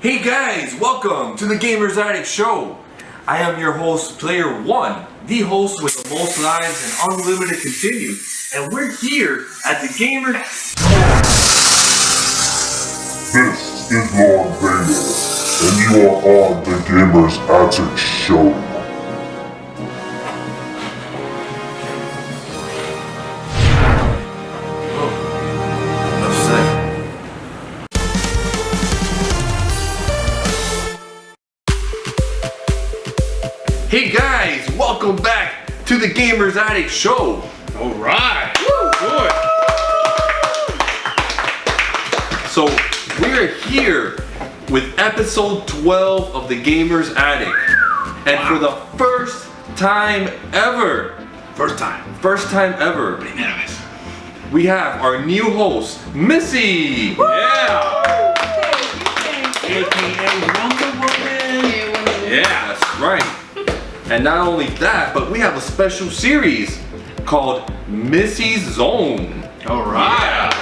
Hey guys, welcome to the Gamers Addict Show. I am your host, Player One, the host with the most lives and unlimited continue. And we're here at the Gamers... This is Lord Vader, and you are on the Gamers Addict Show. Hey guys, welcome back to the Gamers Addict Show. Alright! Good. So, we're here with episode 12 of the Gamers Addict. And for the first time ever, First time ever, nervous. we have our new host, Missy. Yeah! Thank you. AKA Wonder Woman! Yeah! That's right. And not only that, but we have a special series called Missy's Zone. Alright!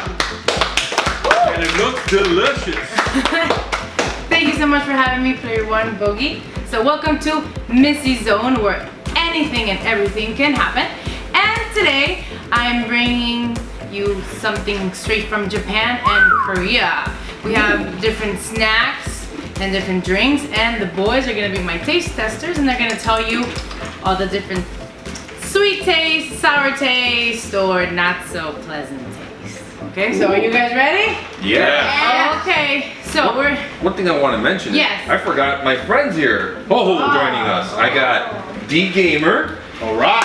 And it looks delicious. Thank you so much for having me, Player One, Bogy. So welcome to Missy's Zone, where anything and everything can happen. And today, I'm bringing you something straight from Japan and Korea. We have different snacks and different drinks, and the boys are gonna be my taste testers, and they're gonna tell you all the different sweet taste, sour taste, or not so pleasant taste. Okay, so are you guys ready? Yeah. Okay, so we're One thing I want to mention Yes. is I forgot my friends here joining us. I got D Gamer. Alright!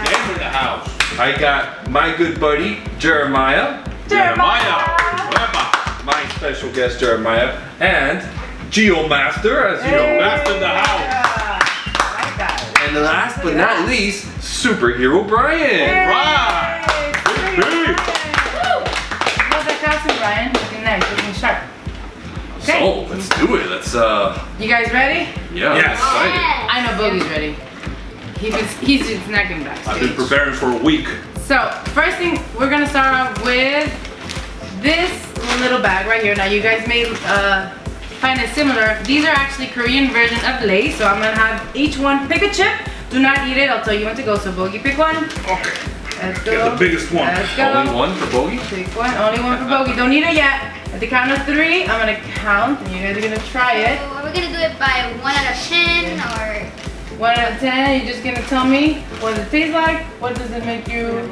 Games in the house. I got my good buddy Jeremiah. My special guest Jeremiah, and Geomaster, as you know. Master in the house. like that. And last but not least, Superhero Bryan. Right! Woo! How's that costume, Bryan? Looking nice, looking sharp. Okay. So let's do it. Let's You guys ready? yeah, Yes. I'm excited. I know Bogy's ready. He's just snacking I've been backstage. preparing for a week. So, first thing, we're gonna start off with this little bag right here. Now, you guys may find it similar. These are actually Korean version of Lay's. So I'm gonna have each one pick a chip. Do not eat it. I'll tell you when to go. So Bogy, pick one. Okay. Let's go. Get the biggest one. Let's go. Only one for Bogy? Pick one. Only one for Bogy. Don't eat it yet. At the count of 3, I'm gonna count, and you guys are gonna try it. So are we gonna do it by 1 out of 10 or? 1 out of 10. You're just gonna tell me what does it taste like. What does it make you?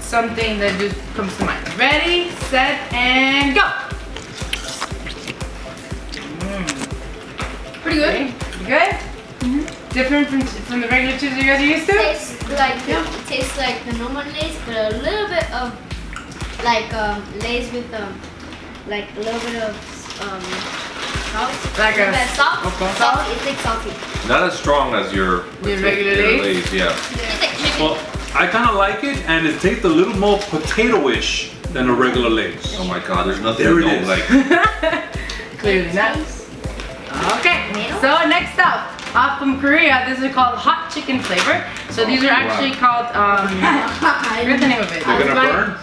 Something that just comes to mind. Ready, set, and go. Pretty good. Okay. Good? Different from the regular chips you guys are used to? It tastes like the normal Lay's, but a little bit of like Lay's with like a little bit of salt. Like a salt. okay. Salty. It's like salty. Not as strong as your regular Lay's? Yeah. It's like chicken. Well, I kind of like it, and it tastes a little more potato-ish than a regular Lay's. Oh my God, there's nothing There I it don't is. like. Clearly not. Okay, so next up, off from Korea, this is called hot chicken flavor. So these are actually called, I forget the name of it. They're It's gonna like burn?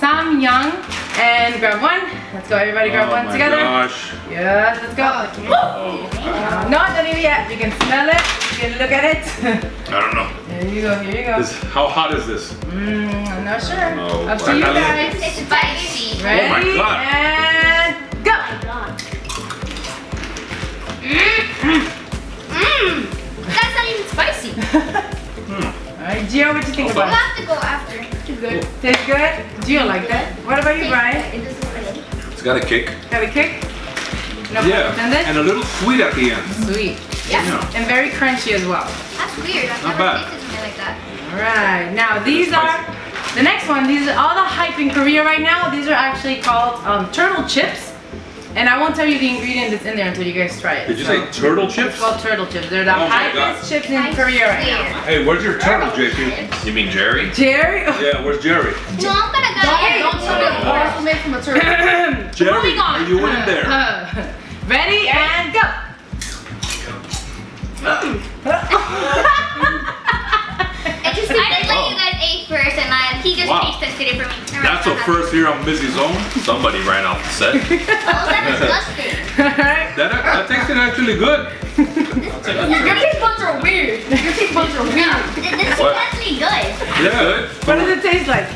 Samyang, and grab one. Let's go, everybody grab one together. Gosh. Yes, let's go. No, don't eat it yet. You can smell it. You can look at it. I don't know. Here you go, here you go. How hot is this? I'm not sure. No, Up to you guys. It's spicy. Ready? Oh my God. And go. That's not even spicy. Alright, Gio, what you think We'll about it? have to go after. Too good. Tastes good? Gio like that. What about you, Bryan? It doesn't really. It's got a kick. Got a kick? No pun Yeah, intended? and a little sweet at the end. Sweet. Yeah. And very crunchy as well. That's weird. I've Not never bad. tasted something like that. Alright, now these are, the next one, these are all the hype in Korea right now. These are actually called turtle chips. And I won't tell you the ingredient that's in there until you guys try it. Did you say turtle It's chips? called turtle chips. They're the Oh my hypest chips in Korea right now. Hey, where's your turtle, JP? You mean Jerry? Jerry? Yeah, where's Jerry? No, I'm gonna go. Don't tell me the also made from a turtle. Jerry, Moving on. are you in there? Ready and go. I just didn't let you guys ate first, and he just Wow. taste tested it for me. That's That's a first here on Missy Zone. Somebody ran off the set. Oh, that's disgusting. Alright. That tasted actually good. Your taste buds are weird. Your taste buds are weird. This is What? actually good. Yeah, good. What does it taste like?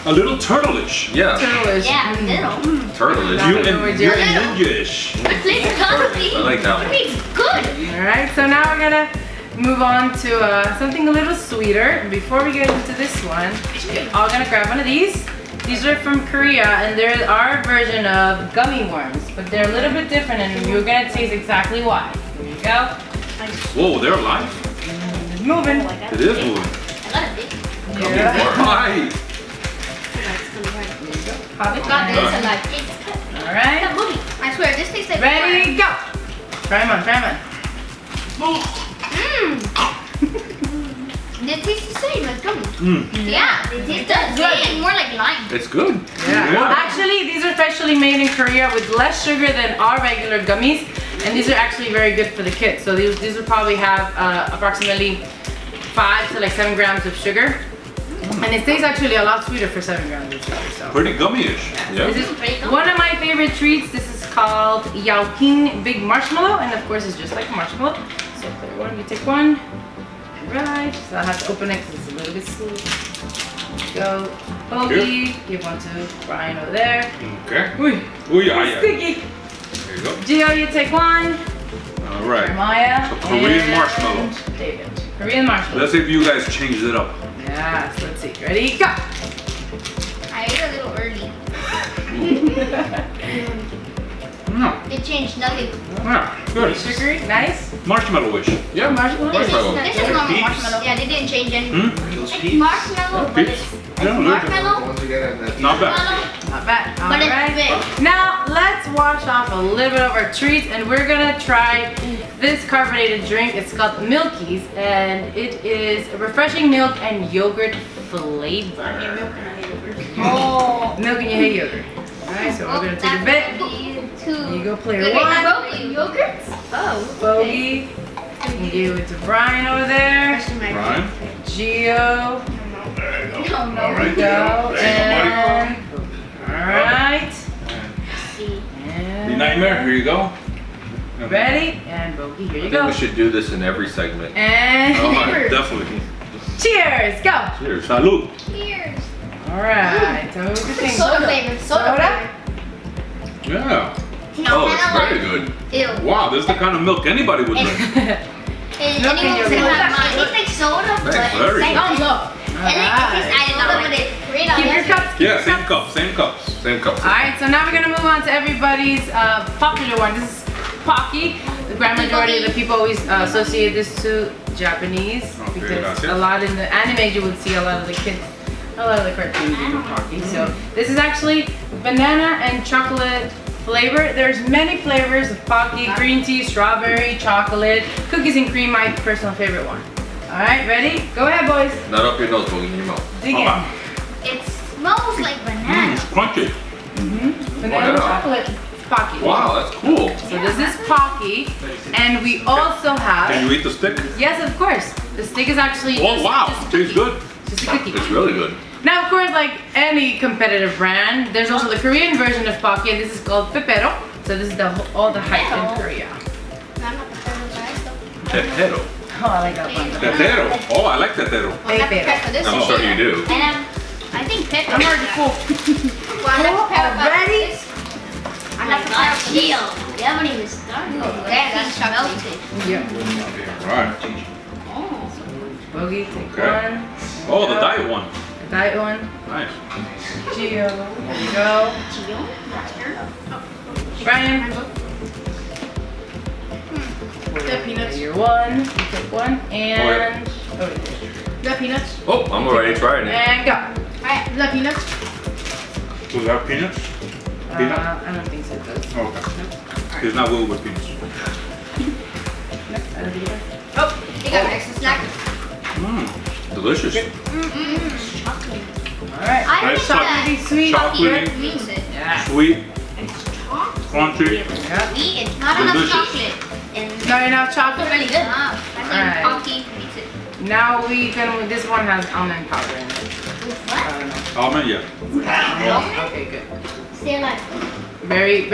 A little turtle-ish. Yeah, Turtle-ish. Yeah, little. turtle-ish. You I know what and you're- ninja-ish. But flavor honestly, I like that one. it's good. Alright, so now we're gonna move on to something a little sweeter. Before we get into this one, we're all gonna grab one of these. These are from Korea and they're our version of gummy worms, but they're a little bit different and you're gonna taste exactly why. Here you go. Whoa, they're alive. It's moving. It is moving. I got a big. Yeah. Right. Pop it. Got this a lot. It's good. Alright. That booty. I swear, this tastes like. Ready, go. Try them on, try them on. They taste the same as gummy. Mm. Yeah, they taste the same. More like lime. It's good. Yeah. Actually, these are specially made in Korea with less sugar than our regular gummies, and these are actually very good for the kids. So these will probably have approximately 5 to like 7 grams of sugar, and it tastes actually a lot sweeter for 7 grams of sugar. So Pretty gummy-ish. Yeah. this is one of my favorite treats. This is called Yaoking Big Marshmallow, and of course it's just like a marshmallow. So player one, you take one. Right, so I have to open it because it's a little bit slow. Go, Bogy, give one to Bryan over there. Okay. Ooh, Oh yeah, yeah. sticky. There you go. Gio, you take one. All right. Jeremiah. So Korean and marshmallow. David. Korean marshmallow. Let's see if you guys changed it up. Yes, let's see. Ready, go. I ate a little early. No. It changed nothing. Yeah, good. Sugary, nice. Marshmallow-ish. Yeah, Marshmallow. Marshmallow. This is normal Peeps. marshmallow. Yeah, they didn't change anything. Hmm? It's marshmallow, but Peeps. it's Yeah, they're good. marshmallow. Not bad. Marshmallow, Not bad. but it's Alright. big. Now let's wash off a little bit of our treats, and we're gonna try this carbonated drink. It's called Milkies, and it is a refreshing milk and yogurt flavor. Oh. Milk and you hate yogurt. Alright, so we're gonna take a bit. Here you go, player Wait, one. broken yogurt? Oh. Bogy. You give it to Bryan over there. Brian. Gio. No, no. All right. There you go. And alright. See. The And nightmare. Here you go. ready? And Bogy, here I you think go. we should do this in every segment. And All right, definitely. cheers! Go! Cheers. Salud. Cheers. Alright, tell me what you think. Soda flavor. Soda? Yeah. Oh, it's very good. Ew. Wow, this is the kind of milk anybody would drink. And Milk in anyone your can milk. have mine. It tastes like soda, but Thanks, it's very like good. thumbs up. And it tastes, I don't know what it read on Keep your it. cups. Keep Yeah, your same cups. cup, same cups. Same cup. Alright, so now we're gonna move on to everybody's popular one. This is Pocky. The grand majority of the people always associate this to Japanese Okay, because gracias. a lot in the anime you would see a lot of the kids, a lot of the cartoons using Pocky. So this is actually banana and chocolate flavor. There's many flavors of Pocky: green tea, strawberry, chocolate, cookies and cream. My personal favorite one. Alright, ready? Go ahead, boys. Not up your nose, Bogy, in your mouth. Dig Oh, in. wow. It smells like banana. It's crunchy. Banana yeah. chocolate Pocky. Wow, that's cool. So this is Pocky, and we also have. Can you eat the stick? Yes, of course. The stick is actually Oh just, wow, just a tastes cookie. good. Just a cookie. It's really good. Now, of course, like any competitive brand, there's also the Korean version of Pocky, and this is called Pepero. So this is all the hype in Korea. I'm not the favorite guy, so. Tetero. Oh, I like that one. Tetero. Oh, I like tetero. I'm not prepared for this. I'm sure you do. And I think pepper. I'm already full. Well, I'm not prepared for Already? this. I'm not prepared for this. They haven't even started. That's melted. Yeah. Right. Oh. Bogy, take Okay. one. Oh, the diet one. The diet one. Nice. Gio. There you go. Bryan. The peanuts. Your one. You take one. And. Oh, The peanuts. Oh, I'm already trying it. and go. Alright. The peanuts. Was that peanuts? Peanut? I don't think so. It does. Okay. He's not good with peanuts. Nope, I don't think it does. Oh, they got an extra snack. Mmm. Delicious. It's chocolate. Alright. I Nice think Chocolatey, that sweet. Chocolatey. means it. Yeah. Sweet, It's chocolate. crunchy. Yeah. Sweet and not enough Delicious. chocolate. And Not enough it's chocolate. really good. I think Alright. Pocky beats it. Now we can. This one has almond powder in it. With I what? don't know. Almond, yeah. Okay, good. Stay alive. Very,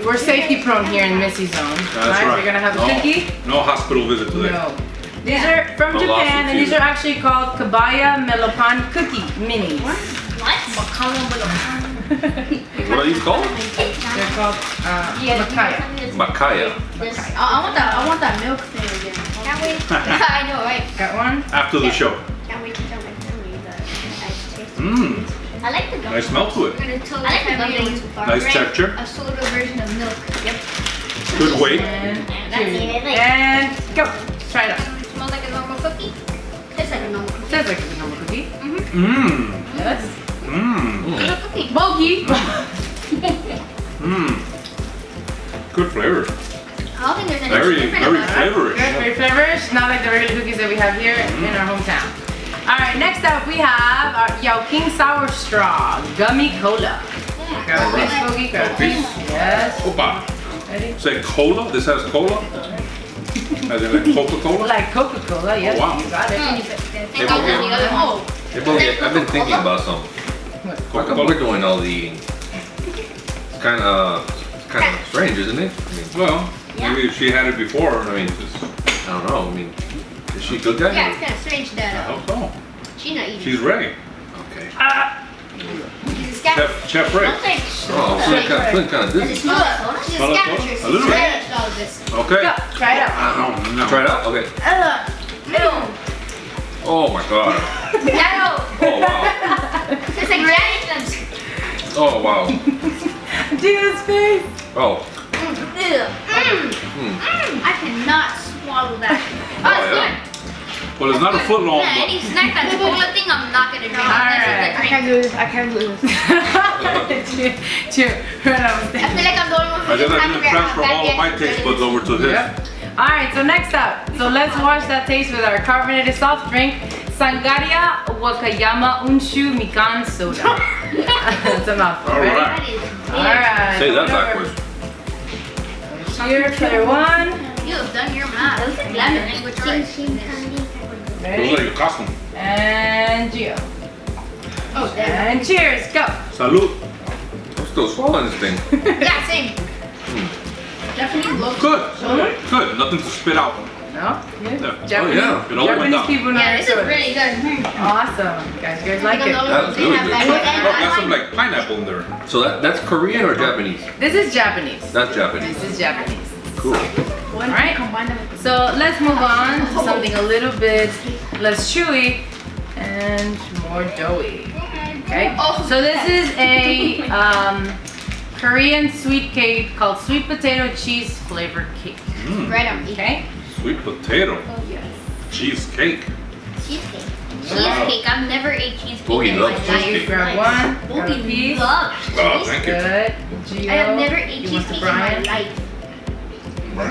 we're safety prone here in Missy Zone. That's right. We're gonna have a cookie. No hospital visit today. No. These are from No Japan, and lawsuits these are actually called Kabaya Melopan Cookie Minis. What? What are these called? They're called Makaya. Makaya. I want that milk thing again. Can't wait. I know, right? Got one? After the show. Can't wait to tell my family that I tasted. Mmm. I like the gum. Nice smell to it. I'm gonna tell I my like the family gum to they use. Nice texture. a soda version of milk. Yep. Good weight. And That's cheers. it. And go. Try it out. Smells like a normal cookie. Tastes like a normal cookie. Tastes like a normal cookie. Mmm. Yes. Mmm. It's a cookie. Bogy. Mmm. Good flavor. I don't think there's anything Very, different very about it. flavory. Good, very flavors. Not like the regular cookies that we have here in our hometown. All right, next up we have our Yao King Sour Straw Gummy Cola. Grab a piece, Bogy. Grab a piece. Yes. Opa. Ready? Say cola. This has cola. As in like Coca-Cola. Like Coca-Cola, yes. Oh, wow. You got it. Think I'll do the other one. Hey, Bogy, I've been thinking about something. How come we're doing all the eating? It's kind of strange, isn't it? I mean, Well, maybe she had it before. I mean, I don't know. I mean, is she a good guy? Yeah, it's kind of strange I that hope so. she's not eating. She's ready. Okay. She's a scavenger. Chef Ray. Don't think. Oh, I'm feeling kind of Does it dizzy. smell like soda? She's a Smell like scavenger. soda? She's A little bit. scavenged all of this. Okay. Go. Try it out. No. Try it out? Okay. Oh my god. Yeah. Oh wow. It's like dragons. Oh wow. Gina's face. Oh. I cannot swallow that. Oh, it's yeah. good. Well, it's not a foot long, Yeah, any snack that's cola thing, I'm not gonna drink. Unless it's a Alright. I drink. can't do this. I can't do this. Cheer. Right on. I feel like I'm the only one I who's just have hungry. to transfer all of my taste buds over to this. Yep. All right, so next up. So let's wash that taste with our carbonated soft drink, Sangaria Wakayama Unshu Mikan Soda. That's a mouthful. All Ready? right. That is All right. Say that whatever. backwards. Cheers, player one. You have done your math. Lemon language choice. Looks Ready? like a costume. And Gio. Oh, damn. And cheers. Go. Salud. I'm still swallowing this thing. Yeah, same. Definitely low. Good. Good. Nothing to spit out. No? Good. Yeah. Japanese, Oh, yeah. It all went Japanese down. people know Yeah, their this is sodas. really good. Awesome. Guys, you guys like it? That was really good. Oh, got some like pineapple in there. So that's Korean or Japanese? This is Japanese. That's Japanese. This is Japanese. Cool. Alright. Combine them with So let's move on to something a little bit less chewy and more doughy. Okay. So this is a Korean sweet cake called sweet potato cheese flavored cake. Right on. Okay. Sweet potato. Yes. Cheesecake. Cheesecake. Cheesecake. I've never ate cheesecake Bogy in my loves life. cheesecake. Grab one. Grab a Bogy piece. loves Oh, cheesecake. thank you. Good. Gio. I have never ate You want the cheesecake in my Bryan? life.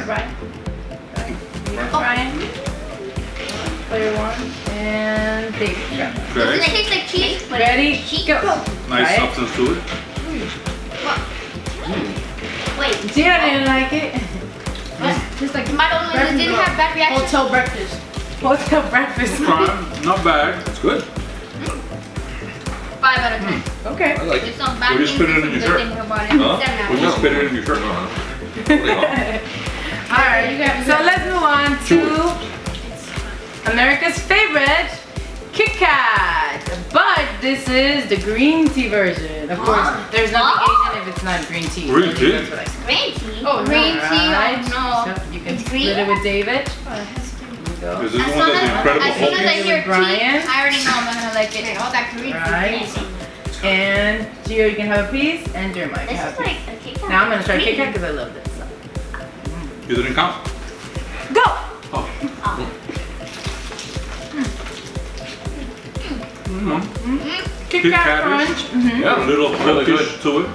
Brian. Brian. Player one. And Dave. Grab one. Doesn't it Okay. taste like cheese? But Ready? it's cheese. Go. Nice Right. substance to it. Wait. Gio didn't like it. just like My only one didn't have bad reaction. hotel breakfast. Hotel breakfast. Fine. Not bad. It's good. 5 out of 10. Okay. I like it. There's some bad Would you things spit it and in some your good shirt? things about it. Huh? 7 out Would of you 10. spit it in your shirt? Alright, so let's move on to America's favorite, Kit Kat. But this is the green tea version. Of course, there's nothing Asian if it's not green tea. Green tea? That's what I said. Green tea. Oh, green no. tea. Alright, Oh, no. so you can It's split green? it with David. Is this the As one soon that's as, Incredible as soon as I Hulk? hear Bryan. tea, I already know I'm not gonna like it. All that green Right. tea. And Gio, you can have a piece, and Jeremiah can This have is a piece. like a Kit Kat. Now I'm gonna try Kit Green. Kat because I love this. So. You didn't count. Go! Oh. Kit Kit Kat Kat-ish. Crunch. Mm-hmm. A little Really pinkish good. to it.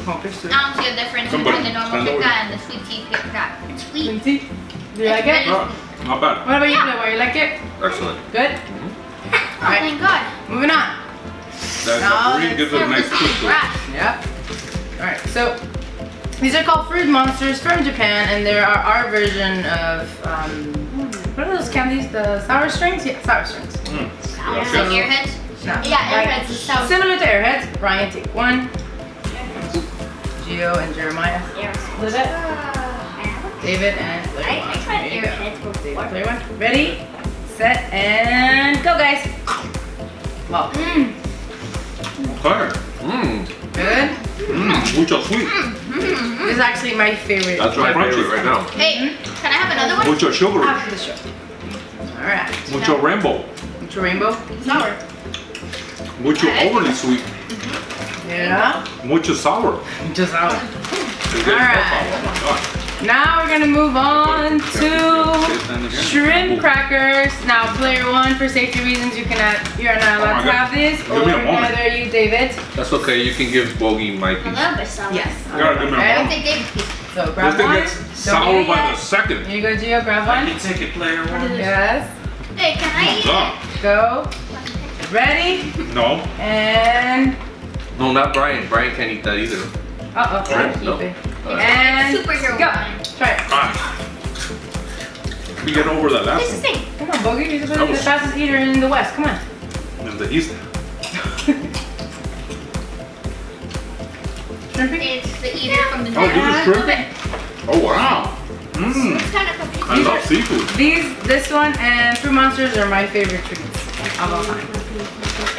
I don't see a difference Somebody between the normal stand Kit over Kat and the sweet tea Kit Kat. It's sweet. Green tea. Do you like it? Oh, not bad. What about you, Blair? You like it? Excellent. Good? Oh, thank God. Moving on. That green gives it a nice kick to it. Yep. Alright, so these are called fruit monsters from Japan, and they are our version of what are those candies? The sour strings? Yeah, sour strings. Like So- earheads. No. Yeah, Right. Airheads is sour. Similar to Airheads. Brian, take one. Gio and Jeremiah. Split it. David and player I one. tried There you go. Airheads David, before. player one. Ready, set, and go, guys. Wow. Okay. Good. Mucho sweet. This is actually my favorite. That's my Crunchy. favorite right now. Hey, can I have another one? Mucho sugar. After the show. All right. Mucho rainbow. Mucho rainbow. Sour. Mucho overly sweet. Yeah. Mucho sour. Just out. It's getting Alright. Oh my Now we're gonna move on to shrimp crackers. Now, player one, for safety reasons, you're not allowed to have this, Give me a or moment. neither you, David. That's okay. You can give Bogy my A piece. little bit sour. Yes. You gotta give me a Okay. moment. They gave me. So This grab thing one. gets Don't sour eat it by the yet. second. Here you go, Gio. Grab one. take it, player one. Yes. Hey, can I eat it? Ah, Go. Ready? no. And No, not Brian. Brian can't eat that either. uh oh, Shrimp? keep No. it. And Superhero go. one. Try it. Ah. We get over that last This is one. thing. Come on, Bogey. You're supposed to be the fastest eater in the West. Come on. And the East. Shrimpy? It's the eater from the Oh, this is And shrimp? flip it. Oh, wow. Mmm. It's kind of confusing. I love seafood. This one and Fruit Monsters are my favorite treats of all time.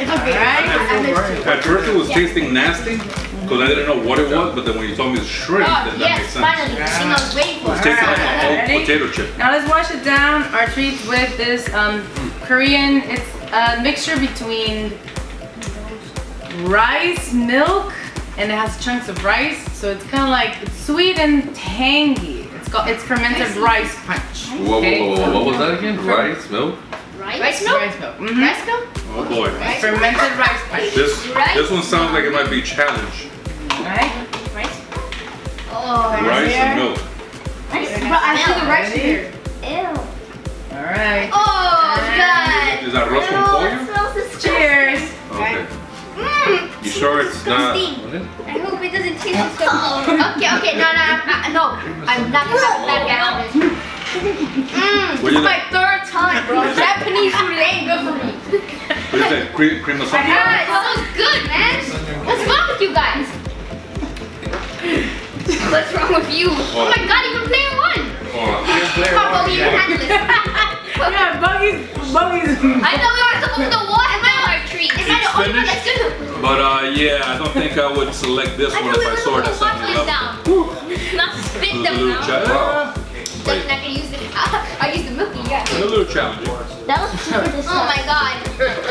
It's All right. At first it was tasting nasty because I didn't know what it was, but then when you told me it's shrimp, Oh, then that makes yes, sense. finally. The thing I was waiting for. It's tasting like Alright, an ready? old potato chip. Now let's wash it down. Our treats with this Korean. It's a mixture between rice, milk, and it has chunks of rice. So it's kind of like it's sweet and tangy. It's fermented rice punch. Whoa, Okay? whoa, whoa, whoa. What was that again? Rice, milk? Rice milk? Rice milk. Mhm. Rice milk? Oh boy. Fermented rice punch. This one sounds like it might be challenge. Right? Rice? Oh, Rice here. and milk. but I see the rice Ready? here. Ew. All right. Oh, God. Is that Russ from It Pollo? smells disgusting. Cheers. Okay. Mmm. You sure it's not? Disgusting. I hope it doesn't taste disgusting. Okay, no, I'm not gonna have that again. What This is is my that? third time, bro. Japanese food ain't good for me. What is that? Cream of something? Yeah, it smells good, man. What's wrong with you guys? What's wrong with you? Oh my God, even player one. Come on, Bogey, you can handle this. Yeah, Buggy's. I thought we were supposed to watermelon our treat. Am I It's the only one finished. that's gonna? But yeah, I don't think I would select this I one thought if we I were saw it at supposed to wash 7 this Eleven. down. Not spit It was a them little down. challenge. Then I can use it. I use the milky, yeah. A little challenging. That was super disgusting. Oh my God.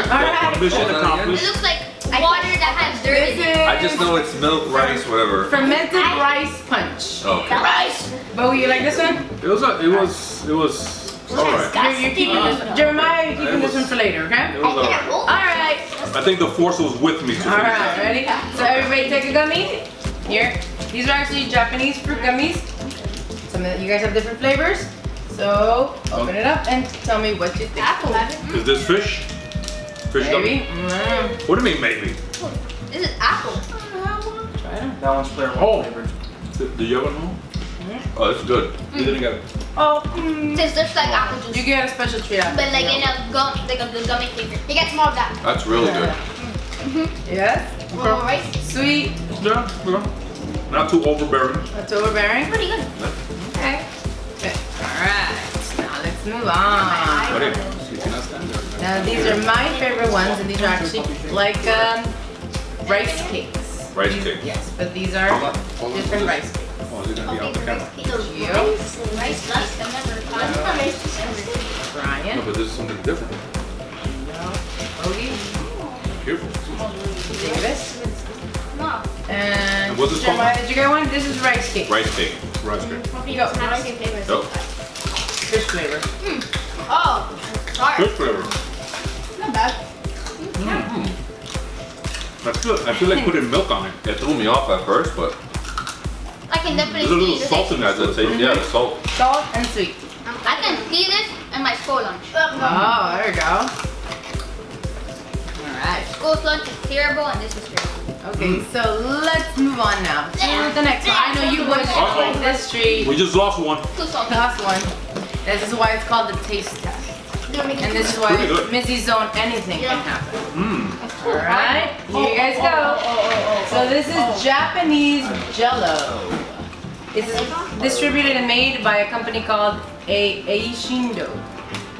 All right. Mission Hold on It accomplished. looks like water that has dirt This in it. I just know it's milk, rice, whatever. fermented rice punch. Okay. Rice. Bowie, you like this one? It was alright. You're keeping this one. Jeremiah, you're keeping this one for later, okay? It was alright. All right. I think the force was with me to All finish right, ready? So everybody take a gummy. Here. These are actually Japanese fruit gummies. Some of you guys have different flavors. So open it up and tell me what you think. Apple. it. Is this fish? Fish Maybe. gummy? What do you mean maybe? This is apple. Try it. That one's player one Oh. flavored. Do you have it home? Oh, it's good. You didn't get it. Oh, Tastes just like apple you juice. get a special treat out of But it. like in a gum, like a gummy flavor. You get more of that. That's really good. Yes. Oh, rice. Sweet. Yeah, not too overbearing. That's overbearing. Pretty good. Okay. Good. All right. Now let's move on. Buddy, you cannot stand there. Now these are my favorite ones, and these are actually like rice cakes. Rice These- cakes. Yes, but these are different rice cakes. Oh, is it gonna be out the camera? Gio, Rice rice. I've never tried it. No, Brian, but this is something different. Bogy, Careful. Davis, No. and what's this called? Jeremiah. Did you get one? This is rice cake. Rice cake. Rice cake. Hopefully it doesn't have the same flavor as Nope. Fish flavor. Oh, sorry. Good flavor. Not bad. That's good. I feel like putting milk on it. It threw me off at first, but I can definitely There's a little see the salt in that. that's it. Yeah, the salt. Salt and sweet. I can see this in my school lunch. Oh, there you go. All right. School lunch is terrible and this is terrible. Okay, so let's move on now to the next one. I know you boys Uh-oh. like this treat. We just lost one. Too salty. Last one. This is why it's called the taste test. Do And this is why Pretty good. Missy's zone, anything can happen. Mmm. Alright, here you guys go. So this is Japanese Jello. This is distributed and made by a company called Aishindo.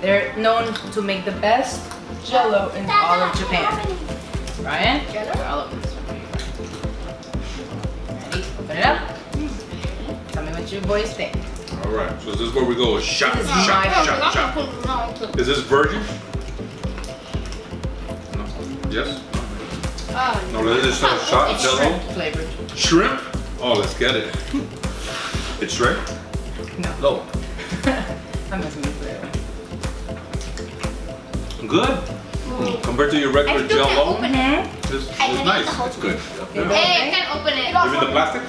They're known to make the best Jello in all of Japan. Bryan? All of this. Ready? Open it up. Tell me what you boys think. All right. So this is where we go. Shot, This is shot, my shot, shot. Is this virgin? No. Yes. No, this is a shot It's Jello. shrimp flavored. Shrimp? Oh, let's get it. It's shrimp? No. I'm messing with it. Good. Compared to your regular Jello, Open it. it's can nice. eat the whole It's good. Yeah. Hey, I can't open it. Even the plastic?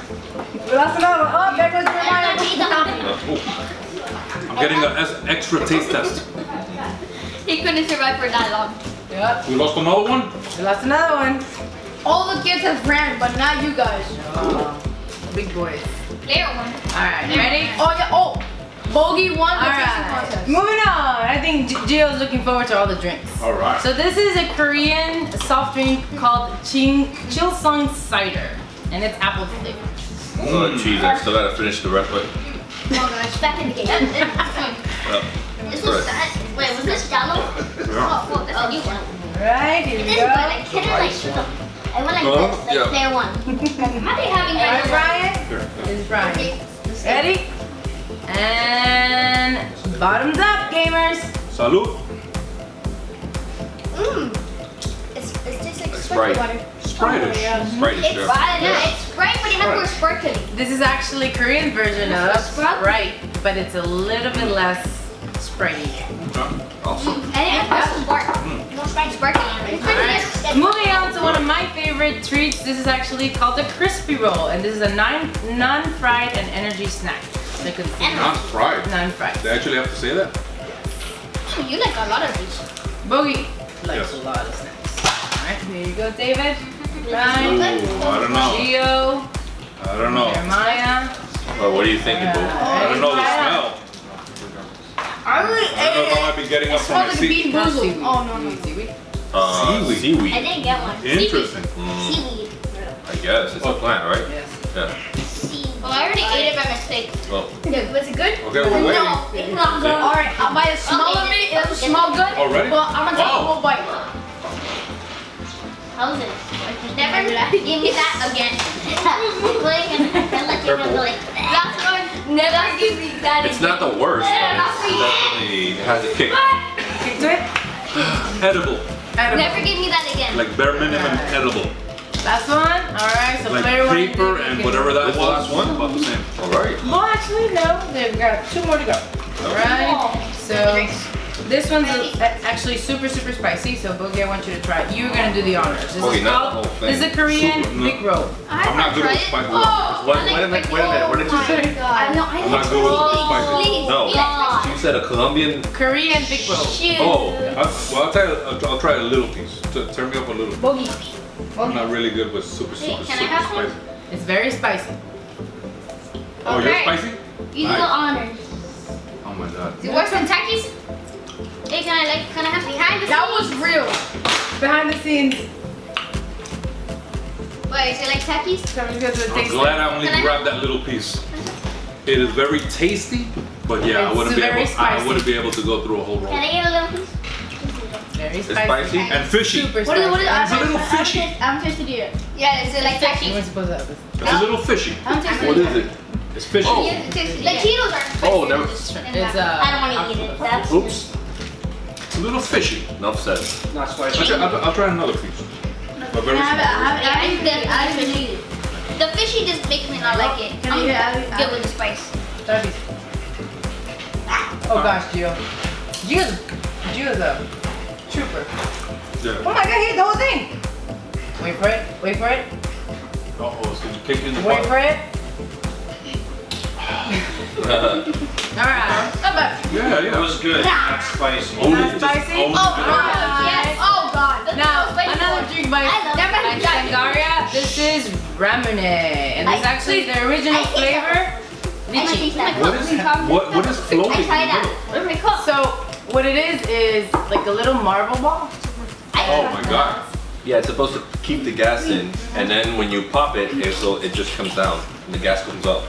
We lost another one. Oh, there goes your I can't eat the whole thing. Oh. I'm getting an extra taste test. He couldn't survive for that long. Yep. We lost another one? We lost another one. All the kids have ran, but not you guys. Big boys. Player one. Alright, ready? Oh yeah. Oh, Bogy won the tasting Alright. contest. Moving on. I think Gio's looking forward to all the drinks. All right. So this is a Korean soft drink called Chilsung Cider. And it's apple flavored. Oh, jeez, I still gotta finish the rest of it. Oh gosh, back in the game. Yep. This was that. Wait, was this Jello? Oh, well, that's a new one. Alright, here It we is go. good. I can't like. I went like this, like Yeah. player one. How are you having Alright, right Bryan. This is Bryan. Ready? And bottoms up, gamers. Salud. It tastes like Sprite. Sprite-ish. Sprite is It's sure. it's great, but it has more sparkling. This is actually Korean version of Sprite? Sprite, but it's a little bit less Spritey. Awesome. And it has some spark. No sparkling. It's pretty Alright, nice. moving on to one of my favorite treats. This is actually called a crispy roll, and this is a non-fried and energy snack. Look at this. Not fried. Non-fried. They actually have to say that? Oh, you like a lot of these. Bogy likes Yes. a lot of snacks. Alright, here you go, David. Ooh, Ryan, I don't know. Gio, I don't know. Jeremiah. Well, what do you think, Bo? I don't know the smell. I really I don't know if I might be getting up from my like seat. bean Not boozled. seaweed. Oh no no. Seaweed. Seaweed. I Seaweed. didn't get one. Interesting. Seaweed. I guess. It's a plant, right? Yes. Yeah. Seaweed. Well, I already ate it by mistake. Well, Was it good? Okay, we're waiting. No, it's not good. All right, by the smell of it, it doesn't smell good. Already? But I'm gonna take a Oh. whole bite. How's it? Never give me that again. Last one. Never give me that it's not the worst, but it's definitely it has a kick. Kick to it. Edible. Edible. Never give me that again. Like bare minimum edible. Last one. Alright, so Like player one. paper you and can- whatever that This was. the last one? About the same. All right. Well, actually, no. They've got 2 more to go. Alright, so this one's actually super spicy. So Bogy, I want you to try it. You're gonna do the honors. This Bogy, is not the called. whole thing. This is a Korean Super, no. big roll. I'm not good with spicy. Oh, Wait a minute. What did you say? I know. I I'm not good with spicy. Please. No. Yes. You said a Colombian. Korean big roll. Oh. I'll try a little piece. Turn me up a little. Bogey. I'm not really good with super Can I have some? spicy. It's very spicy. Oh, you're Okay. spicy? You do the Nice. honors. Oh my god. You want some Takis? Hey, can I have behind the That scenes? was real. Behind the scenes. Wait, is it like Takis? So I'm just gonna I'm taste glad it. I only Can I grabbed that little piece. It is very tasty, but yeah, I It's wouldn't be very able. I spicy. wouldn't be able to go through a whole roll. Can I get a little piece? Very It's spicy. spicy. And fishy. Super What is spicy. It's a little fishy. I haven't tasted it yet. Yeah, is it like You Takis? weren't supposed to have this. It's a little fishy. I haven't tasted What it is yet. it? It's fishy. Oh. Yes, it tastes like Cheetos are. Oh, never. It's I don't want to eat it. That's Oops. It's a little fishy. Enough said. Not spicy. I'll try another piece. But very I small. haven't eaten it. The fishy just makes me not like it. Can I I'm eat it? good with the spice. Try these. Oh gosh, Gio. Gio's a trooper. Yeah. Oh my god, he ate the whole thing. Wait for it. Wait for it. Uh-oh, it's gonna kick in the Wait butt. for it. Alright. Not bad. Yeah, It yeah. was good. Not spicy. Not spicy? only- Oh, alright. Yes. Oh God. Now, another drink by I love Sangaria. This is ramune. And this is actually the original flavor. I taste that. What is floating I in tried the that. middle? Where's my cup? So, What it is like a little marble ball. Oh my god. Yeah, it's supposed to keep the gas in, and then when you pop it, it just comes down, and the gas comes up.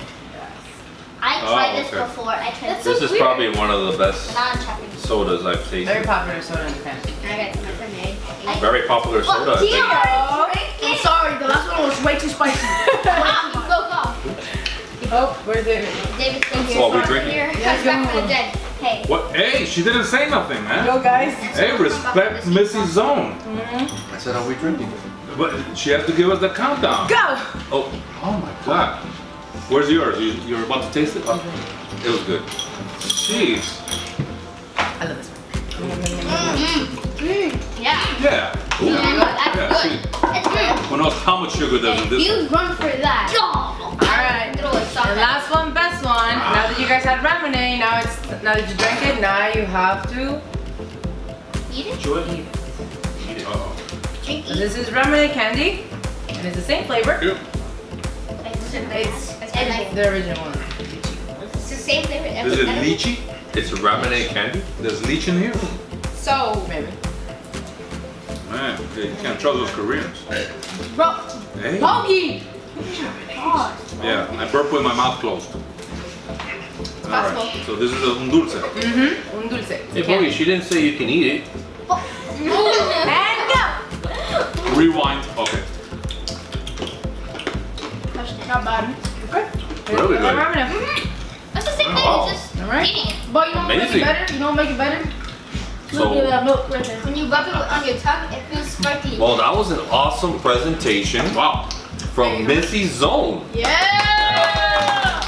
I tried this okay. before. I tried That's this. so This is probably one of the best Banana chopping. sodas I've Very tasted. popular soda in Japan. I got my friend Mary. Very popular soda, I think. I'm sorry, the last one was way too spicy. Oh, where's David? David's still here. So are we so drinking? Here. Yeah, Comes back go. from the dead. Hey. What? Hey, she didn't say nothing, man. Go guys. Hey, respect Missy's zone. I said, are we drinking? But she has to give us the countdown. Go! Oh my god. Where's yours? You're about to taste it? Oh, It was good. jeez. I love this one. Yeah. Yeah. That's Yeah, good. That's good. Who knows how much sugar there's in If this you one? run for that. Alright. Throw a sock The at last one, best one. Now that you guys had ramen, now that you drank it, now you have to Eat it. Enjoy it. eat it. Uh-oh. Drink So eat. this is ramen candy, and it's the same flavor. Yep. It's edible. the original one. It's the same flavor. Is it edible. lychee? It's ramen candy. There's lychee in here? So, Maybe. Man, you can't trust those Koreans. bro, Hey. Bogy. Yeah, I burp with my mouth closed. Alright, so this is a dulce. Un dulce. Hey, Bogy, she didn't say you can eat it. And go! Rewind. Okay. Not bad. Really good. Ramen. That's the same thing. Wow. It's just Alright. eating it. But you know what make Amazing. it better? You know what make it better? Look at So, that milk right there. When you rub it on your tongue, it feels sparkly. well, that was an awesome presentation Wow. from Missy Zone. Yeah!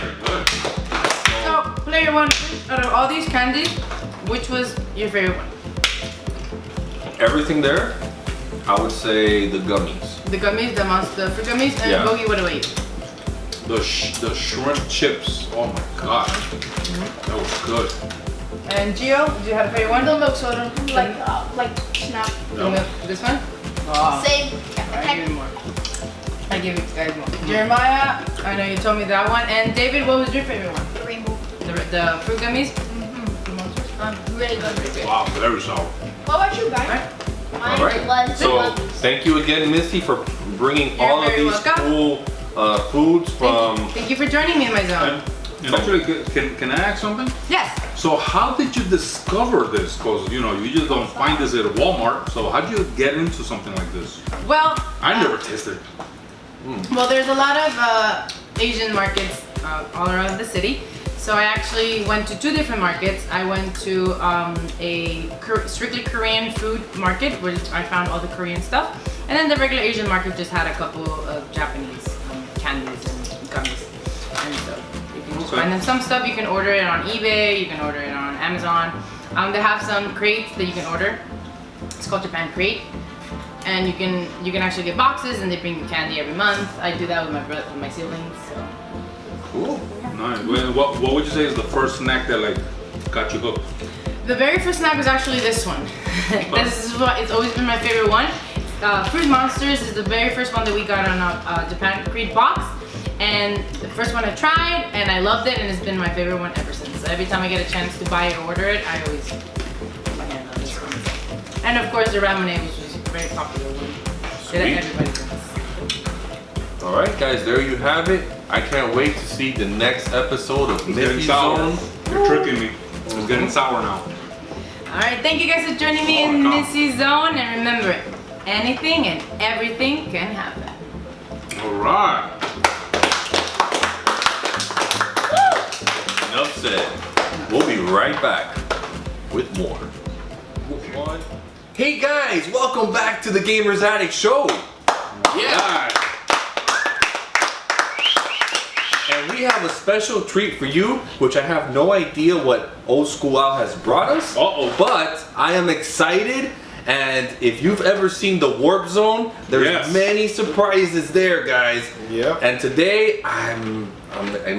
Very good. So, player one, out of all these candies, which was your favorite one? Everything there, I would say the gummies. The gummies, the fruit gummies, and Yeah. Bogy, what about you? The shrimp chips. Oh my god. That was good. And Gio, did you have a favorite one? The milk soda. Like snap. No. This one? Oh. Same. I give you more. I give you guys more. Jeremiah, I know you told me that one. And David, what was your favorite one? Rainbow. The fruit gummies? Really good. Wow, very sour. What about you, guys? Mine Alright. was So, thank you again, Missy, for bringing You're all of very these welcome. cool foods from. Thank you for joining me in my zone. And actually, can I ask something? Yes. So how did you discover this? Because you just don't find this at Walmart. So how did you get into something like this? Well, I never tasted it. well, there's a lot of Asian markets all around the city. So I actually went to 2 different markets. I went to a strictly Korean food market where I found all the Korean stuff. And then the regular Asian market just had a couple of Japanese candies and gummies. And so you can just Okay. find them. Some stuff you can order it on eBay, you can order it on Amazon. They have some crates that you can order. It's called Japan Crate. And you can actually get boxes and they bring you candy every month. I do that with my siblings. So. Cool. Nice. Well, what would you say is the first snack that like got you hooked? The very first snack was actually this one. This is what it's always been my favorite one. Fruit Monsters is the very first one that we got on a Japan Crate box. And the first one I tried and I loved it and it's been my favorite one ever since. So every time I get a chance to buy it or order it, I always put my hand on this one. And of course the ramen, which was a very popular one. Sweet. Everybody drinks. Alright, guys, there you have it. I can't wait to see the next episode of It's getting Missy sour. Zone. You're tricking me. It's getting sour now. Alright, thank you guys for joining me in Missy Zone. And remember, anything and everything can happen. All right. Enough said. We'll be right back with more. Hey guys, welcome back to the Gamers Addict Show. Yeah. And we have a special treat for you, which I have no idea what Old School Al has brought us. Uh-oh. But I am excited. And if you've ever seen the Warp Zone, there's Yes. many surprises there, guys. Yeah. And today, I'm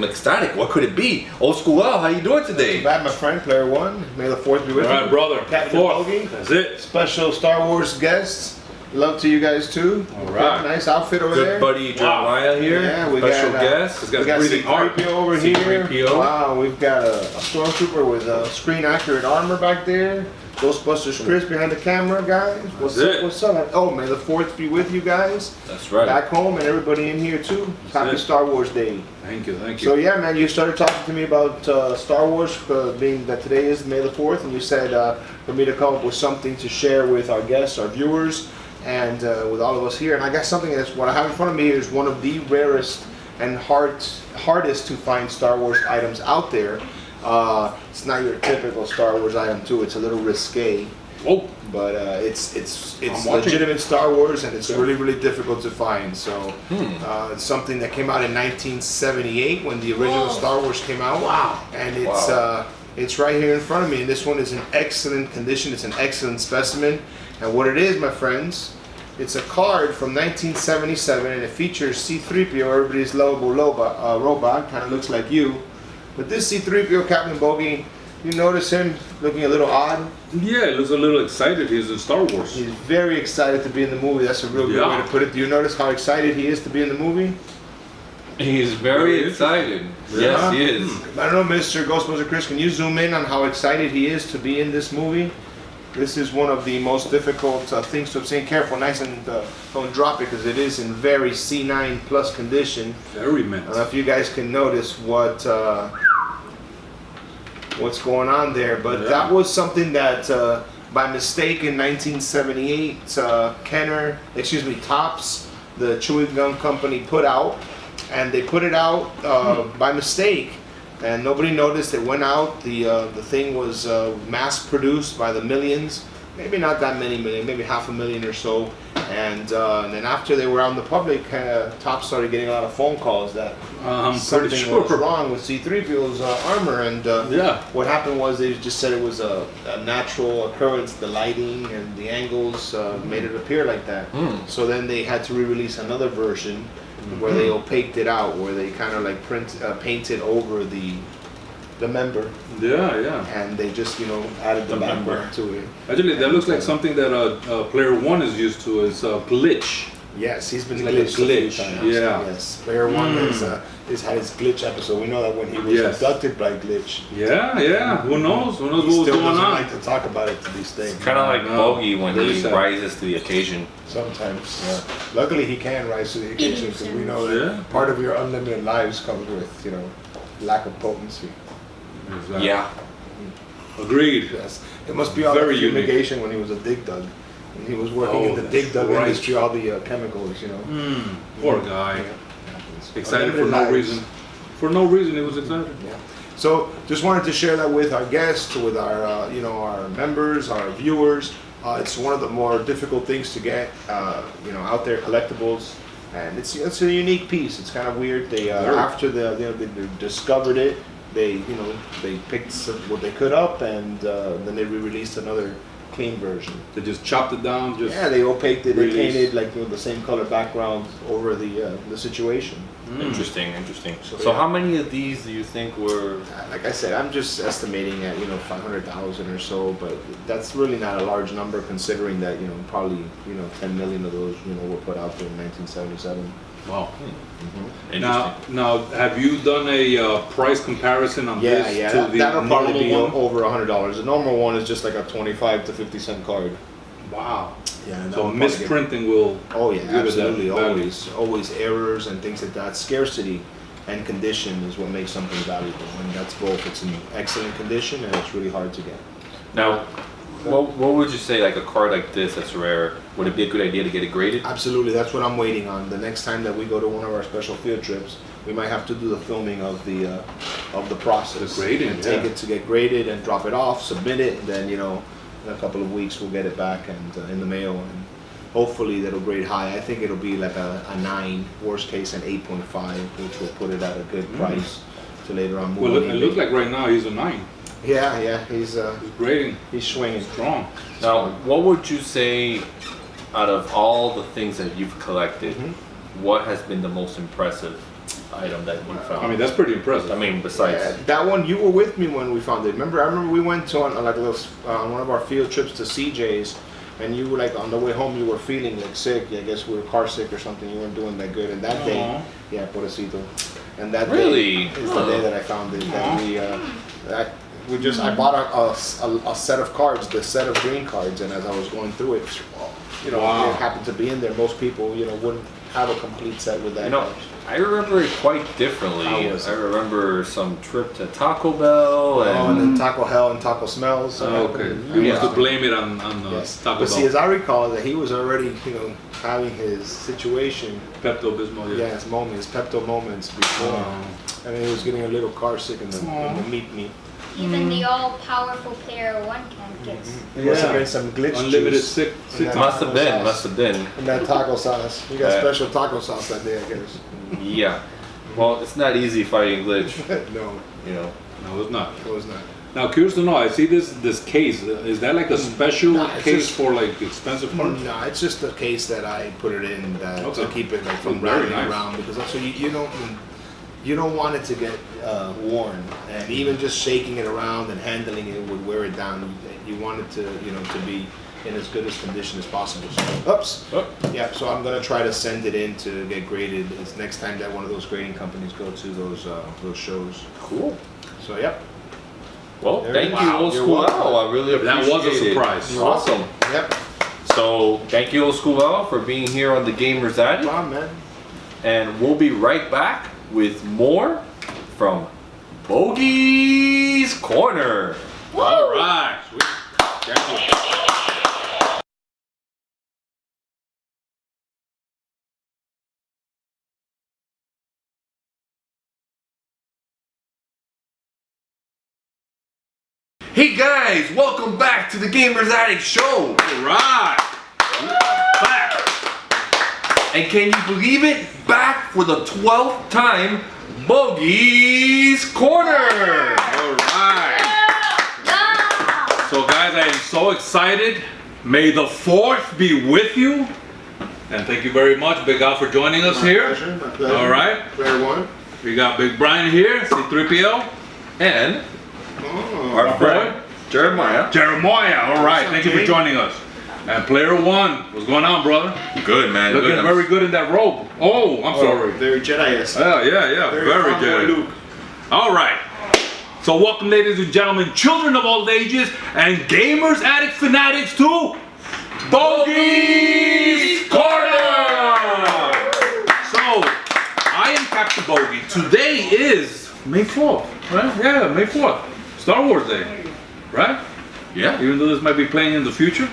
ecstatic. What could it be? Old School Al, how you doing today? Bad, my friend, player one. May the fourth be with All right, you. brother. Captain Fourth. Bogy. That's it. Special Star Wars guests. Love to you guys too. All right. Nice outfit over there. Good buddy Jeremiah here. Yeah, we Special got, guest. He's got We got breathing heart. C-3PO over here. C-3PO. Wow, we've got a stormtrooper with screen accurate armor back there. Ghostbusters Chris behind the camera, guys. What's That's up? it. What's up? Oh, may the 4th be with you guys. That's right. Back home and everybody in here too. Happy it. Star Wars Day. Thank you, thank you. So yeah, man, you started talking to me about Star Wars, being that today is May the 4th, and you said for me to come up with something to share with our guests, our viewers, and with all of us here. And I got something that's what I have in front of me here is one of the rarest and hardest to find Star Wars items out there. It's not your typical Star Wars item too. It's a little risque. Oh, But it's I'm watching. legitimate Star Wars, and it's really difficult to find. So it's something that came out in 1978 when the original Star Wars came out. Wow! And it's right here in front of me, and this one is in excellent condition. It's an excellent specimen. And what it is, my friends, it's a card from 1977, and it features C-3PO, everybody's lovable robot. Kind of looks like you. But this C-3PO, Captain Bogy, you notice him looking a little odd. yeah, he looks a little excited. He's in Star Wars. He's very excited to be in the movie. That's a real good way to put it. Do you notice how excited he is to be in the movie? He's very excited. Yes, he is. I don't know, Mr. Ghostbuster Chris, can you zoom in on how excited he is to be in this movie? This is one of the most difficult things to obtain. Careful, nice and don't drop it because it is in very C9 plus condition. Very I mint. don't know if you guys can notice what's going on there, but that was something that by mistake in 1978 Topps, the chewing gum company, put out, and they put it out by mistake, and nobody noticed. It went out. The thing was mass produced by the millions, maybe not that many million, maybe 500,000 or so. And then after they were out in the public, Topps started getting a lot of phone calls that I'm something pretty sure. was wrong with C-3PO's armor. And what happened was they just said it was a natural occurrence. The lighting and the angles made it appear like that. So then they had to re-release another version where they opaqued it out, where they kind of like painted over the member, and they just added the background to it. Actually, that looks like something that Player 1 is used to. It's a glitch. Yes, he's been It's like a glitched a few glitch, times. yeah. Yes, Player 1 has had his glitch episode. We know that when he was Yes. abducted by Glitch. Yeah. Who knows? Who knows He what was still going doesn't on? like to talk about it to these things. Kind of like No, Bogy when really he sad. rises to the occasion. Sometimes, yeah. Luckily, he can rise to the occasion because we know that Yeah. part of your unlimited lives comes with, lack of potency. Exactly. Yeah. Agreed. Yes, it must be all Very the unique. fumigation when he was a dig dug. When he was working Oh, in the that's dig dug right. industry, all the chemicals, Poor guy. Yeah. Excited for Unlimited no lives. reason. For no reason, he was excited. Yeah. So just wanted to share that with our guests, with our our members, our viewers. It's one of the more difficult things to get, out there, collectibles, and it's a unique piece. It's kind of weird. They after they discovered it, they picked what they could up, and then they re-released another clean version. They just chopped it down. Just Yeah, they opaqued it. They release. painted the same color background over the situation. Interesting. So, So yeah. how many of these do you think were? Like I said, I'm just estimating at 500,000 or so, but that's really not a large number considering that probably 10 million of those were put out there in 1977. wow. Interesting. Now, have you done a price comparison on this to the that'll probably normal be one? over $100. The normal one is just like a 25 to 50 cent card. Wow. Yeah. and that So one probably misprinting will. Oh yeah, give it that absolutely, value. always errors and things like that. Scarcity and condition is what makes something valuable, and that's both. It's in excellent condition and it's really hard to get. Now, what would you say, like a card like this that's rare, would it be a good idea to get it graded? Absolutely, that's what I'm waiting on. The next time that we go to one of our special field trips, we might have to do the filming of the process. The grading, and take yeah. it to get graded and drop it off, submit it, and then in a couple of weeks we'll get it back and in the mail, and hopefully that'll grade high. I think it'll be like a 9, worst case an 8.5, which will put it at a good price to later on move Well, on it eBay. looks like right now he's a 9. Yeah, he's He's grading swinging. strong. Now, what would you say, out of all the things that you've collected, what has been the most impressive item that you found? I mean, that's pretty impressive. Besides. Yeah, that one, you were with me when we found it. I remember we went to on one of our field trips to CJ's, and you were like on the way home, you were feeling like sick. I guess we were car sick or something. You weren't doing that good. And that day, yeah, pobrecito. And that Really? day is the day that I found it. That I bought a set of cards, the set of green cards, and as I was going through it, you know, it happened to be in there. Most people, you know, wouldn't have a complete set with that. You know, I remember it quite differently. I remember some trip to Taco Bell and then Taco Hell and Taco Smells. Okay, you used to blame it on Taco Bell. But see, as I recall, that he was already, you know, having his situation. Pepto-Bismol, yeah. His moments, Pepto moments before. I mean, he was getting a little car sick in the meat. Even the all-powerful player 1 gets. There must have been some glitch unlimited juice. sick. Must have been. And that taco sauce. You got special taco sauce that day, I guess. Yeah. Well, it's not easy fighting glitch. No. You know. No, it's not. It was not. Now, curious to know, I see this case. Is that like a special case for like expensive parts? No, it's just a case that I put it in to keep it like from very riding nice. around, because also you don't want it to get worn, and even just shaking it around and handling it would wear it down. You want it to, you know, to be in as good as condition as possible. So, yeah. So I'm gonna try to send it in to get graded. It's next time that one of those grading companies go to those shows. Cool. So yep. Well, thank you, Old School Al. I really appreciate it. That was a surprise. Awesome. Yep. So thank you, Old School Al, for being here on the Gamers Addict. Come on, man. And we'll be right back with more from Bogy's Corner. All right. Sweet. Thank you. Hey guys, welcome back to the Gamers Addict Show. All right. Back. And can you believe it? Back for the 12th time, Bogy's Corner. All right. So guys, I am so excited. May the 4th be with you. And thank you very much, Big Al, for joining us here. My pleasure. All right. Player 1. We got Big Bryan here, C3PO. And our friend Jeremiah. All right. Thank you for joining us. And Player 1, what's going on, brother? Good, man. Looking very good in that robe. Oh, I'm sorry. Very Jedi-esque. Yeah. Very Jedi. Luke. All right. So welcome, ladies and gentlemen, children of all ages, and gamers, addict fanatics to Bogy's Corner. So I am Captain Bogy. Today is May 4th, right? Yeah, May 4th. Star Wars Day, right? Yeah. Even though this might be playing in the future,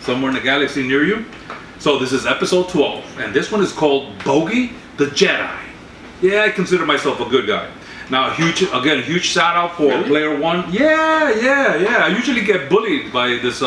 somewhere in the galaxy near you. So this is episode 12, and this one is called Bogy the Jedi. Yeah, I consider myself a good guy. Now, huge shout out for Player 1. Yeah. I usually get bullied by this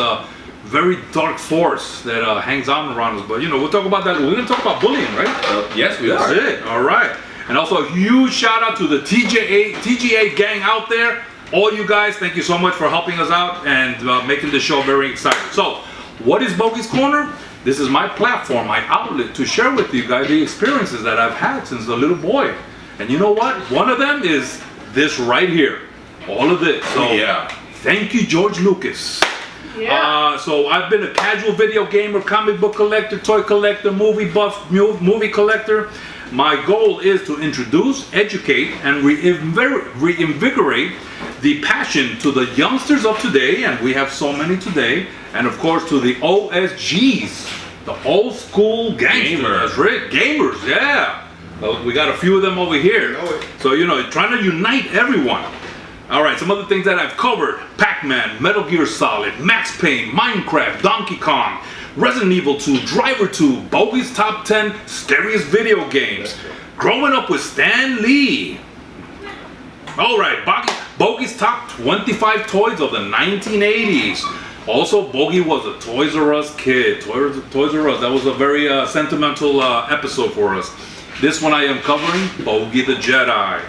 very dark force that hangs on around us, but you know, we'll talk about that. We're gonna talk about bullying, right? Yes, we are. That's it. All right. And also a huge shout out to the T.G.A gang out there. All you guys, thank you so much for helping us out and making the show very exciting. So, what is Bogy's Corner? This is my platform, my outlet to share with you guys the experiences that I've had since a little boy. And you know what? One of them is this right here. All of this. So, thank you, George Lucas. Yeah. So I've been a casual video gamer, comic book collector, toy collector, movie buff, movie collector. My goal is to introduce, educate, and reinvigorate the passion to the youngsters of today, and we have so many today, and of course to the OSGs, the old school gangsters. That's right, gamers, yeah. We got a few of them over here. So, you know, trying to unite everyone. All right, some other things that I've covered: Pac-Man, Metal Gear Solid, Max Payne, Minecraft, Donkey Kong, Resident Evil 2, Driver 2, Bogy's Top 10 Scariest Video Games, Growing Up with Stan Lee. All right, Bogy's Top 25 Toys of the 1980s. Also, Bogy was a Toys R Us kid. Toys R Us, that was a very sentimental episode for us. This one I am covering, Bogy the Jedi.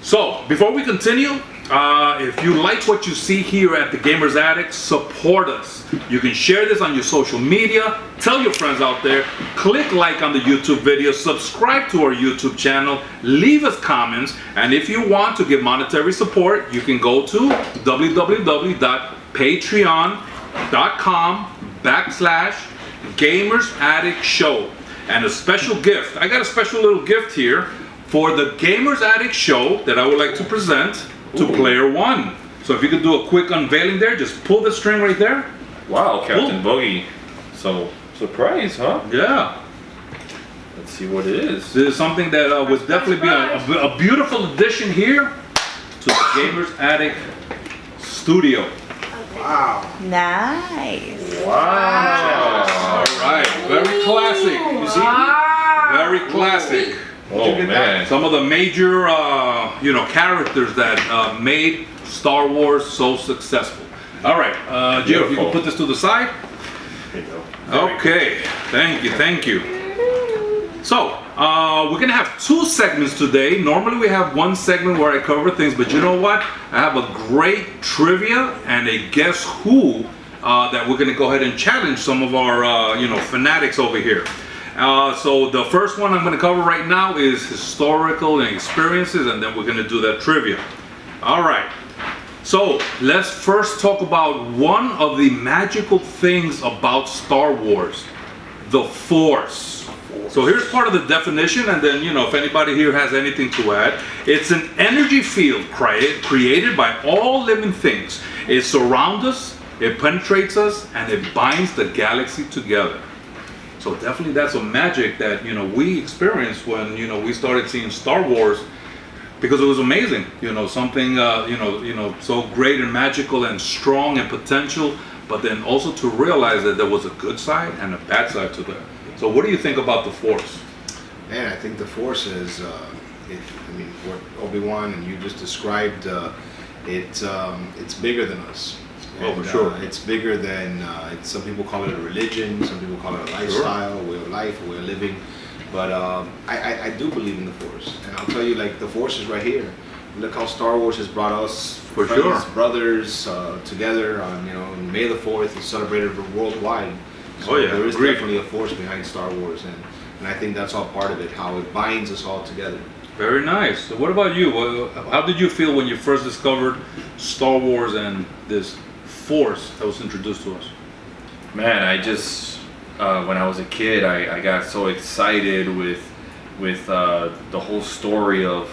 So, before we continue, if you like what you see here at the Gamers Addict, support us. You can share this on your social media, tell your friends out there, click like on the YouTube video, subscribe to our YouTube channel, leave us comments, and if you want to give monetary support, you can go to www.patreon.com YouTube.com/Gamers Addict Show. And a special gift. I got a special little gift here for the Gamers Addict Show that I would like to present to Player One. So if you could do a quick unveiling there, just pull the string right there. Wow, Captain Bogy. So, surprise, huh? Yeah. Let's see what it is. This is something that would definitely be a beautiful addition here to the Gamers Addict Studio. Wow. Nice. Wow. All right, very classic. You see? Very classic. Oh, man. Some of the major, characters that made Star Wars so successful. All right, Jill, if you can put this to the side. There you go. Okay, thank you. So, we're gonna have 2 segments today. Normally we have 1 segment where I cover things, but you know what? I have a great trivia and a guess who that we're gonna go ahead and challenge some of our, fanatics over here. So the first one I'm gonna cover right now is historical and experiences, and then we're gonna do that trivia. All right. So let's first talk about one of the magical things about Star Wars, the Force. So here's part of the definition, and then, if anybody here has anything to add. It's an energy field created by all living things. It surrounds us, it penetrates us, and it binds the galaxy together. So definitely that's a magic that, we experienced when, we started seeing Star Wars, because it was amazing, something, so great and magical and strong and potential, but then also to realize that there was a good side and a bad side to that. So what do you think about the Force? Man, I think the Force is, what Obi-Wan and you just described, it's bigger than us. Oh, for sure. It's bigger than, some people call it a religion, some people call it a lifestyle, a way of life, a way of living. But I do believe in the Force. And I'll tell you, the Force is right here. Look how Star Wars has brought us, For friends, sure. brothers, together on, May the 4th is celebrated worldwide. So Oh, yeah, there is agreed. definitely a force behind Star Wars, and I think that's all part of it, how it binds us all together. Very nice. So what about you? How did you feel when you first discovered Star Wars and this Force that was introduced to us? Man, I just when I was a kid, I got so excited with the whole story of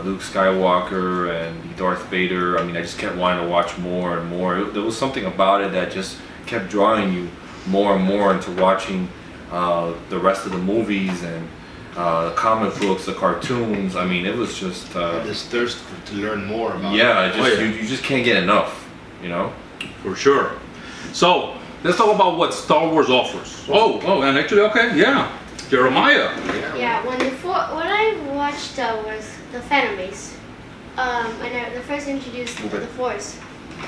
Luke Skywalker and Darth Vader. I mean, I just kept wanting to watch more and more. There was something about it that just kept drawing you more and more into watching the rest of the movies and the comic books, the cartoons. I mean, it was just This thirst to learn more about you just can't get enough, For sure. So let's talk about what Star Wars offers. Oh, and actually, okay, yeah, Jeremiah. Yeah, when I watched was the Phantom Race, and the first introduced to the Force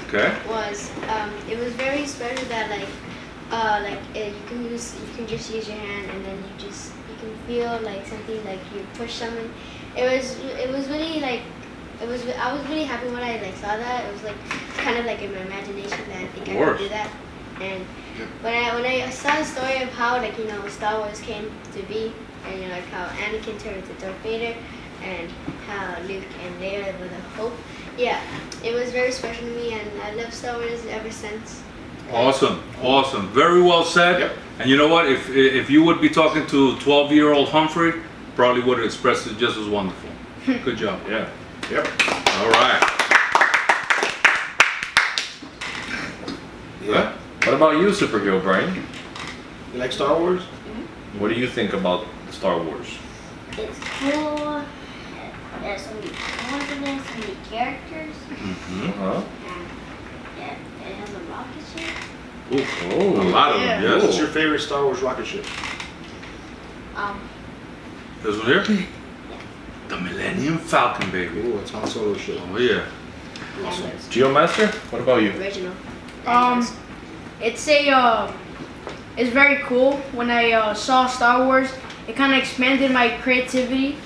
Okay. was it was very special that you can just use your hand, and then you can feel like something, like you push something. It was really I was really happy when I saw that. It was kind of in my imagination that I think I could do that. And when I saw the story of how Star Wars came to be, and how Anakin turned into Darth Vader, and how Luke and Laila were the hope. Yeah, it was very special to me, and I love Star Wars ever since. Awesome. Very well said. Yep. And you know what? If you would be talking to 12-year-old Humphrey, probably would have expressed it just as wonderful. Good job. Yeah. Yep. All right. Yeah. What about you, Superhero Bryan? You like Star Wars? What do you think about Star Wars? It's cool. There's so many confidence, so many characters, Uh-huh. and it has a rocket ship. A lot of them, yes. What's your favorite Star Wars rocket ship? This one here? The Millennium Falcon, baby. Ooh, it's Han Solo's ship. Oh, yeah. Awesome. Geomaster, what about you? Original. It's very cool. When I saw Star Wars, it kind of expanded my creativity.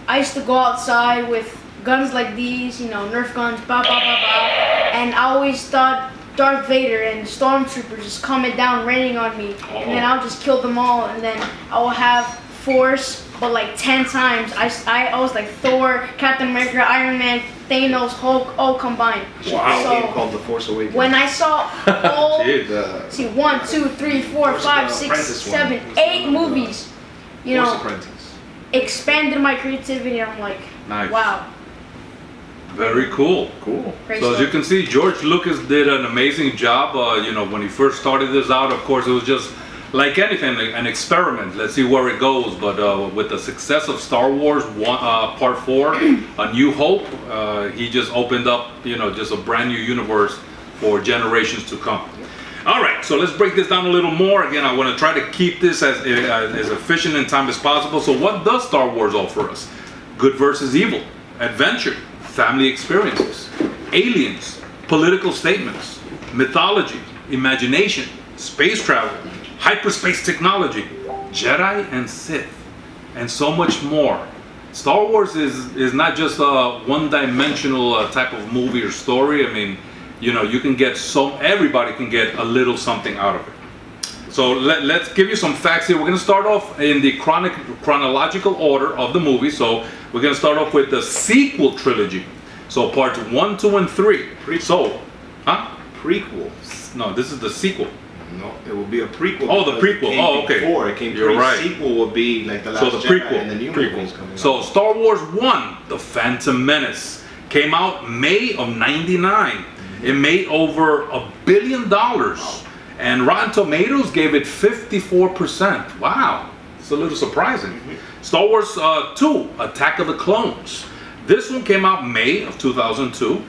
I used to go outside with guns like these, Nerf guns, and I always thought Darth Vader and Stormtroopers just coming down, raining on me, and then I'll just kill them all, and then I will have Force, but like 10 times. I was like Thor, Captain America, Iron Man, Thanos, Hulk, all combined. Wow. So, A game called The Force Awakens. when I saw all, Jeez. see, 1, 2, 3, 4, Force 5, 6, Apprentice one. 7, 8 movies, you Force know, Apprentice. expanded my creativity. I'm like, Nice. wow. Very cool. Cool. Great So as story. you can see, George Lucas did an amazing job. When he first started this out, of course, it was just like anything, an experiment. Let's see where it goes. But with the success of Star Wars Part 4, A New Hope, he just opened up, just a brand new universe for generations to come. All right, so let's break this down a little more. Again, I want to try to keep this as efficient in time as possible. So what does Star Wars offer us? Good versus evil, adventure, family experiences, aliens, political statements, mythology, imagination, space travel, hyperspace technology, Jedi and Sith, and so much more. Star Wars is not just a one-dimensional type of movie or story. I mean, you can get everybody can get a little something out of it. So let's give you some facts here. We're going to start off in the chronological order of the movie. So we're going to start off with the sequel trilogy. So parts 1, 2, and 3. So, Prequel. No, this is the sequel. No, it will be a prequel. Oh, the because it prequel. came Oh, okay. Before it came. You're right. Sequel will be like the Last So the Jedi prequel. and the new movies coming So out. Star Wars 1, The Phantom Menace, came out May of '99. It made over $1 billion. And Rotten Tomatoes gave it 54%. Wow, it's a little surprising. Star Wars 2, Attack of the Clones. This one came out May of 2002,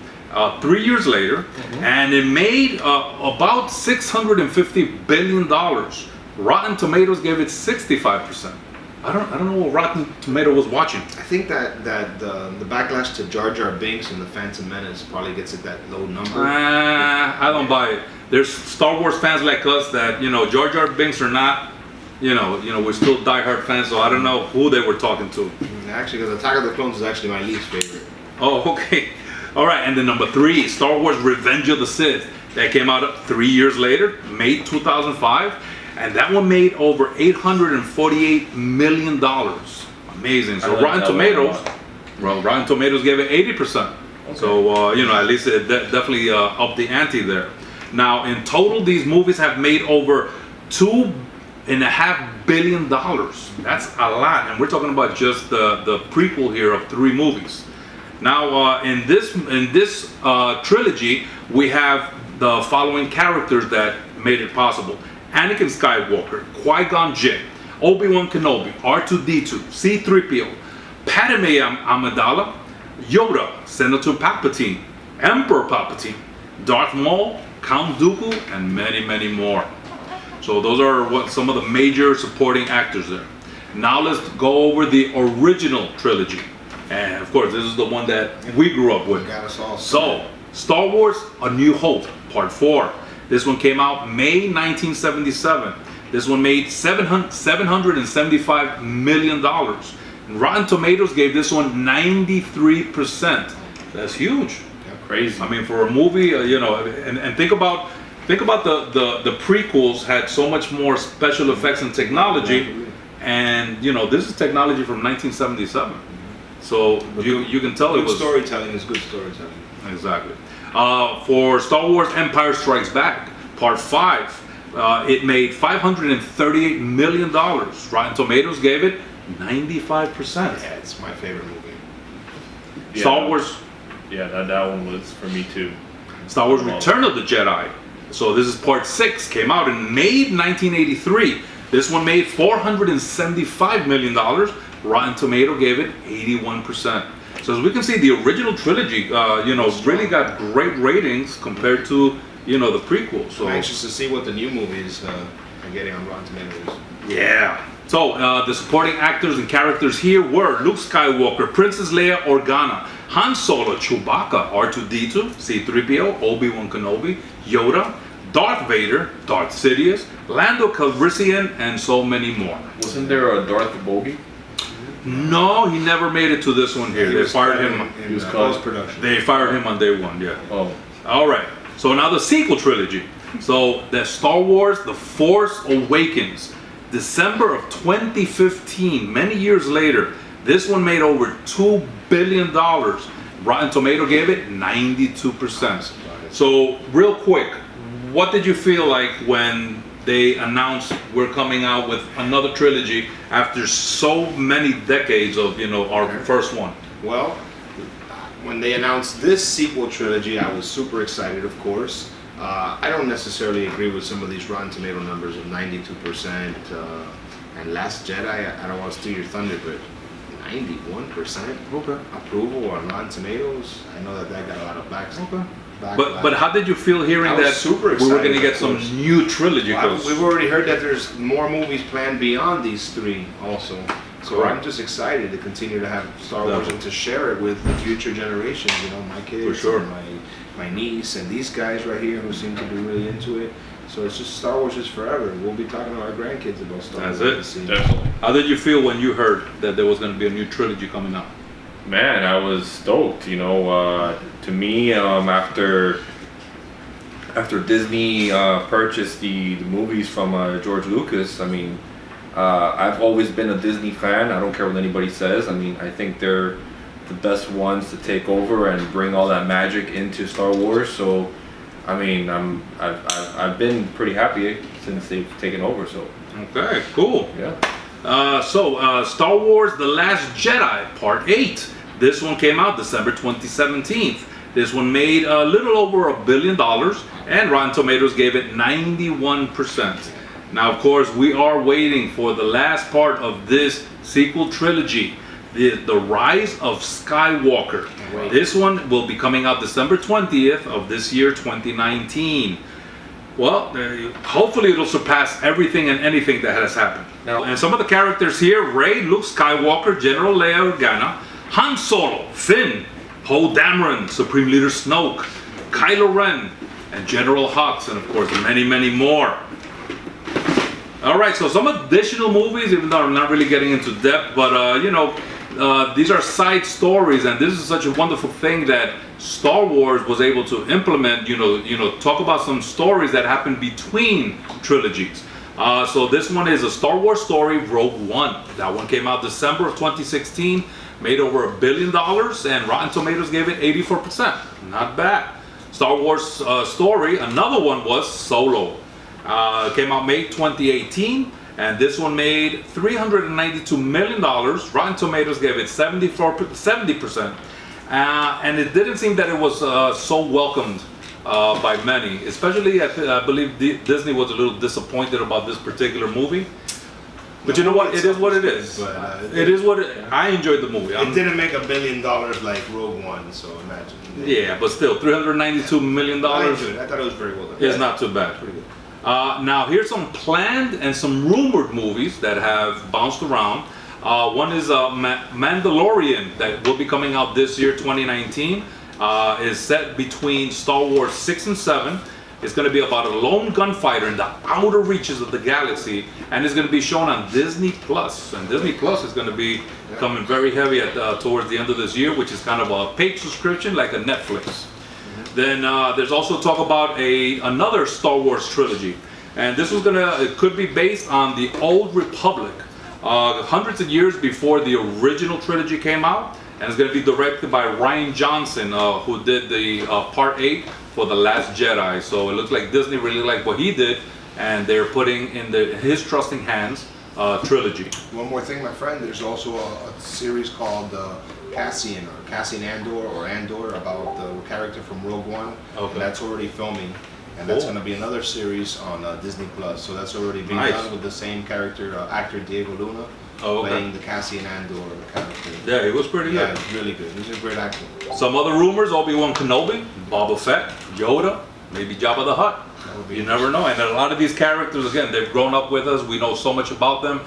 3 years later, and it made about $650 billion. Rotten Tomatoes gave it 65%. I don't know what Rotten Tomato was watching. I think that the backlash to Jar Jar Binks and the Phantom Menace probably gets it that low number. I don't buy it. There's Star Wars fans like us that Jar Jar Binks are not. We're still diehard fans, so I don't know who they were talking to. Actually, because Attack of the Clones is actually my least favorite. Oh, okay. All right, and then number 3, Star Wars Revenge of the Sith. That came out 3 years later, May 2005. And that one made over $848 million. Amazing. So Rotten Tomatoes gave it 80%. Okay. So, at least it definitely upped the ante there. Now, in total, these movies have made over $2.5 billion. That's a lot. And we're talking about just the prequel here of 3 movies. Now, in this trilogy, we have the following characters that made it possible. Anakin Skywalker, Qui-Gon Jinn, Obi-Wan Kenobi, R2-D2, C-3PO, Padme Amidala, Yoda, Senator Palpatine, Emperor Palpatine, Darth Maul, Count Dooku, and many, many more. So those are some of the major supporting actors there. Now let's go over the original trilogy. And of course, this is the one that we grew up with. Got us all. So, Star Wars A New Hope, Part 4. This one came out May 1977. This one made $775 million. And Rotten Tomatoes gave this one 93%. That's huge. Yeah, crazy. I mean, for a movie, and think about the prequels had so much more special effects and technology, and this is technology from 1977. So you can tell it was storytelling is good storytelling. Exactly. For Star Wars Empire Strikes Back, Part 5, it made $538 million. Rotten Tomatoes gave it 95%. Yeah, it's my favorite movie. Yeah, Star Wars. Yeah, that one was for me too. Star Wars Return of the Jedi. So this is Part 6, came out in May 1983. This one made $475 million. Rotten Tomato gave it 81%. So as we can see, the original trilogy, really got great ratings compared to, the prequel. So I'm anxious to see what the new movies are getting on Rotten Tomatoes. yeah. So the supporting actors and characters here were Luke Skywalker, Princess Leia Organa, Han Solo, Chewbacca, R2-D2, C-3PO, Obi-Wan Kenobi, Yoda, Darth Vader, Darth Sidious, Lando Calrissian, and so many more. Wasn't there a Darth Bogy? No, he never made it to this one here. They fired him. in was post-production. They fired him on day 1. Yeah. Oh. All right. So now the sequel trilogy. So the Star Wars: The Force Awakens. December of 2015, many years later, this one made over $2 billion. Rotten Tomato gave it 92%. So real quick, what did you feel like when they announced we're coming out with another trilogy after so many decades of, our first one? Well, when they announced this sequel trilogy, I was super excited, of course. I don't necessarily agree with some of these Rotten Tomato numbers of 92%. And Last Jedi, I don't want to steal your thunder, but 91% approval on Rotten Tomatoes. I know that got a lot of backlash. But how did you feel hearing that super we were going to get some new trilogy? Well, we've already heard that there's more movies planned beyond these three also. So Correct. I'm just excited to continue to have Star Wars and to share it with the future generations, my kids, For sure. and my niece, and these guys right here who seem to be really into it. So it's just Star Wars is forever. We'll be talking to our grandkids about Star Wars. That's it. Definitely. How did you feel when you heard that there was going to be a new trilogy coming out? Man, I was stoked. To me, after Disney purchased the movies from George Lucas, I've always been a Disney fan. I don't care what anybody says. I think they're the best ones to take over and bring all that magic into Star Wars. So, I've been pretty happy since they've taken over. So. Okay, cool. Yeah. Star Wars: The Last Jedi Part 8. This one came out December 2017. This one made a little over $1 billion, and Rotten Tomatoes gave it 91%. Now, of course, we are waiting for the last part of this sequel trilogy, The Rise of Skywalker. This one will be coming out December 20th of this year, 2019. Well, hopefully it'll surpass everything and anything that has happened. Now, and some of the characters here: Rey, Luke Skywalker, General Leia Organa, Han Solo, Finn, Poe Dameron, Supreme Leader Snoke, Kylo Ren, and General Hux, and of course many, many more. Alright, so some additional movies, even though I'm not really getting into depth, but these are side stories, and this is such a wonderful thing that Star Wars was able to implement, talk about some stories that happened between trilogies. So this one is a Star Wars story, Rogue One. That one came out December of 2016, made over $1 billion, and Rotten Tomatoes gave it 84%. Not bad. Star Wars story, another one was Solo. Came out May 2018, and this one made $392 million. Rotten Tomatoes gave it 70%. And it didn't seem that it was so welcomed by many, especially I believe Disney was a little disappointed about this particular movie. But you know what? It is what it is. It is what it. I enjoyed the movie. It didn't make $1 billion like Rogue One, so imagine. Yeah, but still, $392 million. I thought it was very well done. Is not too bad. Pretty good. Now here's some planned and some rumored movies that have bounced around. One is Mandalorian that will be coming out this year, 2019. Is set between Star Wars 6 and 7. It's going to be about a lone gunfighter in the outer reaches of the galaxy, and it's going to be shown on Disney Plus. And Disney Plus is going to be coming very heavy towards the end of this year, which is kind of a paid subscription like a Netflix. Then there's also talk about another Star Wars trilogy, and this was it could be based on the Old Republic, hundreds of years before the original trilogy came out, and it's going to be directed by Ryan Johnson, who did the Part 8 for The Last Jedi. So it looks like Disney really liked what he did, and they're putting in his trusting hands trilogy. One more thing, my friend. There's also a series called Cassian Andor about the character from Rogue One. Okay. That's already filming, and that's going to be another series on Disney Plus. So that's already being done with the same character, actor Diego Luna, playing the Cassian Andor character. Yeah, it was pretty good. Yeah, it's really good. He's a great actor. Some other rumors: Obi-Wan Kenobi, Boba Fett, Yoda, maybe Jabba the Hutt. You never know. And a lot of these characters, again, they've grown up with us. We know so much about them.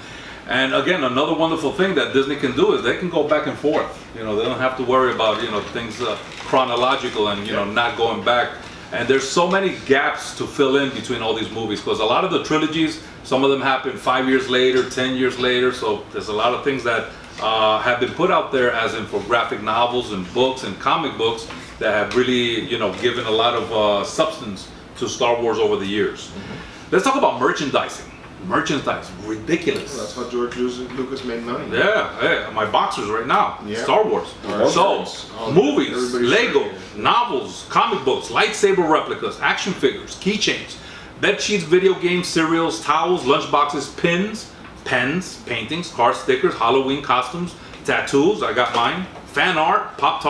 And again, another wonderful thing that Disney can do is they can go back and forth. They don't have to worry about things chronological and not going back. And there's so many gaps to fill in between all these movies, because a lot of the trilogies, some of them happen 5 years later, 10 years later. So there's a lot of things that have been put out there as infographic novels and books and comic books that have really given a lot of substance to Star Wars over the years. Let's talk about merchandising. merchandise, ridiculous. Well, that's how George Lucas made money. Yeah, my boxers right now. Yeah. Star Wars. So, movies, Everybody's Lego, trying. novels, comic books, lightsaber replicas, action figures, keychains, bed sheets, video games, cereals, towels, lunchboxes, pins, pens, paintings, car stickers, Halloween costumes, tattoos. I got mine. Fan art, pop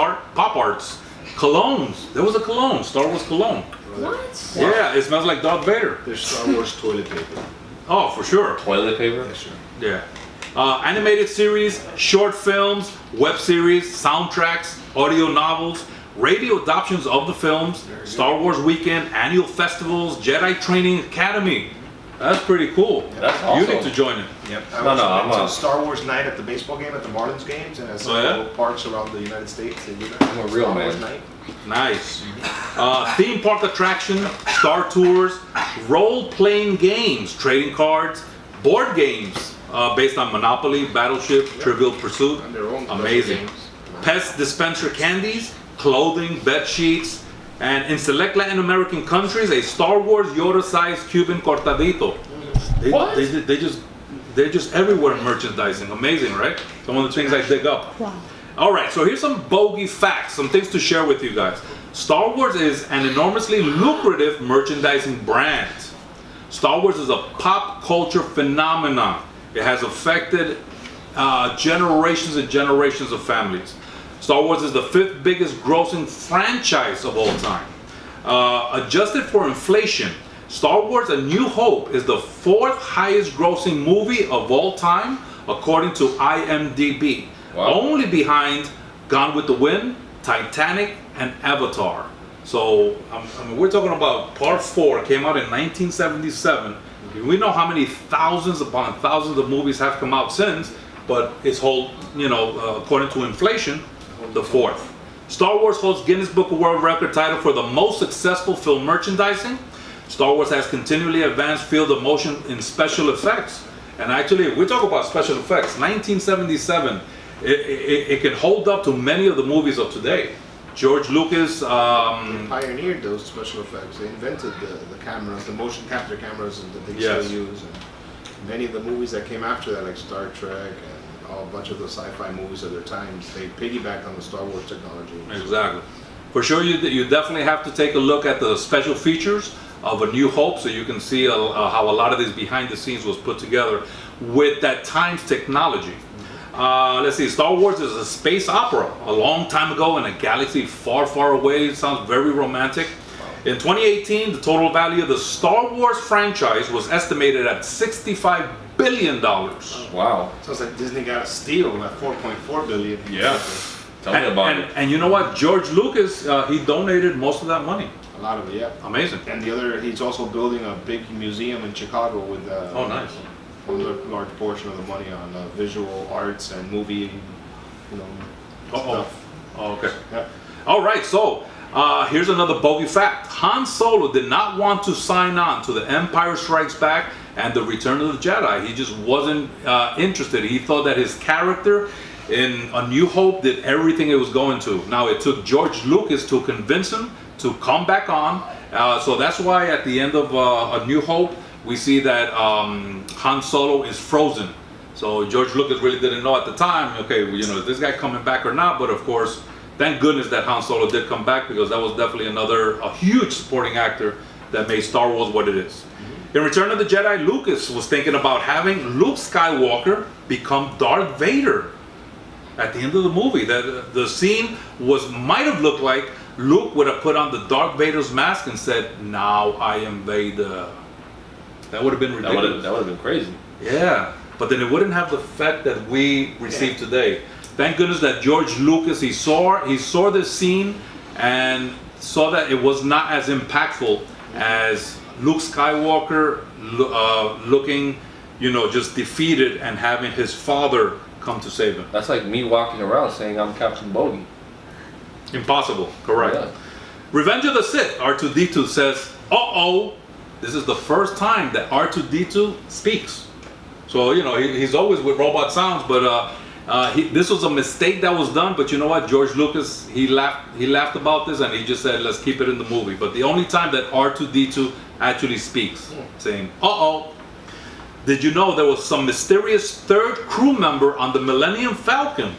arts, colognes. There was a cologne, Star Wars cologne. What? Yeah, it smells like Darth Vader. There's Star Wars toilet paper. Oh, for sure. Toilet paper? Yes, sir. Yeah. Animated series, short films, web series, soundtracks, audio novels, radio adoptions of the films, Star Wars weekend, annual festivals, Jedi Training Academy. That's pretty cool. That's You awesome. need to join it. Yep. No, I I'm went to a- Star Wars night at the baseball game at the Marlins games, and at several parks around the United States. They do that. I'm a real Star Wars man. night. Nice. Theme park attraction, Star Tours, role-playing games, trading cards, board games based on Monopoly, Battleship, Trivial Pursuit. And their own special Amazing. games. Pest dispenser candies, clothing, bed sheets, and in select Latin American countries, a Star Wars Yoda-sized Cuban cortadito. What? They're just everywhere in merchandising. Amazing, right? Some of the things I dig up. Wow. All right, so here's some bogey facts, some things to share with you guys. Star Wars is an enormously lucrative merchandising brand. Star Wars is a pop culture phenomenon. It has affected generations and generations of families. Star Wars is the 5th biggest grossing franchise of all time. Adjusted for inflation, Star Wars A New Hope is the 4th highest grossing movie of all time, according to IMDb. Wow. Only behind Gone with the Wind, Titanic, and Avatar. So, I mean, we're talking about Part 4, came out in 1977. We know how many thousands upon thousands of movies have come out since, but it's whole, according to inflation, the 4th. Star Wars holds Guinness Book of World Record title for the most successful film merchandising. Star Wars has continually advanced field of motion in special effects. And actually, we talk about special effects. 1977, it can hold up to many of the movies of today. George Lucas, They pioneered those special effects. They invented the cameras, the motion capture cameras that they Yes. still use. And many of the movies that came after that, like Star Trek and a bunch of the sci-fi movies of their times, they piggybacked on the Star Wars technology. exactly. For sure, you definitely have to take a look at the special features of A New Hope, so you can see how a lot of this behind the scenes was put together with that time's technology. Let's see, Star Wars is a space opera a long time ago in a galaxy far, far away. It sounds very romantic. In 2018, the total value of the Star Wars franchise was estimated at $65 billion. Wow. Sounds like Disney got a steal at $4.4 billion. Yeah. Tell me about it. And you know what? George Lucas, he donated most of that money. A lot of it, yeah. Amazing. And he's also building a big museum in Chicago with Oh, nice. a large portion of the money on visual arts and movie, stuff. Oh, okay. Yeah. All right, so here's another bogey fact. Han Solo did not want to sign on to the Empire Strikes Back and the Return of the Jedi. He just wasn't interested. He thought that his character in A New Hope did everything it was going to. Now, it took George Lucas to convince him to come back on. So that's why at the end of A New Hope, we see that Han Solo is frozen. So George Lucas really didn't know at the time, okay, is this guy coming back or not? But of course, thank goodness that Han Solo did come back, because that was definitely a huge supporting actor that made Star Wars what it is. In Return of the Jedi, Lucas was thinking about having Luke Skywalker become Darth Vader at the end of the movie. That the scene might have looked like Luke would have put on the Darth Vader's mask and said, "Now I am Vader." That would have been ridiculous. That would have been crazy. Yeah, but then it wouldn't have the effect that we receive today. Thank goodness that George Lucas, he saw this scene and saw that it was not as impactful as Luke Skywalker looking, just defeated and having his father come to save him. That's like me walking around saying I'm Captain Bogy. Impossible, correct. Yeah. Revenge of the Sith, R2-D2 says, uh-oh, this is the first time that R2-D2 speaks. So, he's always with robot sounds, but this was a mistake that was done, but you know what? George Lucas, he laughed about this, and he just said, let's keep it in the movie. But the only time that R2-D2 actually speaks, saying, uh-oh. did you know there was some mysterious third crew member on the Millennium Falcon?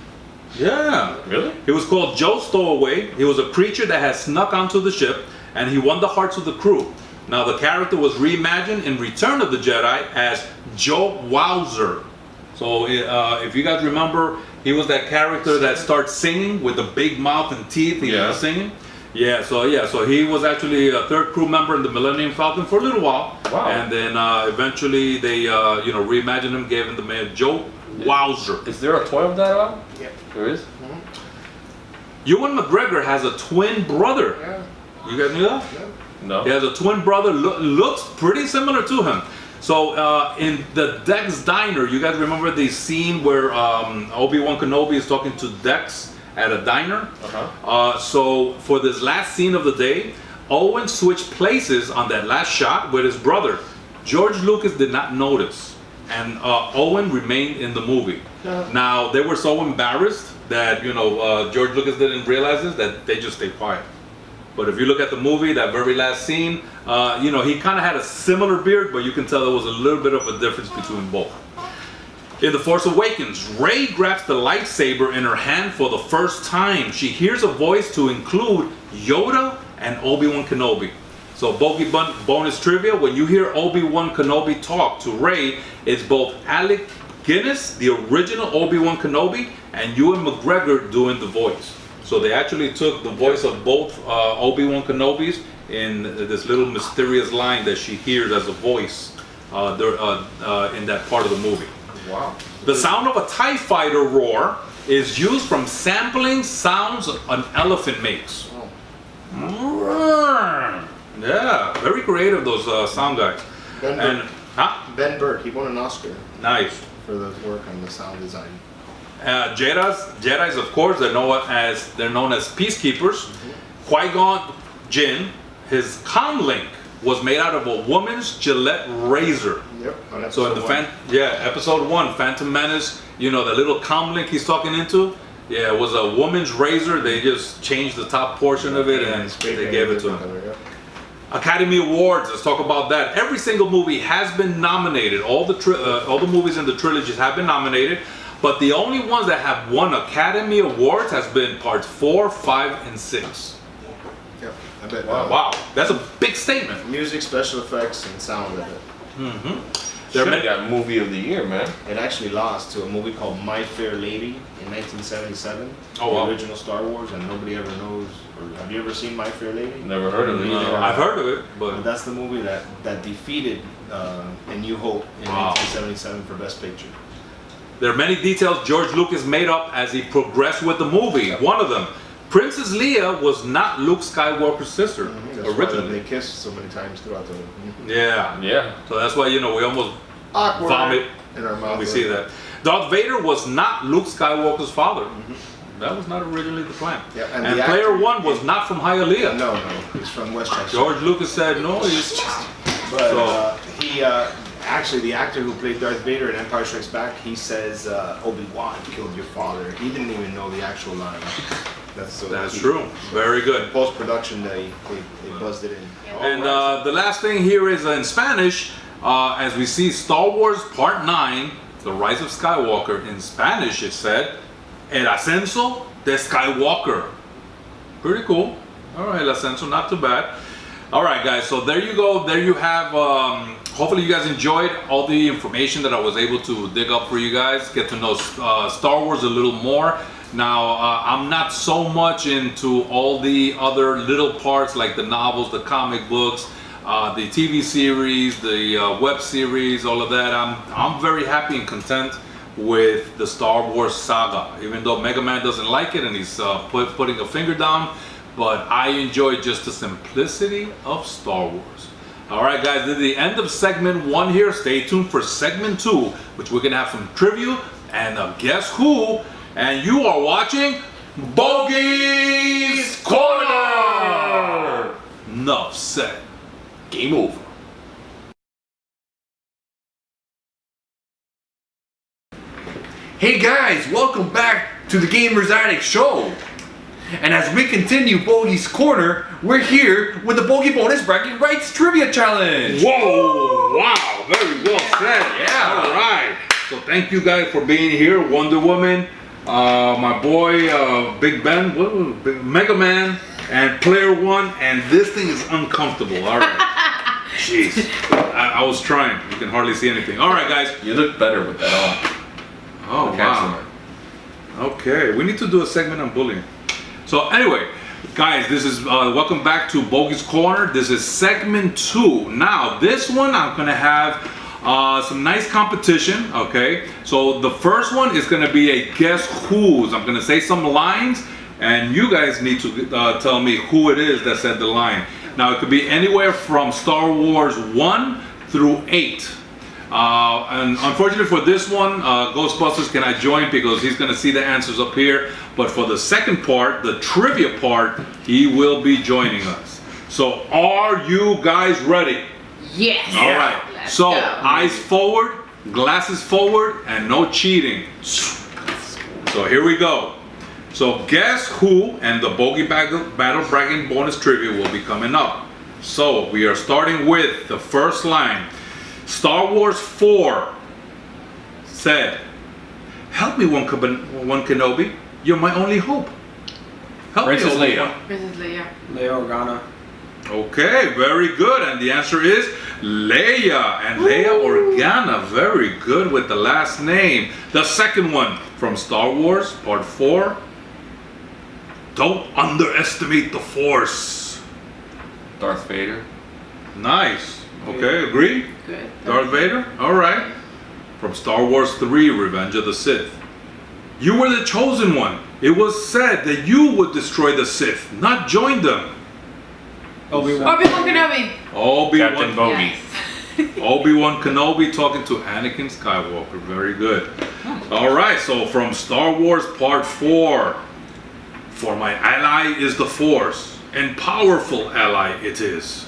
Yeah. Really? He was called Joe Stowaway. He was a creature that had snuck onto the ship, and he won the hearts of the crew. Now, the character was reimagined in Return of the Jedi as Joe Wowzer. So, if you guys remember, he was that character that starts singing with the big mouth and teeth. He was singing. So he was actually a third crew member in the Millennium Falcon for a little while. Wow. And then eventually they, reimagined him, gave him the name Joe Wowzer. Is there a toy of that out? Yeah. There is? Ewan McGregor has a twin brother. Yeah. You guys knew that? No. He has a twin brother, looks pretty similar to him. So in the Dex Diner, you guys remember the scene where Obi-Wan Kenobi is talking to Dex at a diner? So for this last scene of the day, Owen switched places on that last shot with his brother. George Lucas did not notice, and Owen remained in the movie. Now, they were so embarrassed that, George Lucas didn't realize this, that they just stayed quiet. But if you look at the movie, that very last scene, he kind of had a similar beard, but you can tell there was a little bit of a difference between both. In The Force Awakens, Rey grabs the lightsaber in her hand for the first time. She hears a voice to include Yoda and Obi-Wan Kenobi. So Bogy bonus trivia, when you hear Obi-Wan Kenobi talk to Rey, it's both Alec Guinness, the original Obi-Wan Kenobi, and Ewan McGregor doing the voice. So they actually took the voice of both Obi-Wan Kenobis in this little mysterious line that she hears as a voice in that part of the movie. Wow. The sound of a TIE fighter roar is used from sampling sounds an elephant makes. Yeah, very creative, those sound guys. Ben Burtt, he won an Oscar Nice. for the work on the sound design. Jedi's, of course, they're known as peacekeepers. Qui-Gon Jinn, his comlink was made out of a woman's Gillette razor. Yep. So in episode 1, Phantom Menace, the little comlink he's talking into, it was a woman's razor. They just changed the top portion of it and they gave it to him. Academy Awards, let's talk about that. Every single movie has been nominated. All the movies in the trilogies have been nominated, but the only ones that have won Academy Awards has been parts 4, 5, and 6. Yep. I bet. Wow, that's a big statement. Music, special effects, and sound of it. Should have got movie of the year, man. It actually lost to a movie called My Fair Lady in 1977. Oh, wow. The original Star Wars, and nobody ever knows. Or have you ever seen My Fair Lady? Never heard of it. I've heard of it, But that's the movie that defeated A New Hope in 1977 for Best Picture. there are many details George Lucas made up as he progressed with the movie. One of them, Princess Leia was not Luke Skywalker's sister originally. They kissed so many times throughout the movie. Yeah. So that's why, we almost Awkward vomit in our mouth when we see that. Darth Vader was not Luke Skywalker's father. That was not originally the plan. Yeah, and Player One was not from Hialeah. No, he's from Westchester. George Lucas said no. But he actually, the actor who played Darth Vader in Empire Strikes Back, he says Obi-Wan killed your father. He didn't even know the actual line. That's true. Very good. Post-production, they buzzed it in. And the last thing here is in Spanish, as we see Star Wars Part 9, The Rise of Skywalker. In Spanish it said, El Ascenso de Skywalker. Pretty cool. All right, El Ascenso, not too bad. All right, guys, so there you go. There you have, hopefully you guys enjoyed all the information that I was able to dig up for you guys, get to know Star Wars a little more. Now, I'm not so much into all the other little parts like the novels, the comic books, the TV series, the web series, all of that. I'm very happy and content with the Star Wars saga, even though Mega Man doesn't like it and he's putting a finger down, but I enjoy just the simplicity of Star Wars. All right, guys, this is the end of segment 1 here. Stay tuned for segment 2, which we're gonna have some trivia and guess who? And you are watching Bogy's Corner. Enough said. Game over. Hey guys, welcome back to the Gamers Addict Show. And as we continue Bogy's Corner, we're here with the Bogy Bonus Bracket Rights Trivia Challenge. Whoa! Wow! Very well said. Yeah. All right. So thank you guys for being here. Wonder Woman, my boy Big Ben, Mega Man, and Player One. And this thing is uncomfortable. All right. Jeez. I was trying. You can hardly see anything. All right, guys. You look better with that on. Oh, wow. Okay. We need to do a segment on bullying. So anyway, guys, this is welcome back to Bogy's Corner. This is segment 2. Now, this one I'm gonna have some nice competition. Okay, so the first one is gonna be a guess who's. I'm gonna say some lines, and you guys need to tell me who it is that said the line. Now, it could be anywhere from Star Wars 1 through 8. And unfortunately for this one, Ghostbusters cannot join because he's going to see the answers up here. But for the second part, the trivia part, he will be joining us. So are you guys ready? Yes. All right. Let's So go. eyes forward, glasses forward, and no cheating. So here we go. So guess who and the Bogy Battle Bragging bonus trivia will be coming up. So we are starting with the first line. Star Wars 4 said, "Help me, one Kenobi. You're my only hope." Help Princess me, Leia. Princess Leia. Leia Organa. Okay, very good. And the answer is Leia. And Leia Organa, very good with the last name. The second one from Star Wars Part 4. Don't underestimate the Force. Darth Vader. Nice. Okay, agree? Good. Darth Vader? All right. From Star Wars 3, Revenge of the Sith. You were the chosen one. It was said that you would destroy the Sith, not join them. Obi-Wan. Obi-Wan Kenobi. Captain Bogy. Yes. Obi-Wan Kenobi talking to Anakin Skywalker. Very good. All right, so from Star Wars Part 4. For my ally is the Force, and powerful ally it is.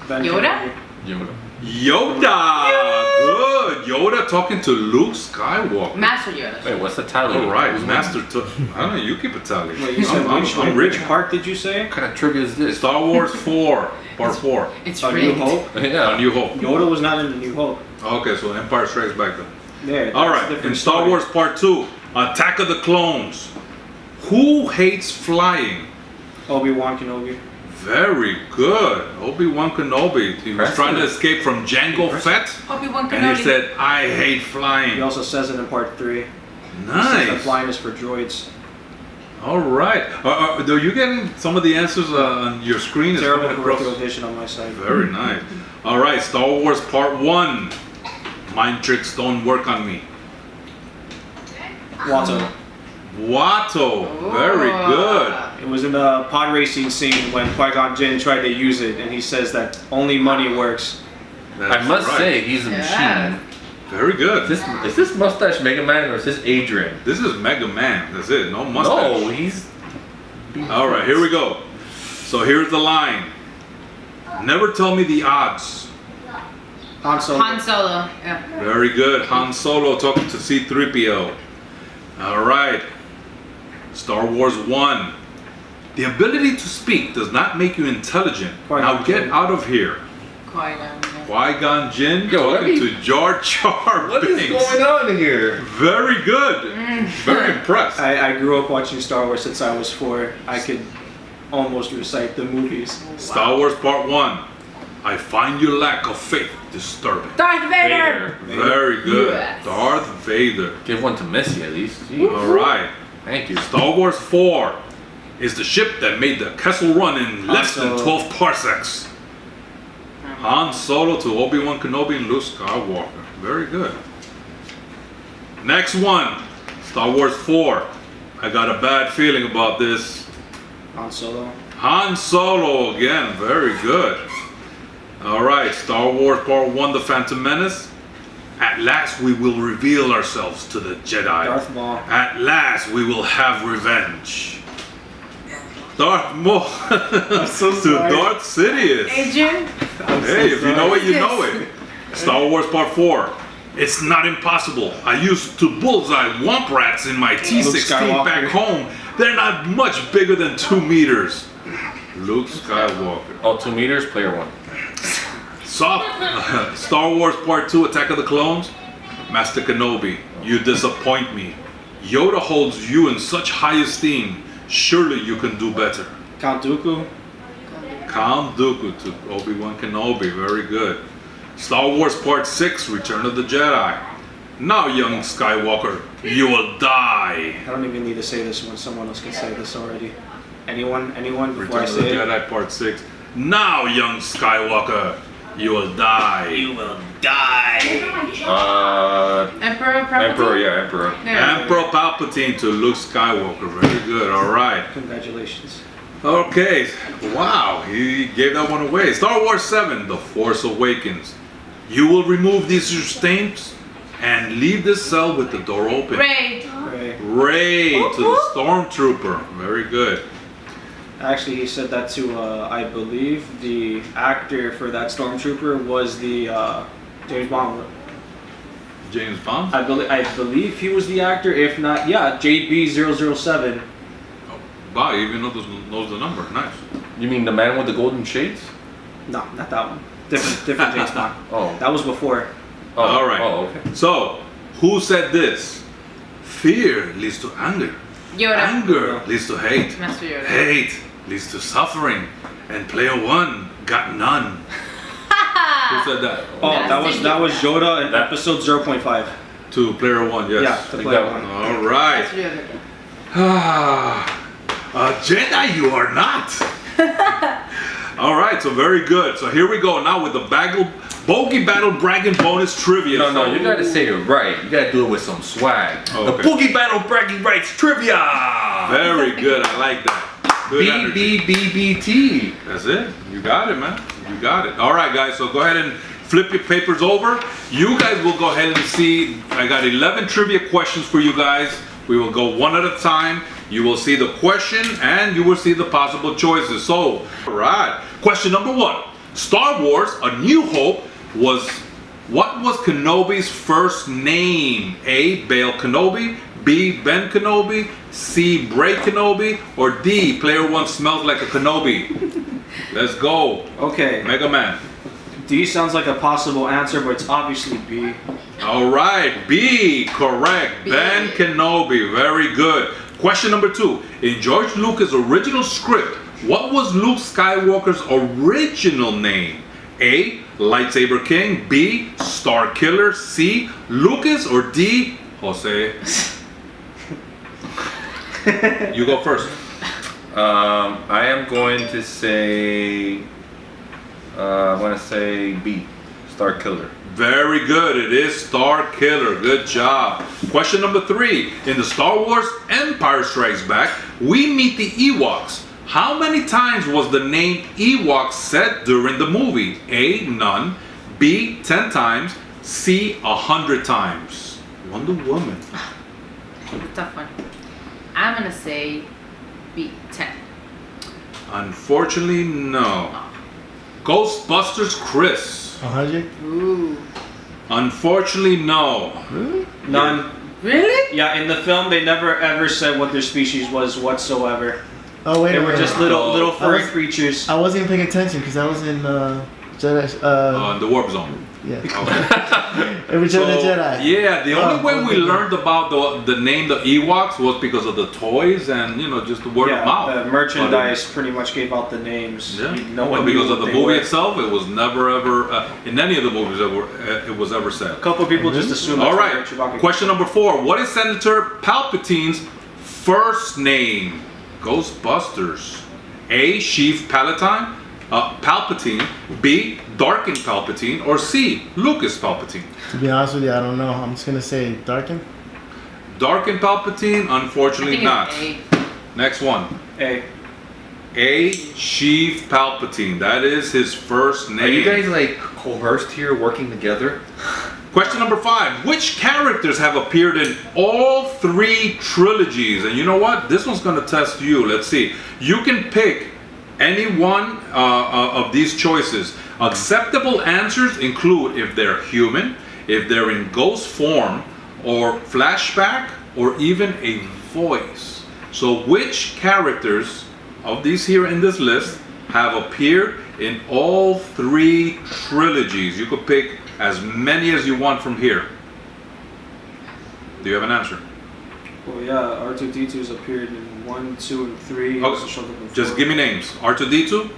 Ben Yoda? Kenobi. Yoda. Yoda! Good. Yoda talking to Luke Skywalker. Master Yoda. Wait, what's the tally? All right, Master. I don't know. You keep a tally. Wait, you said I'm rich. which part did you say? What kind of trivia is this? Star Wars 4, Part 4. It's A New rigged. Hope? Yeah. A New Hope. Yoda was not in the New Hope. Okay, so Empire Strikes Back then. Yeah. All that's a right, different in Star story. Wars Part 2, Attack of the Clones. Who hates flying? Obi-Wan Kenobi. Very good. Obi-Wan Kenobi. He was Impressive. trying to escape from Jango Fett, Obi-Wan and he Kenobi. said, I hate He flying. also says it in Part 3. He says that Nice. flying is for droids. All right. Are you getting some of the answers on your screen? Is Terrible coming across? parental vision on my side. Very nice. All right, Star Wars Part 1. Mind tricks don't work on me. Watto. Watto. Very good. It was in the pod racing scene when Qui-Gon Jinn tried to use it, and he says that only money works. That's I must right. say, he's a Yeah. machine. Very good. Is this Mustache Mega Man or is this Adrian? This is Mega Man. That's it. No mustache. No, he's. All right, here we go. So here's the line. Never tell me the odds. Han Solo. Han Solo. Yeah. Very good. Han Solo talking to C-3PO. All right. Star Wars 1. The ability to speak does not make you intelligent. Qui-Gon Now get Jinn. out of here. Qui-Gon. Qui-Gon Jinn Yo, let talking me- to Jar Jar What is Binks. going on here? Very good. Very impressed. I grew up watching Star Wars since I was 4. I could almost recite the movies. Star Wars Part 1. I find your lack of faith disturbing. Darth Vader. Very good. Yes. Darth Vader. Give one to Missy at least. Jeez. All right. Thank you. Star Wars 4 is the ship that made the Kessel Run in less than Solo. 12 parsecs. Han Solo to Obi-Wan Kenobi and Luke Skywalker. Very good. Next one. Star Wars 4. I got a bad feeling about this. Han Solo. Han Solo again. Very good. All right. Star Wars Part 1, The Phantom Menace. At last we will reveal ourselves to the Jedi. Darth Maul. At last we will have revenge. Darth Maul so to sorry. Darth Sidious. Adrian. Hey, if you know it, you know it. Star Wars Part 4. It's not impossible. I used to bullseye womp rats in my T-16 Skywalker. back home. They're not much bigger than 2 meters. Luke Skywalker. Oh, 2 meters, player 1. Star Wars Part 2 Attack of the Clones. Master Kenobi, you disappoint me. Yoda holds you in such high esteem. Surely you can do better. Count Dooku. Count Dooku to Obi-Wan Kenobi. Very good. Star Wars Part 6 Return of the Jedi. Now, young Skywalker, you will die. I don't even need to say this when someone else can say this already. Anyone before Return I of the say it? Jedi Part 6. Now, young Skywalker, you will die. You will die. Emperor Palpatine? Emperor, yeah, Emperor. Yeah. Emperor Palpatine to Luke Skywalker. Very good. All right. Congratulations. Okay. Wow. He gave that one away. Star Wars 7 The Force Awakens. You will remove these restraints and leave this cell with the door open. Rey. Rey to the Stormtrooper. Very good. Actually, he said that to, I believe, the actor for that Stormtrooper was the James Bond. James Bond? I believe he was the actor. If not, yeah, JB007. Wow, you even knows the number. Nice. You mean the man with the golden shades? No, not that one. Different James Bond. Oh. That was before. Oh. All right. Oh, okay. So, who said this? Fear leads to anger. Yoda. Anger leads to hate. Master Yoda. Hate leads to suffering. And player one got none. Who said that? Oh, that was Yoda in episode 0.5. To player one, yes. Yeah, to player one. All right. Master Yoda. Jedi, you are not. All right, so very good. So here we go now with the Bogey Battle Bragging Bonus Trivia. No, you gotta say it right. You gotta do it with some swag. Oh, The okay. Boogie Battle Bragging Rights Trivia! Very good, I like that. Good energy. BBBBT. That's it. You got it, man. You got it. All right, guys. So go ahead and flip your papers over. You guys will go ahead and see. I got 11 trivia questions for you guys. We will go one at a time. You will see the question and you will see the possible choices. So, all right. Question number 1. Star Wars: A New Hope what was Kenobi's first name? A. Bail Kenobi. B. Ben Kenobi. C. Bray Kenobi. Or D. Player one smells like a Kenobi. Let's go. Okay. Mega Man. D sounds like a possible answer, but it's obviously B. All right, B, correct. B. Ben Kenobi, very good. Question number 2. In George Lucas' original script, what was Luke Skywalker's original name? A. Lightsaber King. B. Star Killer. C. Lucas. Or D. Jose. You go first. I am going to say. I'm gonna say B. Star Killer. Very good. It is Star Killer. Good job. Question number 3. In the Star Wars Empire Strikes Back, we meet the Ewoks. How many times was the name Ewok said during the movie? A. None. B. 10 times. C. 100 times. Wonder Woman. Tough one. I'm gonna say B. 10. Unfortunately, no. Ghostbusters Chris. 100? Ooh. Unfortunately, no. Really? None. Really? Yeah, in the film they never ever said what their species was whatsoever. Oh, wait They a were minute. just little furry I was- creatures. I wasn't even paying attention because I was in Jedi. The Warp Zone. Yeah. Okay. It was Return of the Jedi. Yeah, the only Oh, way we okay. learned about the name the Ewoks was because of the toys and just the word of mouth. The merchandise pretty much gave out the names. Yeah. No one because knew of the what they movie were. itself, it was never ever in any of the movies it was ever said. A couple people just assumed. All that's right. what Chewbacca- Question number 4. What is Senator Palpatine's first name? Ghostbusters. A. Sheev Palpatine. B. Darkin Palpatine. Or C. Lucas Palpatine. To be honest with you, I don't know. I'm just gonna say Darkin. Darkin Palpatine. I Unfortunately think not. it's Next one. A. A. Sheev Palpatine. That is his first name. Are you guys like coerced here, working together? Question number 5. Which characters have appeared in all 3 trilogies? And you know what? This one's going to test you. Let's see. You can pick any one of these choices. Acceptable answers include if they're human, if they're in ghost form, or flashback, or even a voice. So which characters of these here in this list have appeared in all 3 trilogies? You could pick as many as you want from here. Do you have an answer? Well, yeah, R2D2's appeared in 1, 2, and 3. He also showed up in Just 4. give me names. R2D2?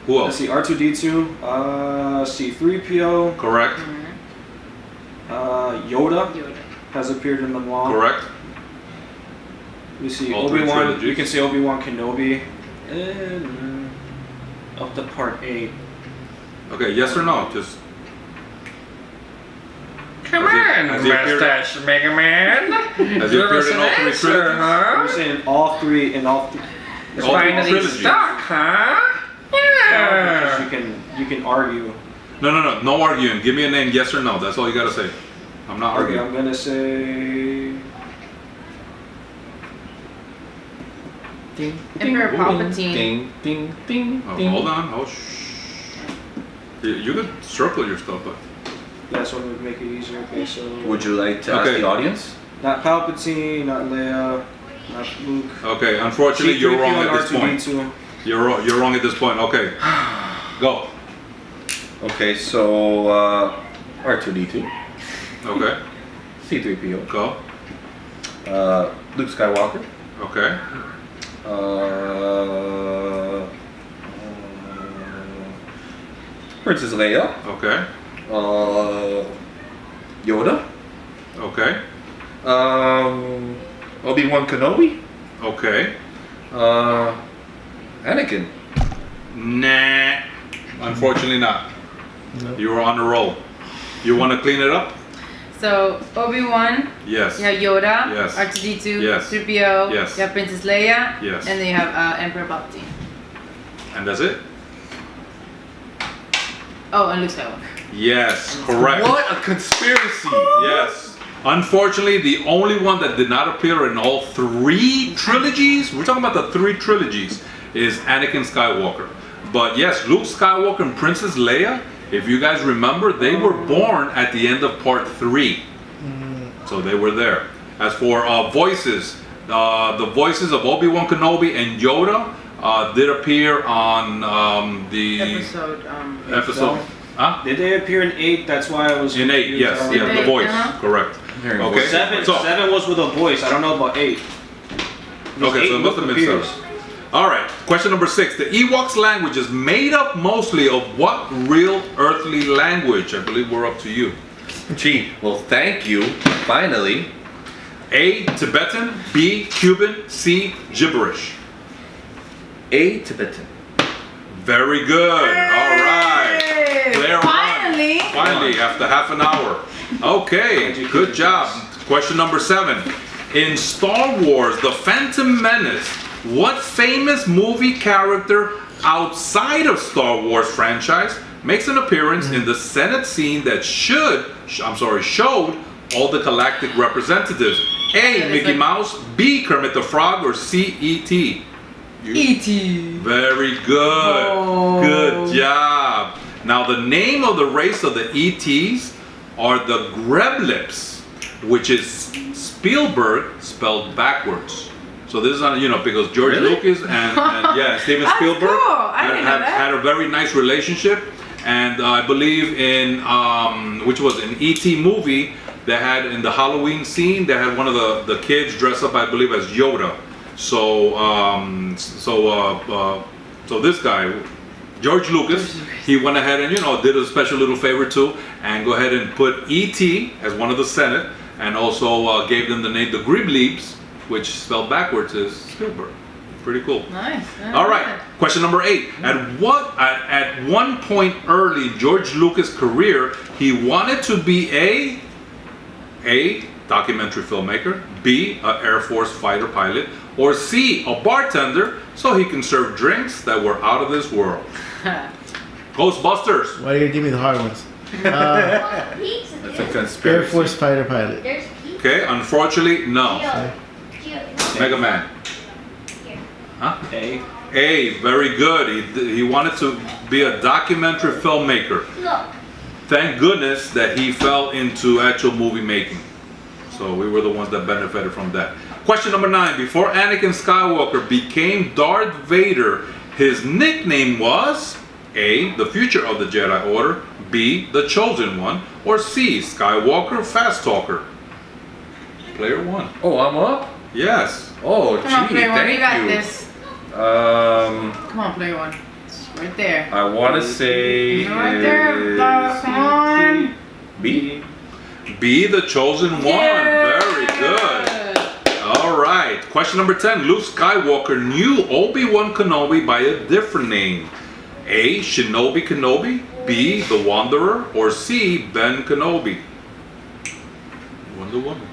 Who Let's else? see, R2D2, C3PO, Correct. Yoda has appeared in them all. Correct. We see All 3 Obi-Wan, trilogies. we can say Obi-Wan Kenobi. And up to part 8. Okay, yes or no? Just. Come Has he appeared- Mustache Mega Man. Has he appeared in all 3 trilogies? We're saying all 3 in all 3. It's All 3 finally trilogies. stuck, huh? Yeah. You can argue. No arguing. Give me a name, yes or no. That's all you gotta say. I'm not Okay, arguing. I'm gonna say Ding, Emperor ding, Palpatine. Ding, ding, ding, Oh, ding. hold on. Oh, shh. You could circle your stuff, but. that's one would make it easier. Okay, so Would you like to ask Okay. the audience? not Palpatine, not Leia, not Luke. Okay, unfortunately, you're wrong C3PO at this and point. R2D2. You're wrong at this point. Okay. Go. Okay, so R2D2, Okay. C3PO, Go. Luke Skywalker, Okay. Princess Leia, Okay. Yoda, Okay. Obi-Wan Kenobi, Okay. Anakin. Nah. Unfortunately not. No. You were on a roll. You want to clean it up? So Obi-Wan, Yes. you have Yoda, Yes. R2D2, Yes. 3PO, Yes. you have Princess Leia, Yes. and then you have Emperor Palpatine. And that's it? Oh, and Luke Skywalker. Yes. Correct. What a conspiracy! Yes. Unfortunately, the only one that did not appear in all 3 trilogies, we're talking about the 3 trilogies, is Anakin Skywalker. But yes, Luke Skywalker and Princess Leia, if you guys remember, they were born at the end of part 3. So they were there. As for voices, the voices of Obi-Wan Kenobi and Yoda did appear on the episode. Huh? Did they appear in 8? That's why I was In 8, confused. yes, I don't yeah, know. the voice, Uh-huh. correct. Hearing Okay, voices. so, 7 was with a voice. I don't know about 8. okay, so it must have been 7. All right, question number 6. The Ewoks language is made up mostly of what real earthly language? I believe we're up to you. Gee, well, thank you. Finally. A, Tibetan, B, Cuban, C, gibberish. A Tibetan. Very good. All right. Player Finally. one. Finally, after half an hour. Okay, good job. Question number 7. In Star Wars, The Phantom Menace, what famous movie character outside of Star Wars franchise makes an appearance in the Senate scene that showed all the galactic representatives? A, Mickey Mouse, B, Kermit the Frog, or C, E.T.? E.T. Very good. Oh. Good job. Now the name of the race of the ETs are the Greblips, which is Spielberg spelled backwards. So this is on, because George Lucas and yeah, Steven That's Spielberg cool. I didn't know that. had a very nice relationship. And I believe in which was an ET movie, they had in the Halloween scene, they had one of the kids dress up, I believe, as Yoda. So so this guy, George Lucas, he went ahead and did a special little favor too, and go ahead and put E.T. as one of the Senate, and also gave them the name the Greblips, which spelled backwards is Spielberg. Pretty cool. Nice. All right, question number 8. At one point early in George Lucas' career, he wanted to be a documentary filmmaker, B, an Air Force fighter pilot, or C, a bartender, so he can serve drinks that were out of this world. Ghostbusters. Why do you give me the hard ones? Pizza. That's a Air conspiracy. Force fighter pilot. There's pizza. Okay, unfortunately, no. Mega Man. Huh? A, very good. He wanted to be a documentary filmmaker. Look. Thank goodness that he fell into actual movie making. So we were the ones that benefited from that. Question number 9. Before Anakin Skywalker became Darth Vader, his nickname was A. The future of the Jedi Order. B. The chosen one. Or C. Skywalker Fast Talker. Player 1. Oh, I'm up? Yes. Oh, Come on, gee, player 1, thank you got you. this. Come on, player 1. It's right there. I want to say It's right there, come on. B. B. The chosen one. Yeah. Very good. All right. Question number 10. Luke Skywalker knew Obi-Wan Kenobi by a different name. A. Shinobi Kenobi. B. The Wanderer. Or C. Ben Kenobi. Wonder Woman.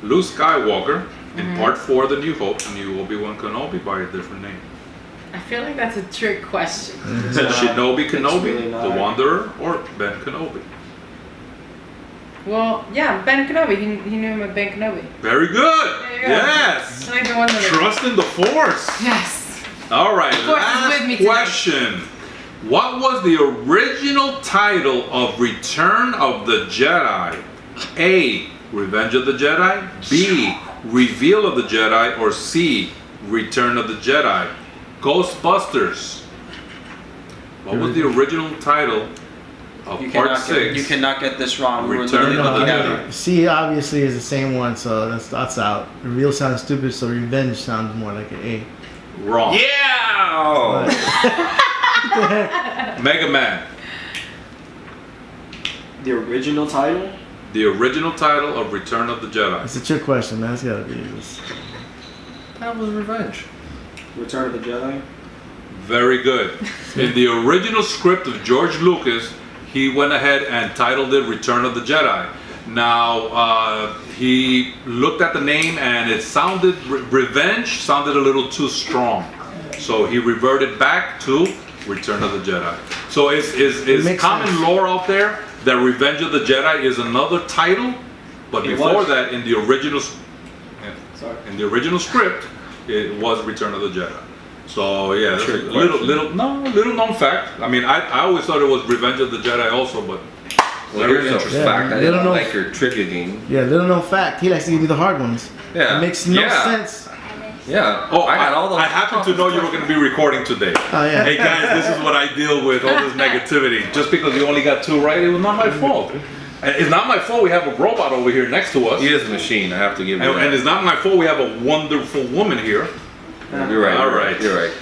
Luke Skywalker in Part 4 of The New Hope knew Obi-Wan Kenobi by a different name. I feel like that's a trick question. Is it Shinobi Kenobi, really not. The Wanderer, or Ben Kenobi? Well, yeah, Ben Kenobi. He knew him as Ben Kenobi. Very good. There you go. Yes. I like the one that. Trust in the Force. Yes. All right, Force is with me last today. question. What was the original title of Return of the Jedi? A. Revenge of the Jedi. B. Reveal of the Jedi. Or C. Return of the Jedi. Ghostbusters. What was the original title of Part 6? You cannot get this wrong. We were Return literally of the looking at Jedi. it. C obviously is the same one, so that's out. Reveal sounds stupid, so revenge sounds more like an A. Wrong. Yeah! Mega Man. The original title? The original title of Return of the Jedi. It's a trick question, man. It's gotta be this. That was Revenge. Return of the Jedi? Very good. In the original script of George Lucas, he went ahead and titled it Return of the Jedi. Now, he looked at the name and it sounded, Revenge sounded a little too strong. So he reverted back to Return of the Jedi. So is makes common sense. lore out there that Revenge of the Jedi is another title? But It before was. that, in the original Sorry. in the original script, it was Return of the Jedi. So yeah, that's a Trick little known fact. I mean, I always thought it was Revenge of the Jedi also, but Well, very here's a interesting. fact. I Little didn't known- like your trivia game. Yeah, little known fact. He likes to give you the hard ones. Yeah. It makes no Yeah. sense. Yeah. Oh, I got all those. I happen to know you were going to be recording today. Oh yeah. Hey guys, this is what I deal with, all this negativity. Just because you only got 2 right, it was not my fault. And it's not my fault we have a robot over here next to us. He is a machine. I have to give you And that. it's not my fault we have a wonderful woman here. You're right. All you're right. You're right.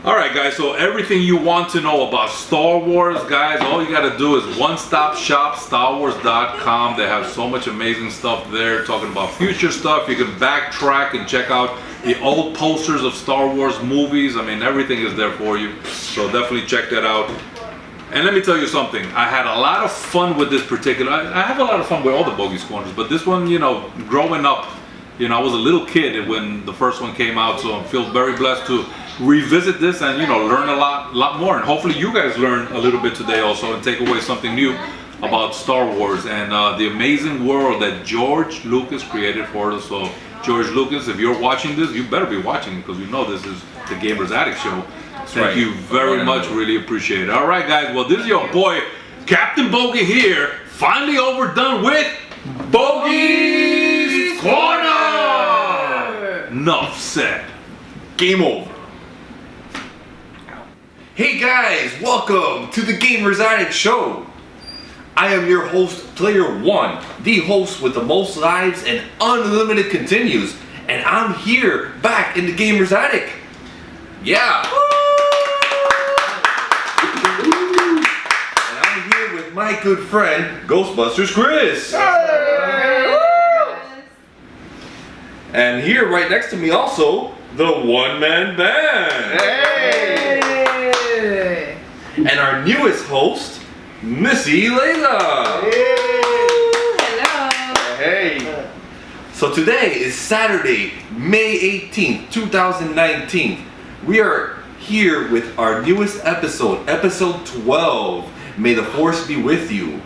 All right, guys, so everything you want to know about Star Wars, guys, all you got to do is one-stop shop, StarWars.com. They have so much amazing stuff there, talking about future stuff. You can backtrack and check out the old posters of Star Wars movies. I mean, everything is there for you, so definitely check that out. And let me tell you something, I had a lot of fun with this particular, I have a lot of fun with all the Bogies Corners, but this one, you know, growing up, you know, I was a little kid when the first one came out, so I feel very blessed to revisit this and, you know, learn a lot more. And hopefully you guys learn a little bit today also and take away something new about Star Wars and the amazing world that George Lucas created for us. So George Lucas, if you're watching this, you better be watching it because you know this is the Gamers Addict Show. Thank right. you very much, really appreciate it. All right, guys, well, this is your boy, Captain Bogy here, finally overdone with Bogy's Corner! Enough said. Game over. Hey guys, welcome to the Gamers Addict Show. I am your host, Player 1, the host with the most lives and unlimited continues, and I'm here back in the Gamers Attic. Yeah. And I'm here with my good friend, Ghostbusters Chris. And here right next to me also, the one-man band. And our newest host, Missy Laila. Hello. Hey. So today is Saturday, May 18th, 2019. We are here with our newest episode, episode 12. May the Force be with you.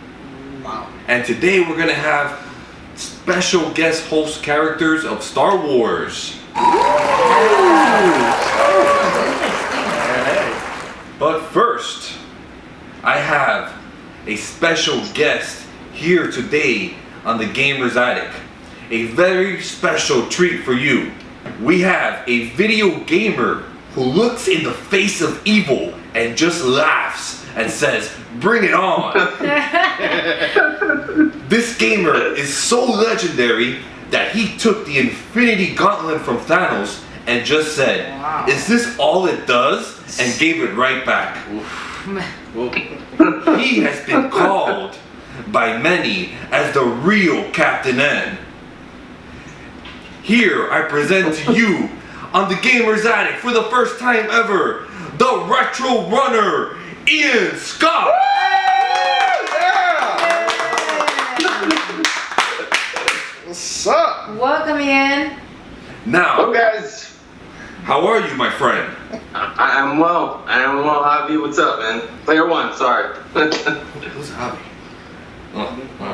Wow. And today we're gonna have special guest host characters of Star Wars. But first, I have a special guest here today on the Gamers Attic. A very special treat for you. We have a video gamer who looks in the face of evil and just laughs and says, "Bring it on." This gamer is so legendary that he took the Infinity Gauntlet from Thanos and just said, "Is this all it does?" and gave it right back. He has been called by many as the real Captain N. Here I present to you on the Gamer's Attic for the first time ever, the Retro Runner, Ian Scott. What's up? Welcome in. Now, guys, how are you, my friend? I am well. Javi, what's up, man? Player one, sorry. Who's Javi?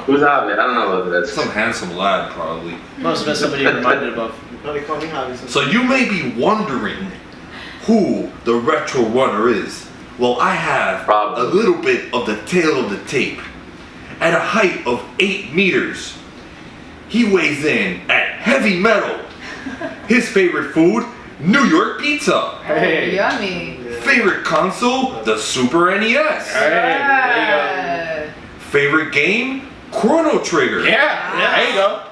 Who's Javi? I don't know what that is. Some handsome lad, probably. Must have been somebody you reminded of. Probably call me Javi. So you may be wondering who the Retro Runner is. Well, I have a little bit of the tail of the tape. At a height of 8 meters, he weighs in at heavy metal. His favorite food, New York pizza. Hey. Yummy. Favorite console, the Super NES. Favorite game, Chrono Trigger. There you go.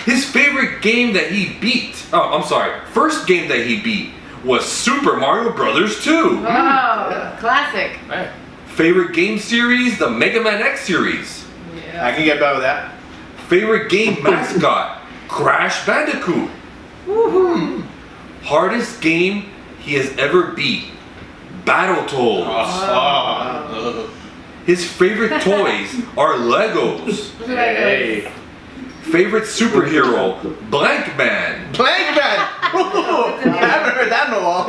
His favorite game that he beat, first game that he beat was Super Mario Brothers 2. Oh, classic. Favorite game series, the Mega Man X series. I can get by with that. Favorite game mascot, Crash Bandicoot. Woohoo. Hardest game he has ever beat, Battletoads. His favorite toys are Legos. Hey. Favorite superhero, Blank Man. Blank Man! I haven't heard that in a while.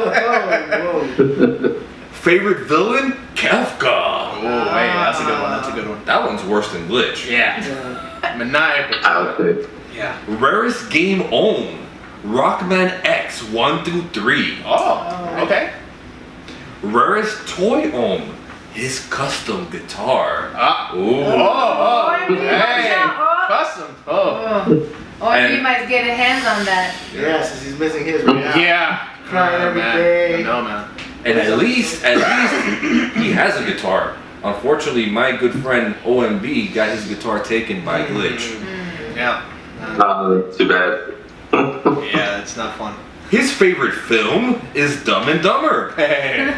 Favorite villain, Kefka. Oh, hey, that's a good one. That's a good one. That one's worse than Glitch. Yeah. Maniacal. Yeah. Rarest game owned, Rockman X 1 through 3. Oh, okay. Rarest toy owned, his custom guitar. Hey, custom. He might get his hands on that. Yeah, since he's missing his right now. Yeah. Crying every day. No, man. And at least he has a guitar. Unfortunately, my good friend OMB got his guitar taken by Glitch. Yeah. Too bad. Yeah, it's not fun. His favorite film is Dumb and Dumber. Hey.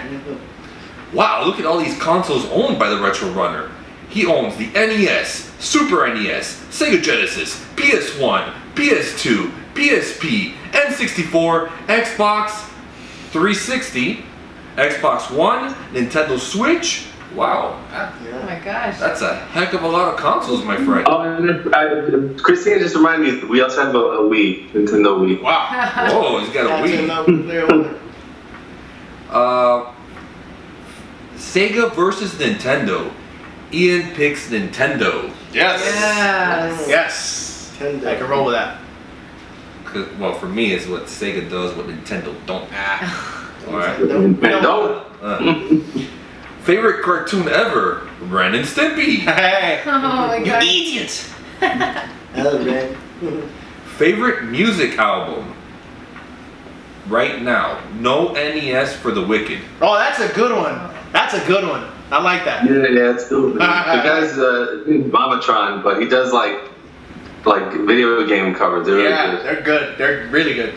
Wow, look at all these consoles owned by the Retro Runner. He owns the NES, Super NES, Sega Genesis, PS1, PS2, PSP, N64, Xbox 360, Xbox One, Nintendo Switch. Wow, Oh my gosh. that's a heck of a lot of consoles, my friend. Oh, and Christina just reminded me, we also have a Wii, Nintendo Wii. Wow. Oh, he's got a Wii. Sega versus Nintendo. Ian picks Nintendo. Yes. Yes. Yes. I can roll with that. Well, for me, it's what Sega does, what Nintendo don't. Alright. Nintendo. Favorite cartoon ever, Ren and Stimpy. Hey. Oh my gosh. Idiot. Hello, Red. Favorite music album, right now, no NES for the Wicked. Oh, that's a good one. That's a good one. I like that. Yeah, it's cool. The guy's Mamatron, but he does like video game covers. They're really good. They're good. They're really good.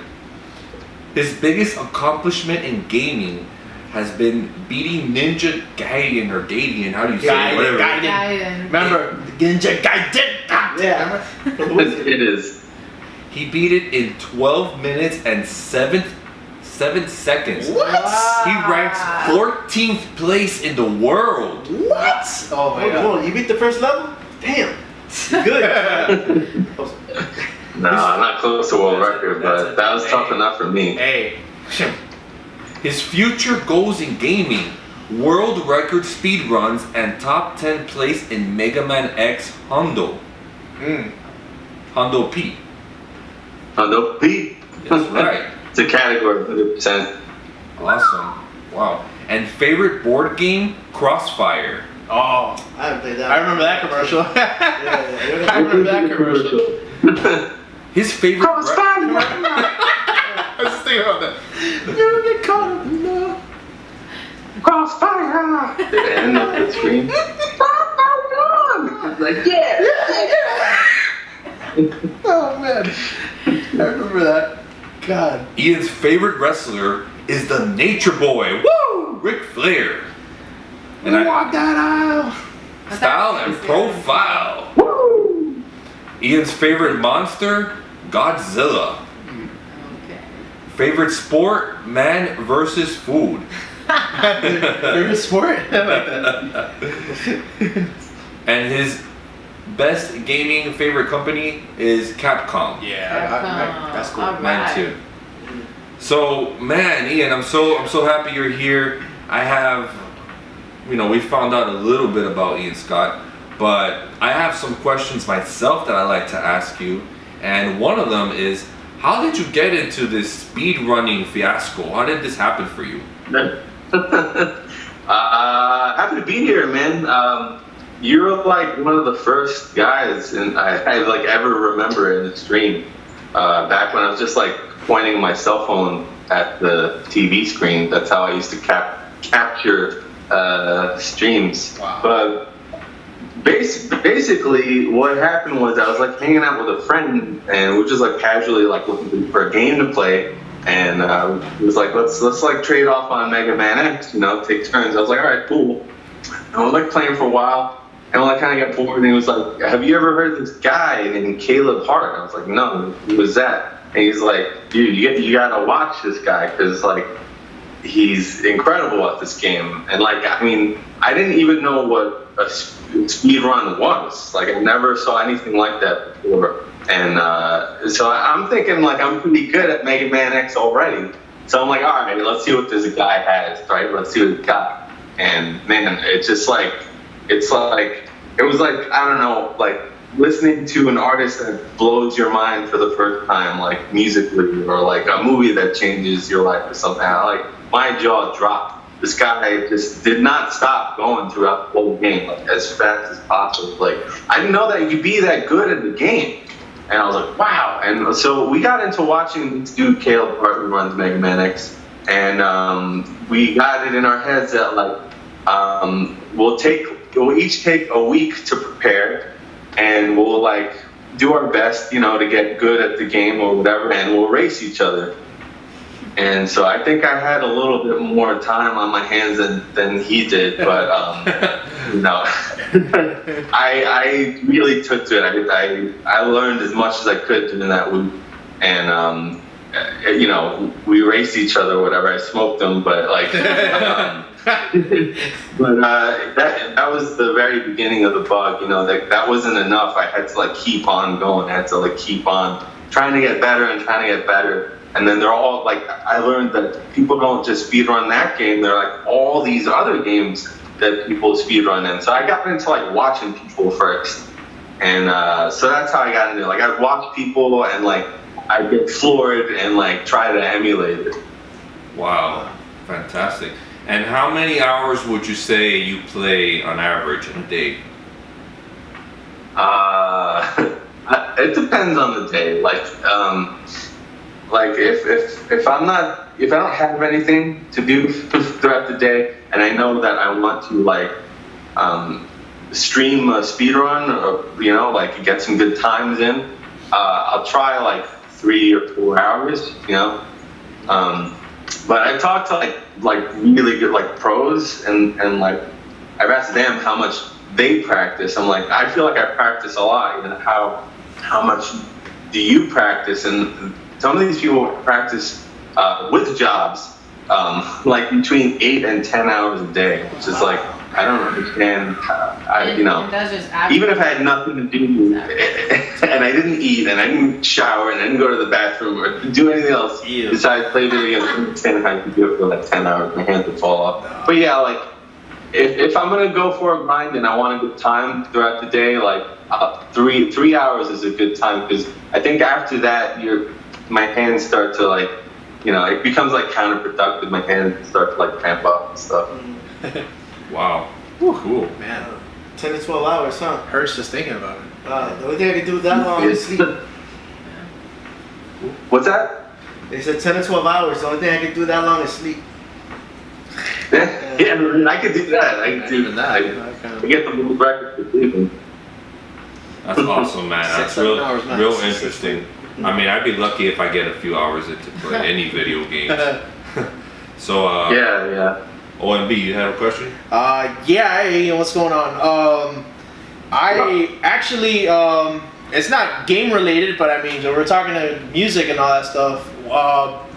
His biggest accomplishment in gaming has been beating Ninja Gaiden or Gaiden, how do you say it? Whatever. Gaiden. Remember, Ninja Gaiden. Yeah. It is. He beat it in 12 minutes and 7 seconds. What? He ranks 14th place in the world. What? Oh my god. You beat the first level? Damn. Good. No, I'm not close to world record, but that was tough enough for me. Hey. His future goals in gaming, world record speed runs and top 10 place in Mega Man X Hondo. Hondo P. Hondo P. That's right. It's a category, 100%. Awesome. Wow. And favorite board game, Crossfire. Oh. I haven't played that. I remember that commercial. Yeah. I remember that commercial. His favorite. I was just thinking about that. You get caught up. crossfire! At the end of the screen. Crossfire! Like, yeah! Oh man, I remember that. God. Ian's favorite wrestler is the Nature Boy. Woo! Ric Flair. And Walk that aisle. style and profile. Woo! Ian's favorite monster, Godzilla. Okay. Favorite sport, man versus food. Favorite sport? I like that. And his best gaming favorite company is Capcom. Yeah, that's cool. All Mine right. too. So man, Ian, I'm so happy you're here. I have, we found out a little bit about Ian Scott, but I have some questions myself that I'd like to ask you. And one of them is, how did you get into this speed running fiasco? How did this happen for you? Happy to be here, man. You're like one of the first guys, and I like ever remember in the stream. Back when I was just like pointing my cell phone at the TV screen. That's how I used to capture streams. Wow. But basically, what happened was I was like hanging out with a friend, and we were just like casually like looking for a game to play. And it was like, let's like trade off on Mega Man X, take turns. I was like, all right, cool. And I was like playing for a while, and I kind of got bored. And he was like, have you ever heard of this guy named Caleb Hart? I was like, no, who was that? And he's like, dude, you gotta watch this guy, because like he's incredible at this game. And like, I mean, I didn't even know what a speed run was. Like, I never saw anything like that before. And so I'm thinking like I'm pretty good at Mega Man X already. So I'm like, all right, let's see what this guy has, right? Let's see what he got. And man, it was like, I don't know, like listening to an artist that blows your mind for the first time, like musically, or like a movie that changes your life or something. Like my jaw dropped. This guy just did not stop going throughout the whole game, like as fast as possible. Like I didn't know that you could be that good at the game. And I was like, wow. And so we got into watching this dude, Caleb Hart, who runs Mega Man X. And we got it in our heads that like, we'll each take a week to prepare, and we'll like do our best, to get good at the game or whatever, and we'll race each other. And so I think I had a little bit more time on my hands than he did, but I really took to it. I learned as much as I could during that week, and we raced each other or whatever. I smoked them, but like, that was the very beginning of the bug. That wasn't enough. I had to like keep on going. I had to like keep on trying to get better and trying to get better. And then they're all like, I learned that people don't just speedrun that game. They're like all these other games that people speedrun in. So I got into like watching people first. And so that's how I got into it. Like I'd watch people and like I'd get floored and like try to emulate it. Wow, fantastic. And how many hours would you say you play on average in a day? It depends on the day. Like if I don't have anything to do throughout the day, and I know that I want to like stream a speedrun, or like get some good times in, I'll try like 3 or 4 hours, but I talked to like really good like pros, and like I've asked them how much they practice. I'm like, I feel like I practice a lot. How much do you practice? And some of these people practice with jobs, like between 8 and 10 hours a day, which is like, I don't understand. That's just even if I had nothing to do, and I didn't eat, and I didn't shower, and I didn't go to the bathroom or do anything else besides play video games, I don't understand how I could do it for like 10 hours. My hands would fall off. But yeah, like if I'm gonna go for a grind and I want a good time throughout the day, like 3 hours is a good time, because I think after that my hands start to like, it becomes like counterproductive. My hands start to like cramp up and stuff. Wow. Cool. Man, 10 to 12 hours, huh? Hurts just thinking about it. The only thing I can do that long is sleep. What's that? They said 10 to 12 hours. The only thing I can do that long is sleep. Yeah. Yeah, I could do that. I could do Even that. I Okay. get the little record for sleeping. That's awesome, man. 6, That's 7 real, hours max. real interesting. I mean, I'd be lucky if I get a few hours into play any video games. So, Yeah. OMB, you have a question? Yeah, hey, what's going on? I actually, it's not game related, but I mean, we're talking to music and all that stuff.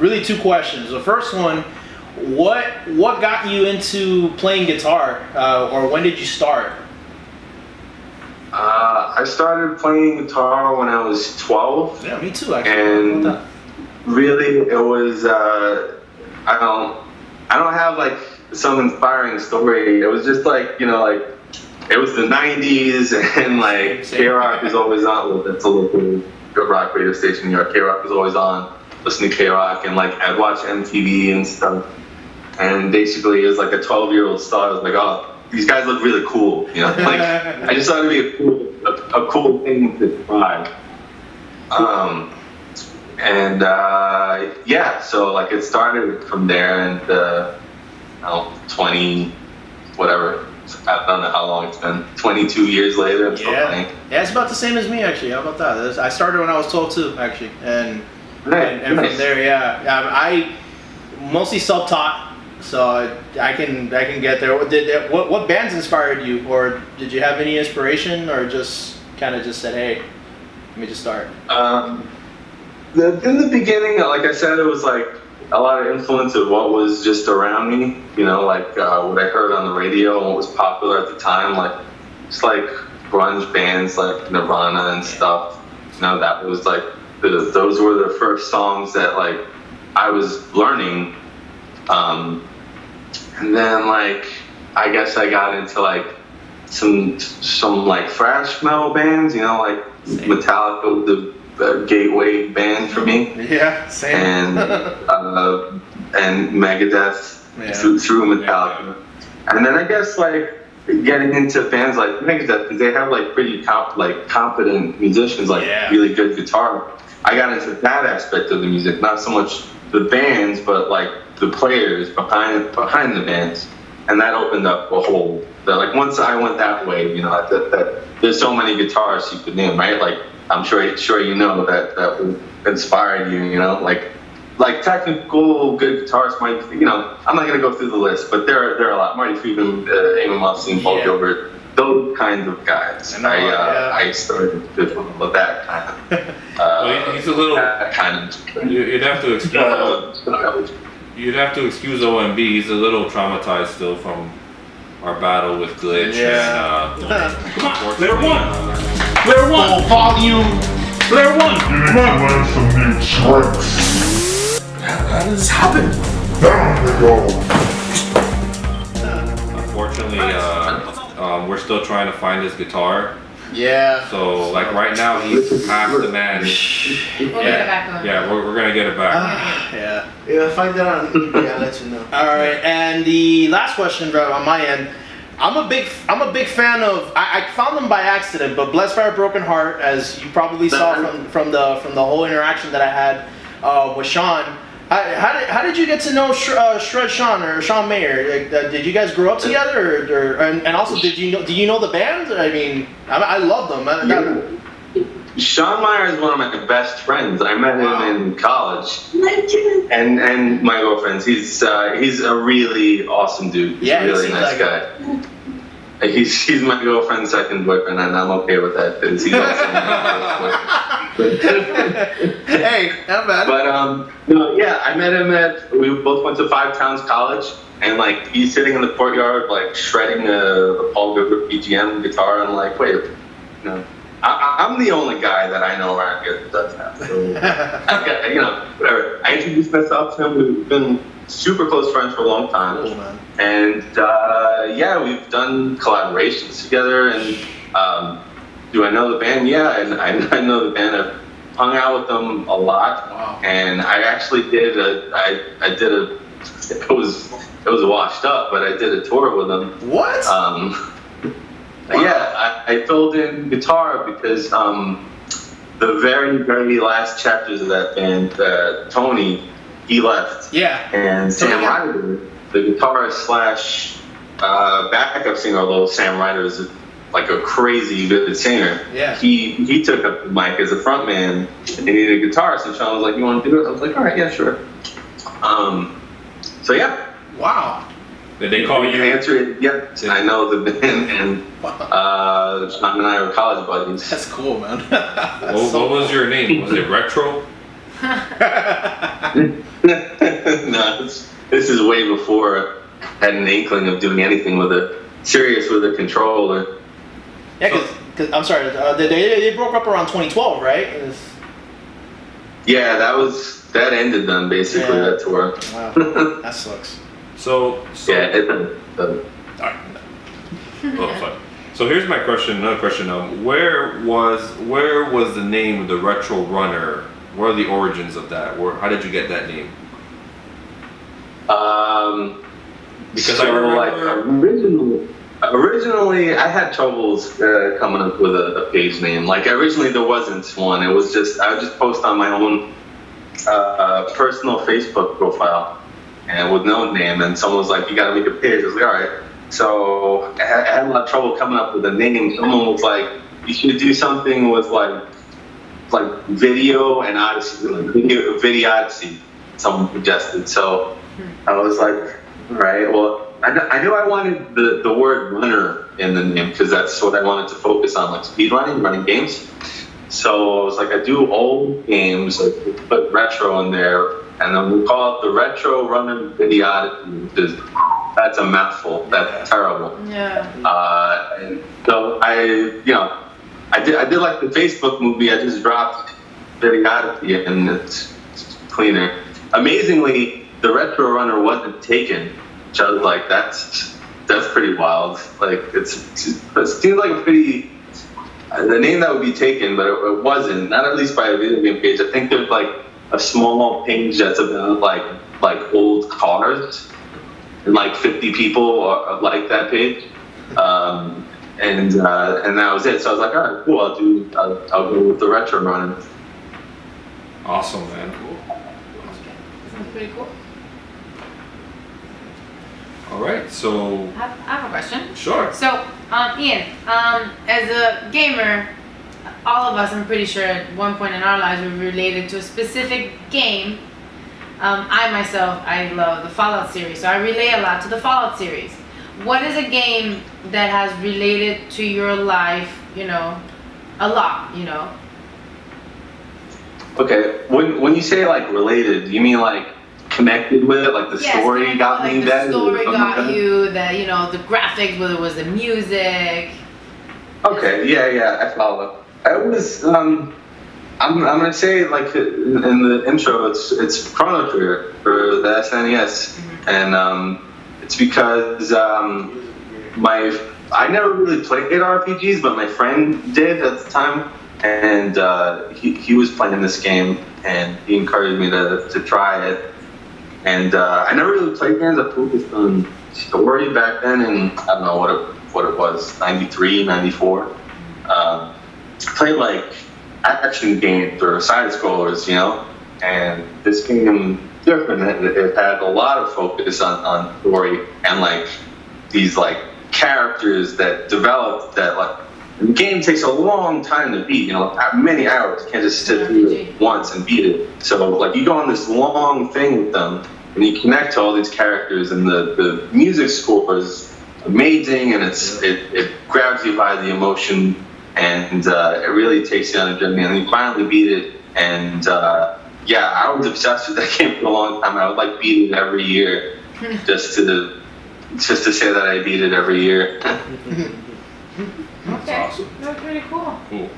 Really, 2 questions. The first one, what got you into playing guitar, or when did you start? I started playing guitar when I was 12. Yeah, me too, actually. And How about really, it was I don't have like some inspiring story. It was just like, you know, like it was the 90s and like K-Rock is always on. Well, that's a local rock radio station in New York. K-Rock was always on. Listening to K-Rock, and like I'd watch MTV and stuff. And basically, as like a 12-year-old star, I was like, oh, these guys look really cool. You know, like I just thought it'd be a cool thing to try. Yeah, so like it started from there, and 20, whatever. I don't know how long it's been. 22 years later, I'm still playing. Yeah, it's about the same as me, actually. How about that? I started when I was 12 too, actually, and from there, yeah, I mostly self-taught, so I can get there. What bands inspired you, or did you have any inspiration, or just kind of just said, hey, let me just start? In the beginning, like I said, it was like a lot of influence of what was just around me, you know, like what I heard on the radio and what was popular at the time, like just like grunge bands like Nirvana and stuff. You know, that was like those were the first songs that like I was learning, and then like I guess I got into like some like thrash metal bands, you know, like Metallica, the gateway band for me. Yeah, same. And Megadeth through Metallica. And then I guess like getting into bands like Megadeth, because they have like pretty competent musicians, like really good guitar. I got into that aspect of the music, not so much the bands, but like the players behind the bands. And that opened up a whole, like once I went that way, you know, that there's so many guitarists you could name, right? Like I'm sure you know that inspired you, you know, like technical good guitarists might, you know, I'm not gonna go through the list, but there are a lot. Marty Friedman, Eamon Malmsteen, Paul Gilbert, those kinds of guys. I started with that kind of. Well, he's a little kind of. You'd have to excuse. You'd have to excuse OMB. He's a little traumatized still from our battle with Glitch. Yeah. And, come on, Player 1. Player 1. Volume. Player 1. You need to learn some new tricks. How does this happen? Down we go. Unfortunately, we're still trying to find his guitar. Yeah. So like right now he's half the man. We'll get it back on. Yeah, we're gonna get it back. Yeah. Yeah, find that on. Yeah, I'll let you know. All right, and the last question, bro, on my end. I'm a big fan of. I found them by accident, but Blessed by a Broken Heart, as you probably saw from the whole interaction that I had with Sean. How did you get to know Shred Sean or Sean Mayer? Like, did you guys grow up together, and also do you know the band? I mean, I love them. Sean Meyer is one of my best friends. I met him in college, and my girlfriend's. He's a really awesome dude. He's a really nice guy. He's my girlfriend's second boyfriend, and I'm okay with that because he's also my boyfriend. Hey, not bad. But yeah, I met him we both went to Five Towns College, and like he's sitting in the courtyard like shredding a Paul Gilbert BGM guitar, and like, wait, I'm the only guy that I know around here that does that. So, you know, whatever. I introduced myself to him. We've been super close friends for a long time. Cool, man. And yeah, we've done collaborations together. And do I know the band? Yeah, and I know the band. I've hung out with them a lot. Wow. And I actually did it was washed up, but I did a tour with them. What? Yeah, I filled in guitar because the very, very last chapters of that band, Tony, he left. Yeah. And Sam Ryder the guitarist slash backup singer, although Sam Ryder is like a crazy good singer. Yeah. He took up the mic as a frontman, and he needed a guitarist, and Sean was like, "You want to do it?" I was like, "All right, yeah, sure." So yeah. Wow. Did they call you? Answer it. Yep. I know the band, and Sean and I were college buddies. That's cool, man. What was your name? Was it Retro? No, this is way before I had an inkling of doing anything with a controller. Yeah, because I'm sorry, they broke up around 2012, right? Yeah, that ended then basically, that tour. Wow, that sucks. So yeah, Alright. Oh, sorry. So here's my question. Another question. Where was the name of the Retro Runner? What are the origins of that? How did you get that name? Because so I remember originally I had troubles coming up with a page name. Like originally there wasn't one. It was just I would just post on my own personal Facebook profile and with no name. And someone was like, "You got to make a page." I was like, "All right." So I had a lot of trouble coming up with a name. Someone was like, "You should do something with like video and Odyssey, like video Odyssey." Someone suggested. So I was like, "All right, well." I knew I wanted the word runner in the name because that's what I wanted to focus on, like speed running games. So I was like, I do old games, like put retro in there, and then we call it the Retro Runner Videodyssey, because that's a mouthful. That's terrible. Yeah. And so I did like the Facebook movie. I just dropped Videodyssey, and it's cleaner. Amazingly, the Retro Runner wasn't taken. Which I was like, that's pretty wild. Like it seems like a pretty the name that would be taken, but it wasn't. Not at least by a video game page. I think there's like a small page that's about like old cars, and like 50 people like that page, and that was it. So I was like, all right, cool. I'll go with the Retro Runner. Awesome, man. Cool. Sounds pretty cool. All right, so I have a question. Sure. So, Ian, as a gamer, all of us, I'm pretty sure, at one point in our lives, we're related to a specific game. I myself, I love the Fallout series, so I relate a lot to the Fallout series. What is a game that has related to your life, a lot, Okay, when you say like related, you mean like connected with it, like the story got me that? The story got you, that the graphics, whether it was the music. Okay, yeah, I follow. I was I'm gonna say like in the intro, it's Chrono Trigger for the SNES, and it's because I never really played RPGs, but my friend did at the time, and he was playing this game, and he encouraged me to try it. And I never really played games. I focused on story back then, and I don't know what it was, 93, 94. Played like action games or side scrollers, and this game different. It had a lot of focus on story and like these like characters that developed that like. The game takes a long time to beat, many hours. You can't just sit through it once and beat it. So, like, you go on this long thing with them, and you connect to all these characters, and the music score is amazing, and it grabs you by the emotion, and it really takes you on a journey, and you finally beat it, and I was obsessed with that game for a long time. I would, like, beat it every year, just to say that I beat it every year. Okay, awesome. That's pretty cool. Cool.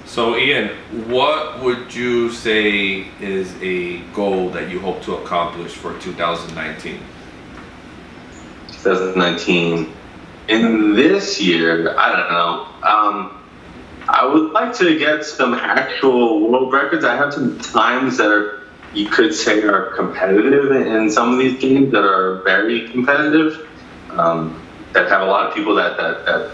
So Ian, what would you say is a goal that you hope to accomplish for 2019? 2019. In this year, I don't know. I would like to get some actual world records. I have some times that you could say are competitive in some of these games that are very competitive. That have a lot of people that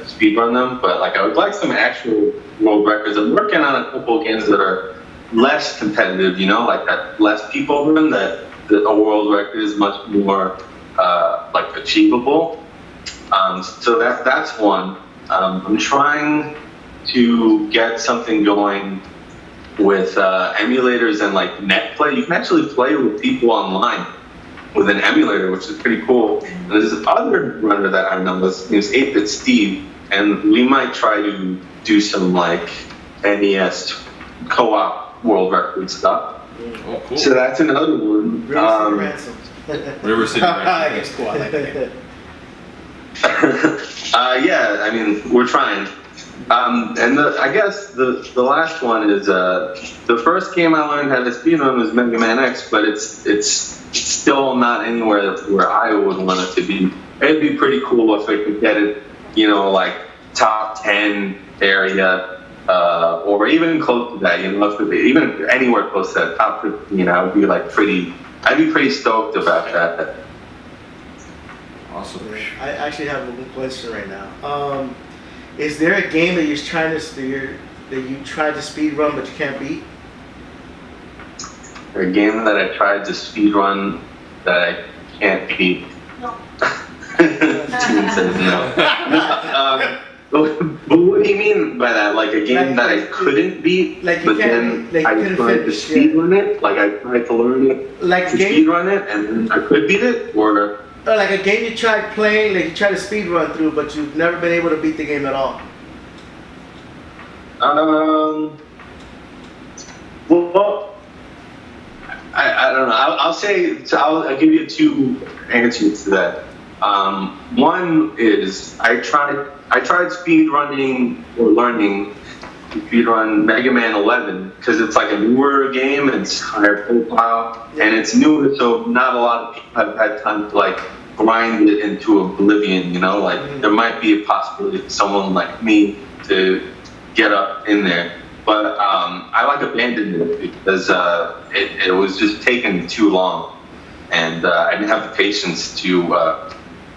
speedrun them, but like I would like some actual world records. I'm working on a couple of games that are less competitive, like that less people run that a world record is much more like achievable. So that's one. I'm trying to get something going with emulators and like net play. You can actually play with people online with an emulator, which is pretty cool. And there's this other runner that I know, his name's 8-Bit Steve, and we might try to do some like NES co-op world record stuff. Oh, cool. So that's another one. River City Ransom. It's cool. I like that. Yeah, I mean, we're trying. And I guess the last one is the first game I learned how to speedrun was Mega Man X, but it's still not anywhere where I would want it to be. It'd be pretty cool if I could get it, you know, like top 10 area, or even close to that. You know, even anywhere close to that top 15, I would be like I'd be pretty stoked about that. Awesome. I actually have a good question right now. Is there a game that you tried to speed run but you can't beat? A game that I tried to speedrun that I can't beat. No. Steven says no. But what do you mean by that? Like a game that I couldn't beat, like but then I tried to speedrun it? Like I tried to learn it like to speedrun it and I could beat it? Or like a game you tried playing, like you tried to speed run through, but you've never been able to beat the game at all. Well, I don't know. I'll say, so I'll give you two answers to that. One is I tried speed running or learning to speed run Mega Man 11 because it's like a newer game and it's higher profile and it's newer, so not a lot of people have had time to like grind it into oblivion. You know, like there might be a possibility for someone like me to get up in there. But I like abandoned it because it was just taking too long, and I didn't have the patience to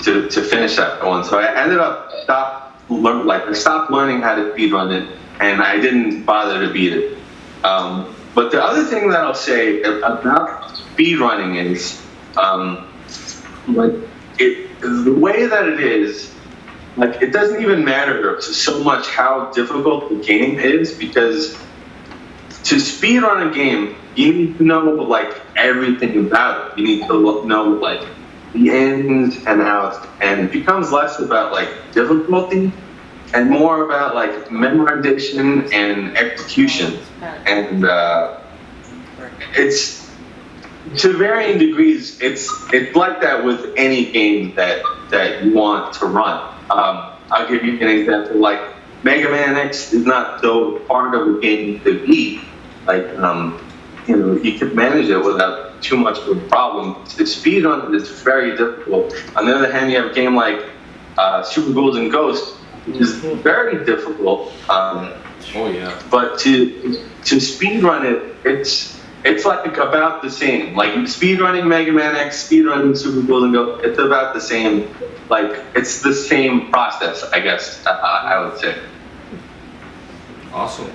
finish that one. So I ended up stopped learning how to speedrun it, and I didn't bother to beat it. But the other thing that I'll say about speedrunning is the way that it is. Like, it doesn't even matter so much how difficult the game is, because to speedrun a game, you need to know, like, everything about it. You need to know, like, the ins and outs, and it becomes less about, like, difficulty and more about, like, memorization and execution. And it's, to varying degrees, it's like that with any game that you want to run. I'll give you an example. Like Mega Man X is not so hard of a game to beat. Like you know, you could manage it without too much of a problem. The speed on it is very difficult. On the other hand, you have a game like Super Golden Ghost, which is very difficult. Oh yeah. But to speed run it, it's like about the same. Like speedrunning Mega Man X, speedrunning Super Golden Ghost, it's about the same. Like it's the same process, I guess. I would say. Awesome.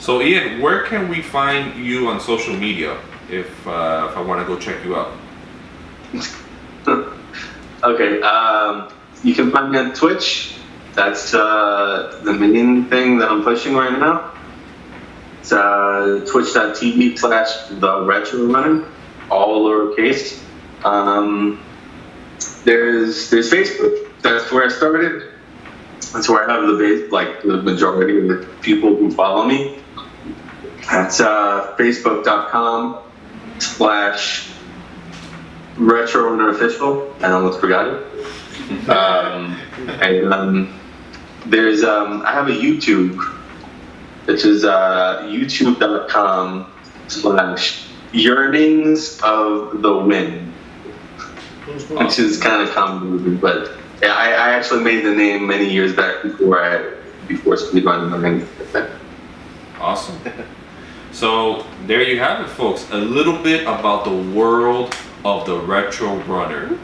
So Ian, where can we find you on social media if I want to go check you out? Okay. You can find me on Twitch. That's the main thing that I'm pushing right now. It's twitch.tv/TheRetroRunner, all lowercase. There's Facebook. That's where I started. That's where I have the base, like the majority of the people who follow me. That's facebook.com/RetroRunnerOfficial. I almost forgot it. And there's I have a YouTube, which is youtube.com/Yearnings of the Wind, which is kind of convoluted, but yeah, I actually made the name many years back before speedrunning or anything like that. Awesome. So there you have it, folks. A little bit about the world of the Retro Runner.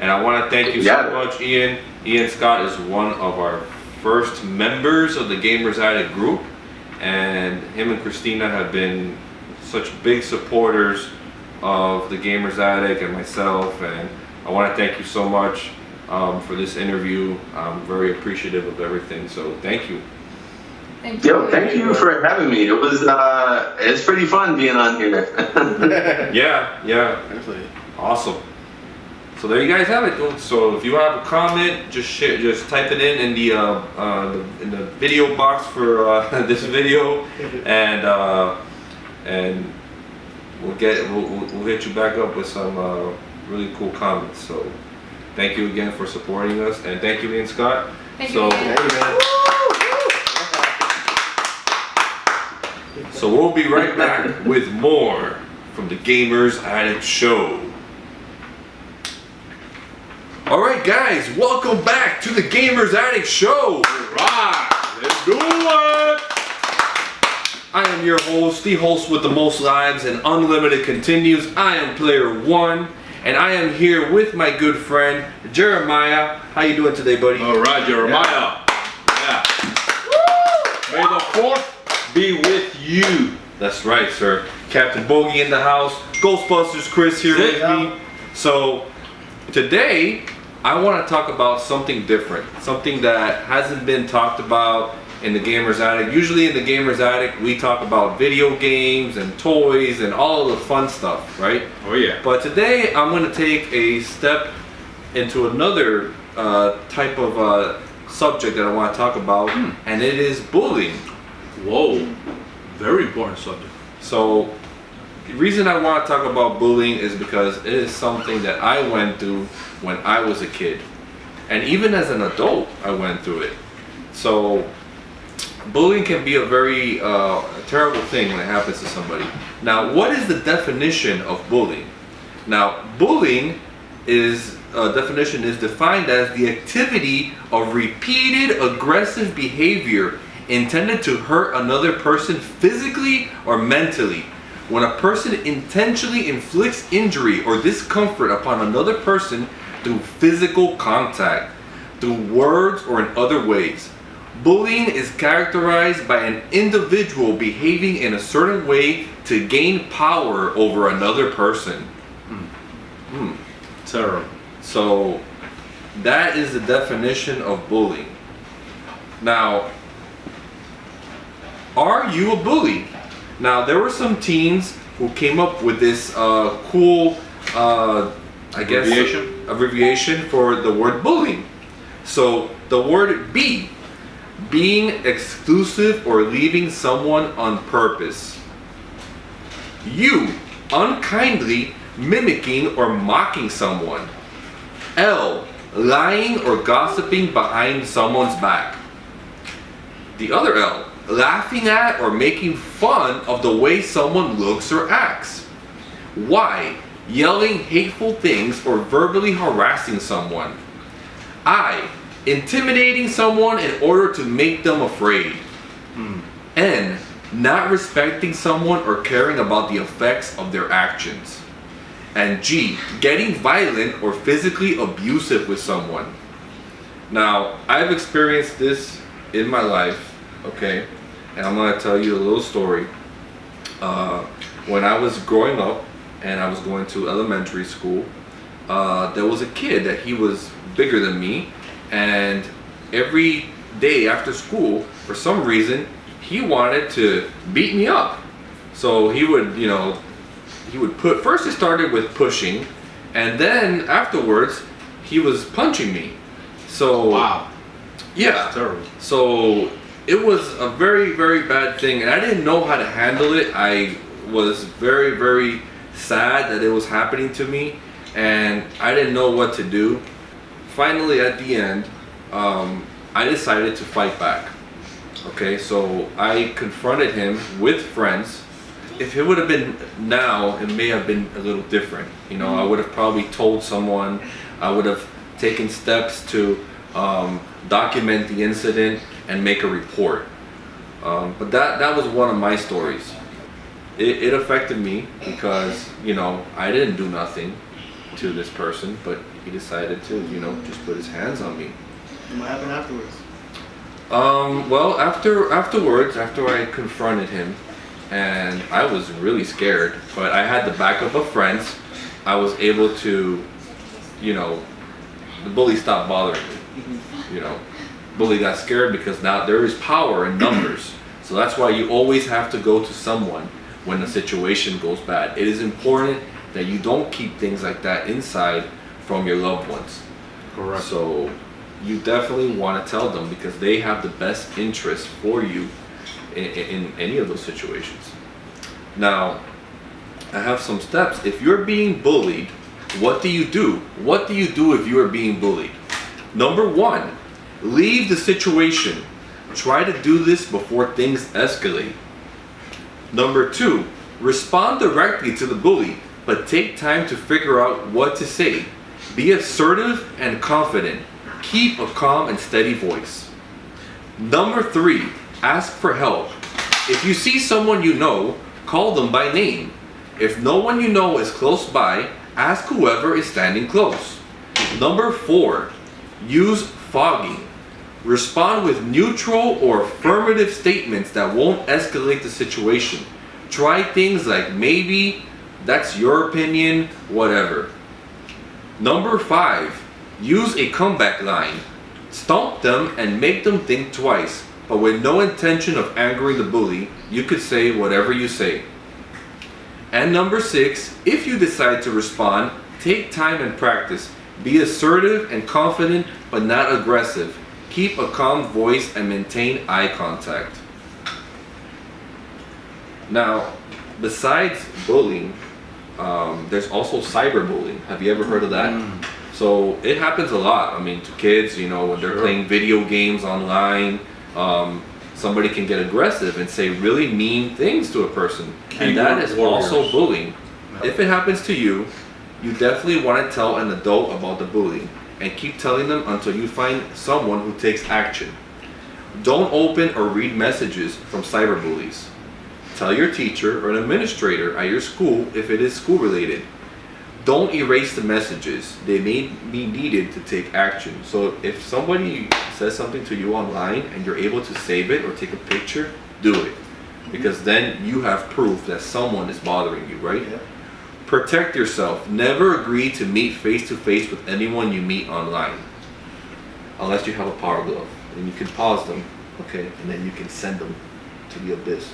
And I want to thank you so much, Ian. Ian Scott is one of our first members of the Gamers Addict group, and him and Christina have been such big supporters of the Gamers Attic and myself, and I want to thank you so much for this interview. I'm very appreciative of everything, so thank you. Thank you. Yo, thank you for having me. It was it's pretty fun being on here. Yeah, Definitely. awesome. So there you guys have it. So if you have a comment, just type it in the video box for this video, and we'll get you back up with some really cool comments. So thank you again for supporting us, and thank you, Ian Scott. Thank So, you. Ian. so we'll be right back with more from the Gamers Attic Show. Alright guys, welcome back to the Gamers Attic Show! Right, let's do it! I am your host, the host with the most lives, and unlimited continues. I am Player One, and I am here with my good friend, Jeremiah. How you doing today, buddy? Alright, Jeremiah. Yeah. May the 4th be with you. That's right, sir. Captain Bogy in the house. Ghostbusters Chris here with me. So, today, I want to talk about something different. Something that hasn't been talked about in the Gamers Attic. Usually in the Gamers Attic, we talk about video games and toys and all of the fun stuff, right? Oh yeah. But today, I'm going to take a step into another type of subject that I want to talk about, and it is bullying. Whoa. Very important subject. So, the reason I want to talk about bullying is because it is something that I went through when I was a kid. And even as an adult, I went through it. So, bullying can be a very terrible thing when it happens to somebody. Now, what is the definition of bullying? Now, bullying definition is defined as the activity of repeated aggressive behavior intended to hurt another person physically or mentally. When a person intentionally inflicts injury or discomfort upon another person through physical contact, through words, or in other ways. Bullying is characterized by an individual behaving in a certain way to gain power over another person. Terrible. So that is the definition of bullying. Now, are you a bully? Now, there were some teens who came up with this cool, abbreviation for the word bullying. So the word B, being exclusive or leaving someone on purpose. U, unkindly mimicking or mocking someone. L, lying or gossiping behind someone's back. The other L, laughing at or making fun of the way someone looks or acts. Y, yelling hateful things or verbally harassing someone. I, intimidating someone in order to make them afraid. N, not respecting someone or caring about the effects of their actions. And G, getting violent or physically abusive with someone. Now, I've experienced this in my life, okay? And I'm going to tell you a little story. When I was growing up and I was going to elementary school, there was a kid that he was bigger than me, and every day after school, for some reason, he wanted to beat me up. So he would, first it started with pushing, and then afterwards, he was punching me. So, wow. Yeah. That's terrible. So it was a very, very bad thing, and I didn't know how to handle it. I was very, very sad that it was happening to me, and I didn't know what to do. Finally, at the end, I decided to fight back. Okay, so I confronted him with friends. If it would have been now, it may have been a little different. I would have probably told someone. I would have taken steps to document the incident and make a report. But that was one of my stories. It affected me because, I didn't do nothing to this person, but he decided to, just put his hands on me. And what happened afterwards? Well, afterwards, after I confronted him, and I was really scared, but I had the backup of friends. I was able to, you know, the bully stopped bothering me. You know, bully got scared because now there is power in numbers. So that's why you always have to go to someone when the situation goes bad. It is important that you don't keep things like that inside from your loved ones. Correct. So you definitely want to tell them because they have the best interest for you in any of those situations. Now, I have some steps. If you're being bullied, what do you do? What do you do if you are being bullied? Number one, leave the situation. Try to do this before things escalate. Number two, respond directly to the bully, but take time to figure out what to say. Be assertive and confident. Keep a calm and steady voice. Number three, ask for help. If you see someone you know, call them by name. If no one you know is close by, ask whoever is standing close. Number four, use fogging. Respond with neutral or affirmative statements that won't escalate the situation. Try things like maybe, that's your opinion, whatever. Number five, use a comeback line. Stomp them and make them think twice, but with no intention of angering the bully. You could say whatever you say. And number six, if you decide to respond, take time and practice. Be assertive and confident, but not aggressive. Keep a calm voice and maintain eye contact. Now, besides bullying, there's also cyberbullying. Have you ever heard of that? So it happens a lot. I mean, to kids, you know, when they're playing video games online, somebody can get aggressive and say really mean things to a person. And that is also bullying. If it happens to you, you definitely want to tell an adult about the bullying and keep telling them until you find someone who takes action. Don't open or read messages from cyberbullies. Tell your teacher or an administrator at your school if it is school related. Don't erase the messages. They may be needed to take action. So if somebody says something to you online and you're able to save it or take a picture, do it. Because then you have proof that someone is bothering you, right? Yeah. Protect yourself. Never agree to meet face to face with anyone you meet online. Unless you have a power glove. And you can pause them, okay? And then you can send them to the abyss.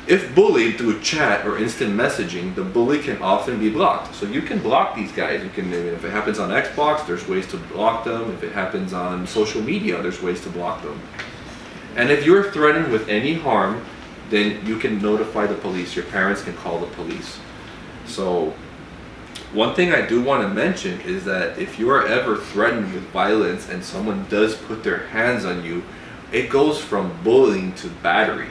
If bullied through chat or instant messaging, the bully can often be blocked. So you can block these guys. You can, if it happens on Xbox, there's ways to block them. If it happens on social media, there's ways to block them. And if you're threatened with any harm, then you can notify the police. Your parents can call the police. So one thing I do want to mention is that if you are ever threatened with violence and someone does put their hands on you, it goes from bullying to battery.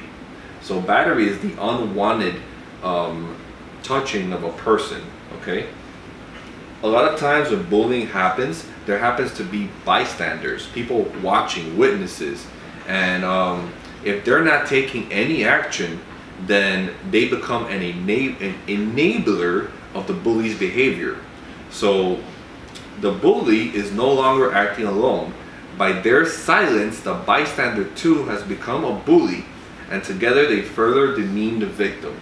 So battery is the unwanted touching of a person, okay? A lot of times when bullying happens, there happens to be bystanders, people watching, witnesses. And if they're not taking any action, then they become an enabler of the bully's behavior. So the bully is no longer acting alone. By their silence, the bystander too has become a bully, and together they further demean the victim.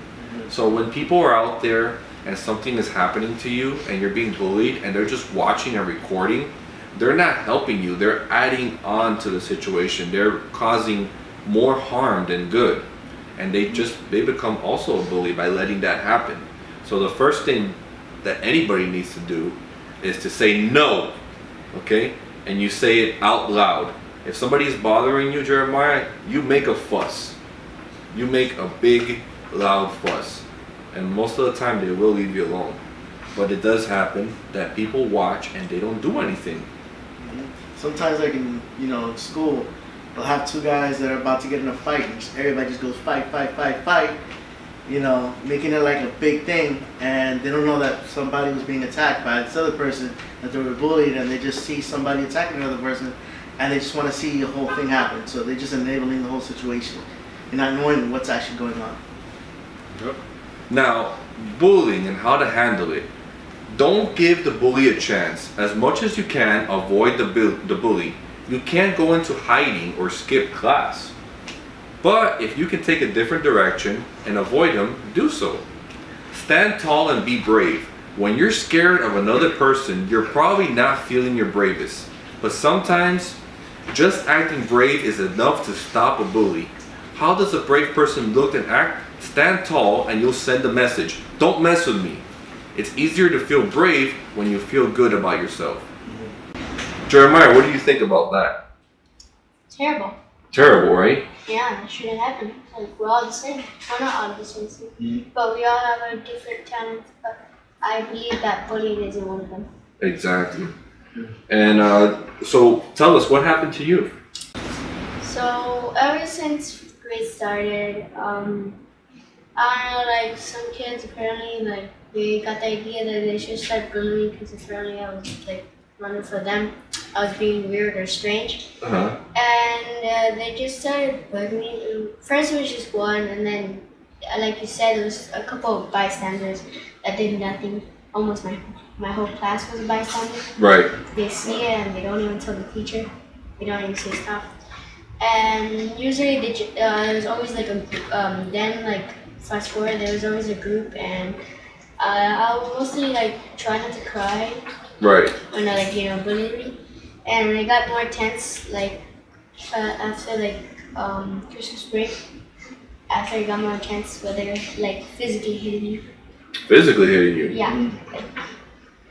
So when people are out there and something is happening to you and you're being bullied and they're just watching and recording, they're not helping you, they're adding on to the situation. They're causing more harm than good. And they become also a bully by letting that happen. So the first thing that anybody needs to do is to say no, okay? And you say it out loud. If somebody is bothering you, Jeremiah, you make a fuss. You make a big, loud fuss. And most of the time they will leave you alone. But it does happen that people watch and they don't do anything. Sometimes like in, school, they'll have two guys that are about to get in a fight and everybody just goes fight, making it like a big thing, and they don't know that somebody was being attacked by this other person, that they were bullied, and they just see somebody attacking another person and they just want to see the whole thing happen. So they're just enabling the whole situation and not knowing what's actually going on. Yep. Now, bullying and how to handle it. Don't give the bully a chance. As much as you can, avoid the bully. You can't go into hiding or skip class. But if you can take a different direction and avoid him, do so. Stand tall and be brave. When you're scared of another person, you're probably not feeling your bravest. But sometimes, just acting brave is enough to stop a bully. How does a brave person look and act? Stand tall and you'll send a message. Don't mess with me. It's easier to feel brave when you feel good about yourself. Jeremiah, what do you think about that? Terrible. Terrible, right? Yeah, it shouldn't happen. Like, we're all the same. We're not all the same, but we all have our different talents. But I believe that bullying isn't one of them. Exactly. And so tell us, what happened to you? So ever since grade started, I don't know, like some kids apparently like they got the idea that they should start bullying because apparently I was like running for them. I was being weird or strange. And they just started bugging me. First it was just one, and then like you said, there was a couple of bystanders that did nothing. Almost my whole class was a bystander. Right. They see it and they don't even tell the teacher. They don't even say stuff. And usually there's always like a then like fast forward, there was always a group, and I would mostly like try not to cry. Right. When I like bullied me, and it got more tense like after like Christmas break. After it got more tense, where they were like physically hitting me. Physically hitting you? Yeah.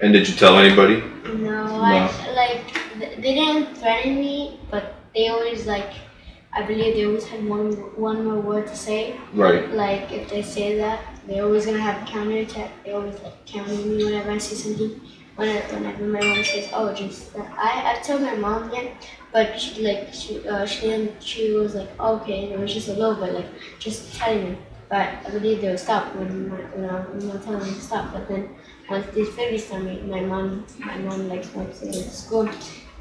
And did you tell anybody? No. They didn't threaten me, but they always like, I believe they always had one more word to say. Right. Like if they say that, they're always gonna have a counter attack. They always like counter me whenever I say something. Whenever my mom says, "Oh, just that," I told my mom yet, but she was like, oh, "Okay, it was just a little bit, like just telling me." But I believe they would stop when I'm telling them to stop. But then once they finished on me, my mom like went to school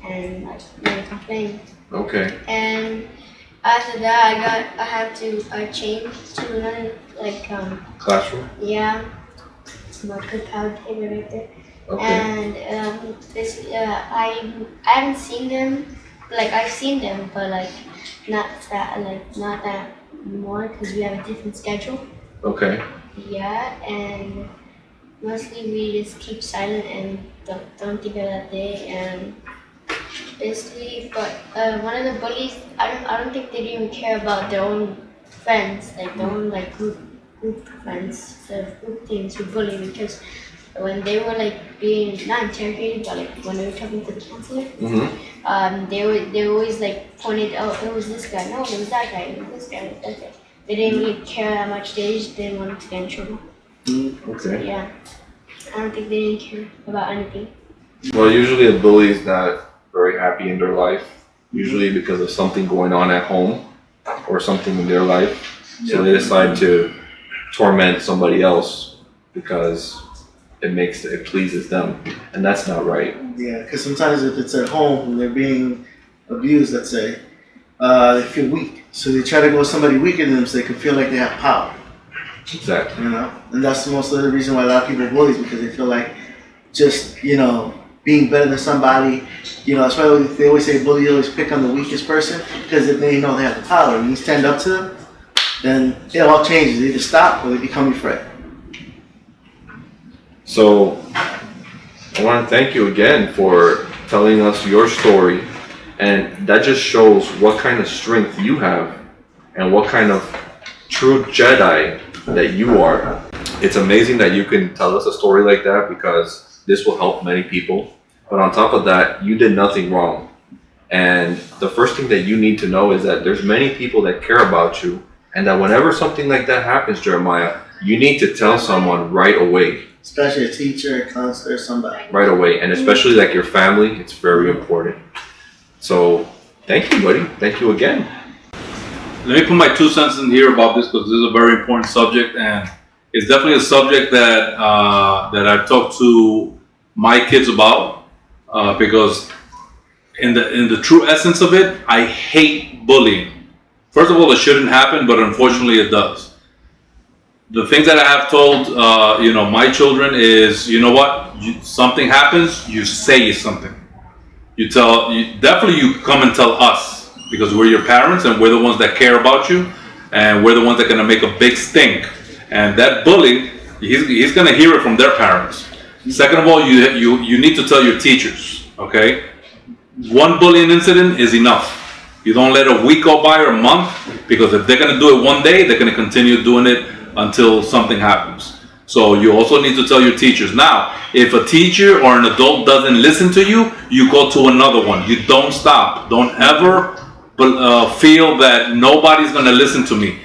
and like made a complaint. Okay. And after that, I had to change to another like classroom. Yeah, it's my good power table right there. Okay. And I haven't seen them. Like I've seen them, but like not that more because we have a different schedule. Okay. Yeah, and mostly we just keep silent and don't think of that day. And basically, but one of the bullies, I don't think they didn't care about their own friends, like their own like group friends, the group things who bully me, because when they were like being not interrogated, but like when they were talking to the counselor, they always like pointed out, it was this guy, no, it was that guy, it was this guy, it was that guy. They didn't really care that much. They just didn't want to get in trouble. Okay. So, yeah, I don't think they didn't care about anything. Well, usually a bully is not very happy in their life, usually because of something going on at home or something in their life. So they decide to torment somebody else because it pleases them, and that's not right. Yeah, because sometimes if it's at home and they're being abused, let's say, they feel weak. So they try to go with somebody weaker than them so they can feel like they have power. Exactly. And that's most of the reason why a lot of people bully, because they feel like just, being better than somebody, that's why they always say bullies always pick on the weakest person, because if they know they have the power, when you stand up to them, then it all changes. They either stop or they become your friend. So I want to thank you again for telling us your story, and that just shows what kind of strength you have and what kind of true Jedi that you are. It's amazing that you can tell us a story like that, because this will help many people. But on top of that, you did nothing wrong. And the first thing that you need to know is that there's many people that care about you, and that whenever something like that happens, Jeremiah, you need to tell someone right away. Especially a teacher, a counselor, somebody. Right away, and especially like your family, it's very important. So, thank you, buddy. Thank you again. Let me put my 2 cents in here about this, because this is a very important subject, and it's definitely a subject that that I've talked to my kids about, because in the true essence of it, I hate bullying. First of all, it shouldn't happen, but unfortunately it does. The things that I have told, my children is, something happens, you say something. You come and tell us, because we're your parents and we're the ones that care about you. and we're the ones that are gonna make a big stink. And that bully, he's gonna hear it from their parents. Second of all, you need to tell your teachers, okay? One bullying incident is enough. You don't let a week go by or a month, because if they're gonna do it one day, they're gonna continue doing it until something happens. So you also need to tell your teachers. Now, if a teacher or an adult doesn't listen to you, you go to another one. You don't stop. Don't ever feel that nobody's gonna listen to me.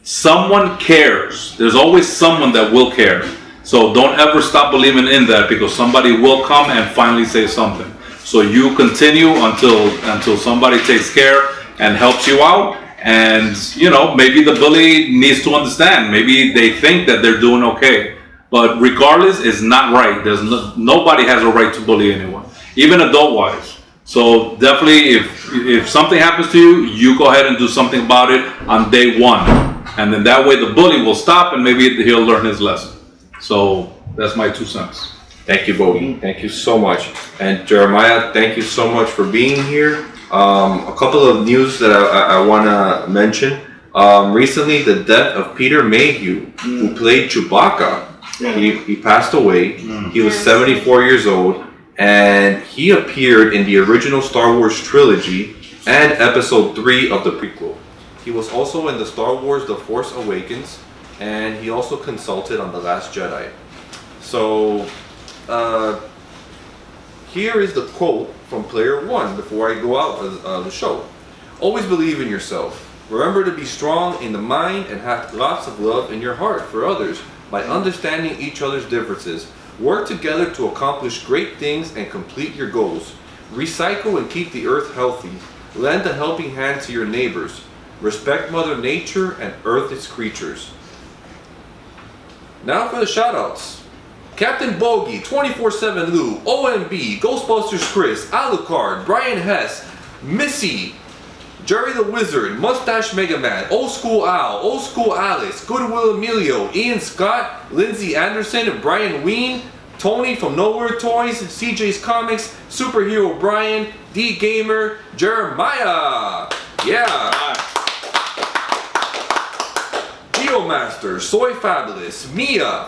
Someone cares. There's always someone that will care. So don't ever stop believing in that, because somebody will come and finally say something. So you continue until somebody takes care and helps you out. And maybe the bully needs to understand. Maybe they think that they're doing okay, but regardless, it's not right. There's nobody has a right to bully anyone, even adult-wise. So definitely, if something happens to you, you go ahead and do something about it on day one, and then that way the bully will stop and maybe he'll learn his lesson. So that's my 2 cents. Thank you, Bogy. Thank you so much. And Jeremiah, thank you so much for being here. A couple of news that I want to mention. Recently, the death of Peter Mayhew, who played Chewbacca. He passed away. He was 74 years old, and he appeared in the original Star Wars trilogy and Episode 3 of the prequel. He was also in the Star Wars The Force Awakens, and he also consulted on The Last Jedi. So, here is the quote from Player One before I go out of the show. Always believe in yourself. Remember to be strong in the mind and have lots of love in your heart for others by understanding each other's differences. Work together to accomplish great things and complete your goals. Recycle and keep the earth healthy. Lend a helping hand to your neighbors. Respect Mother Nature and Earth its creatures. Now for the shoutouts. Captain Bogy, 24/7 Lou, OMB, Ghostbusters Chris, Alucard, Bryan HESS, Missy, Jerry the Wizard, Mustache Mega Man, Old School Al, Old School Alice, Goodwill Emilio, Ian Scott, Lindsay Anderson, Brian Ween, Tony from Nowhere Toys, CJ's Comics, Superhero Brian, D Gamer, Jeremiah. Yeah. Geomaster, Soy Fabulous, Mia,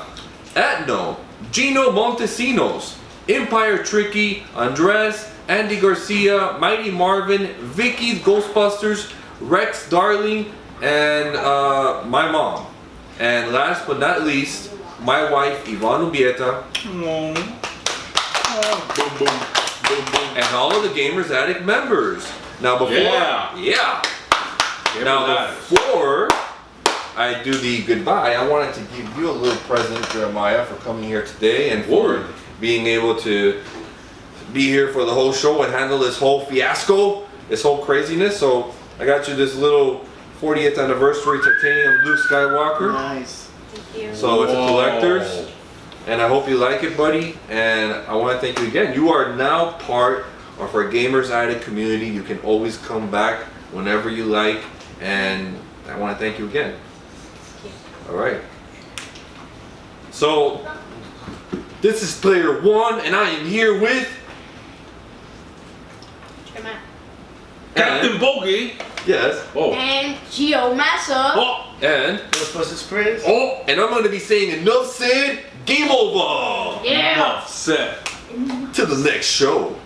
Etno, Gino Montesinos, Empire Tricky, Andres, Andy Garcia, Mighty Marvin, Vicky's Ghostbusters, Rex Darling, and my mom. And last but not least, my wife Ivana Ubieta. And all of the Gamers Attic members. Now before I do the goodbye, I wanted to give you a little present, Jeremiah, for coming here today and for being able to be here for the whole show and handle this whole fiasco, this whole craziness. So I got you this little 40th anniversary titanium Luke Skywalker. Nice. Thank you. So it's a collector's, and I hope you like it, buddy. And I want to thank you again. You are now part of our Gamers Attic community. You can always come back whenever you like, and I want to thank you again. All right. So this is Player One, and I am here with Captain Bogy. Yes. Oh. And Geo Massa. Oh. And Ghostbusters Chris. oh, and I'm gonna be saying enough said. Game over. Yeah. Enough said. To the next show.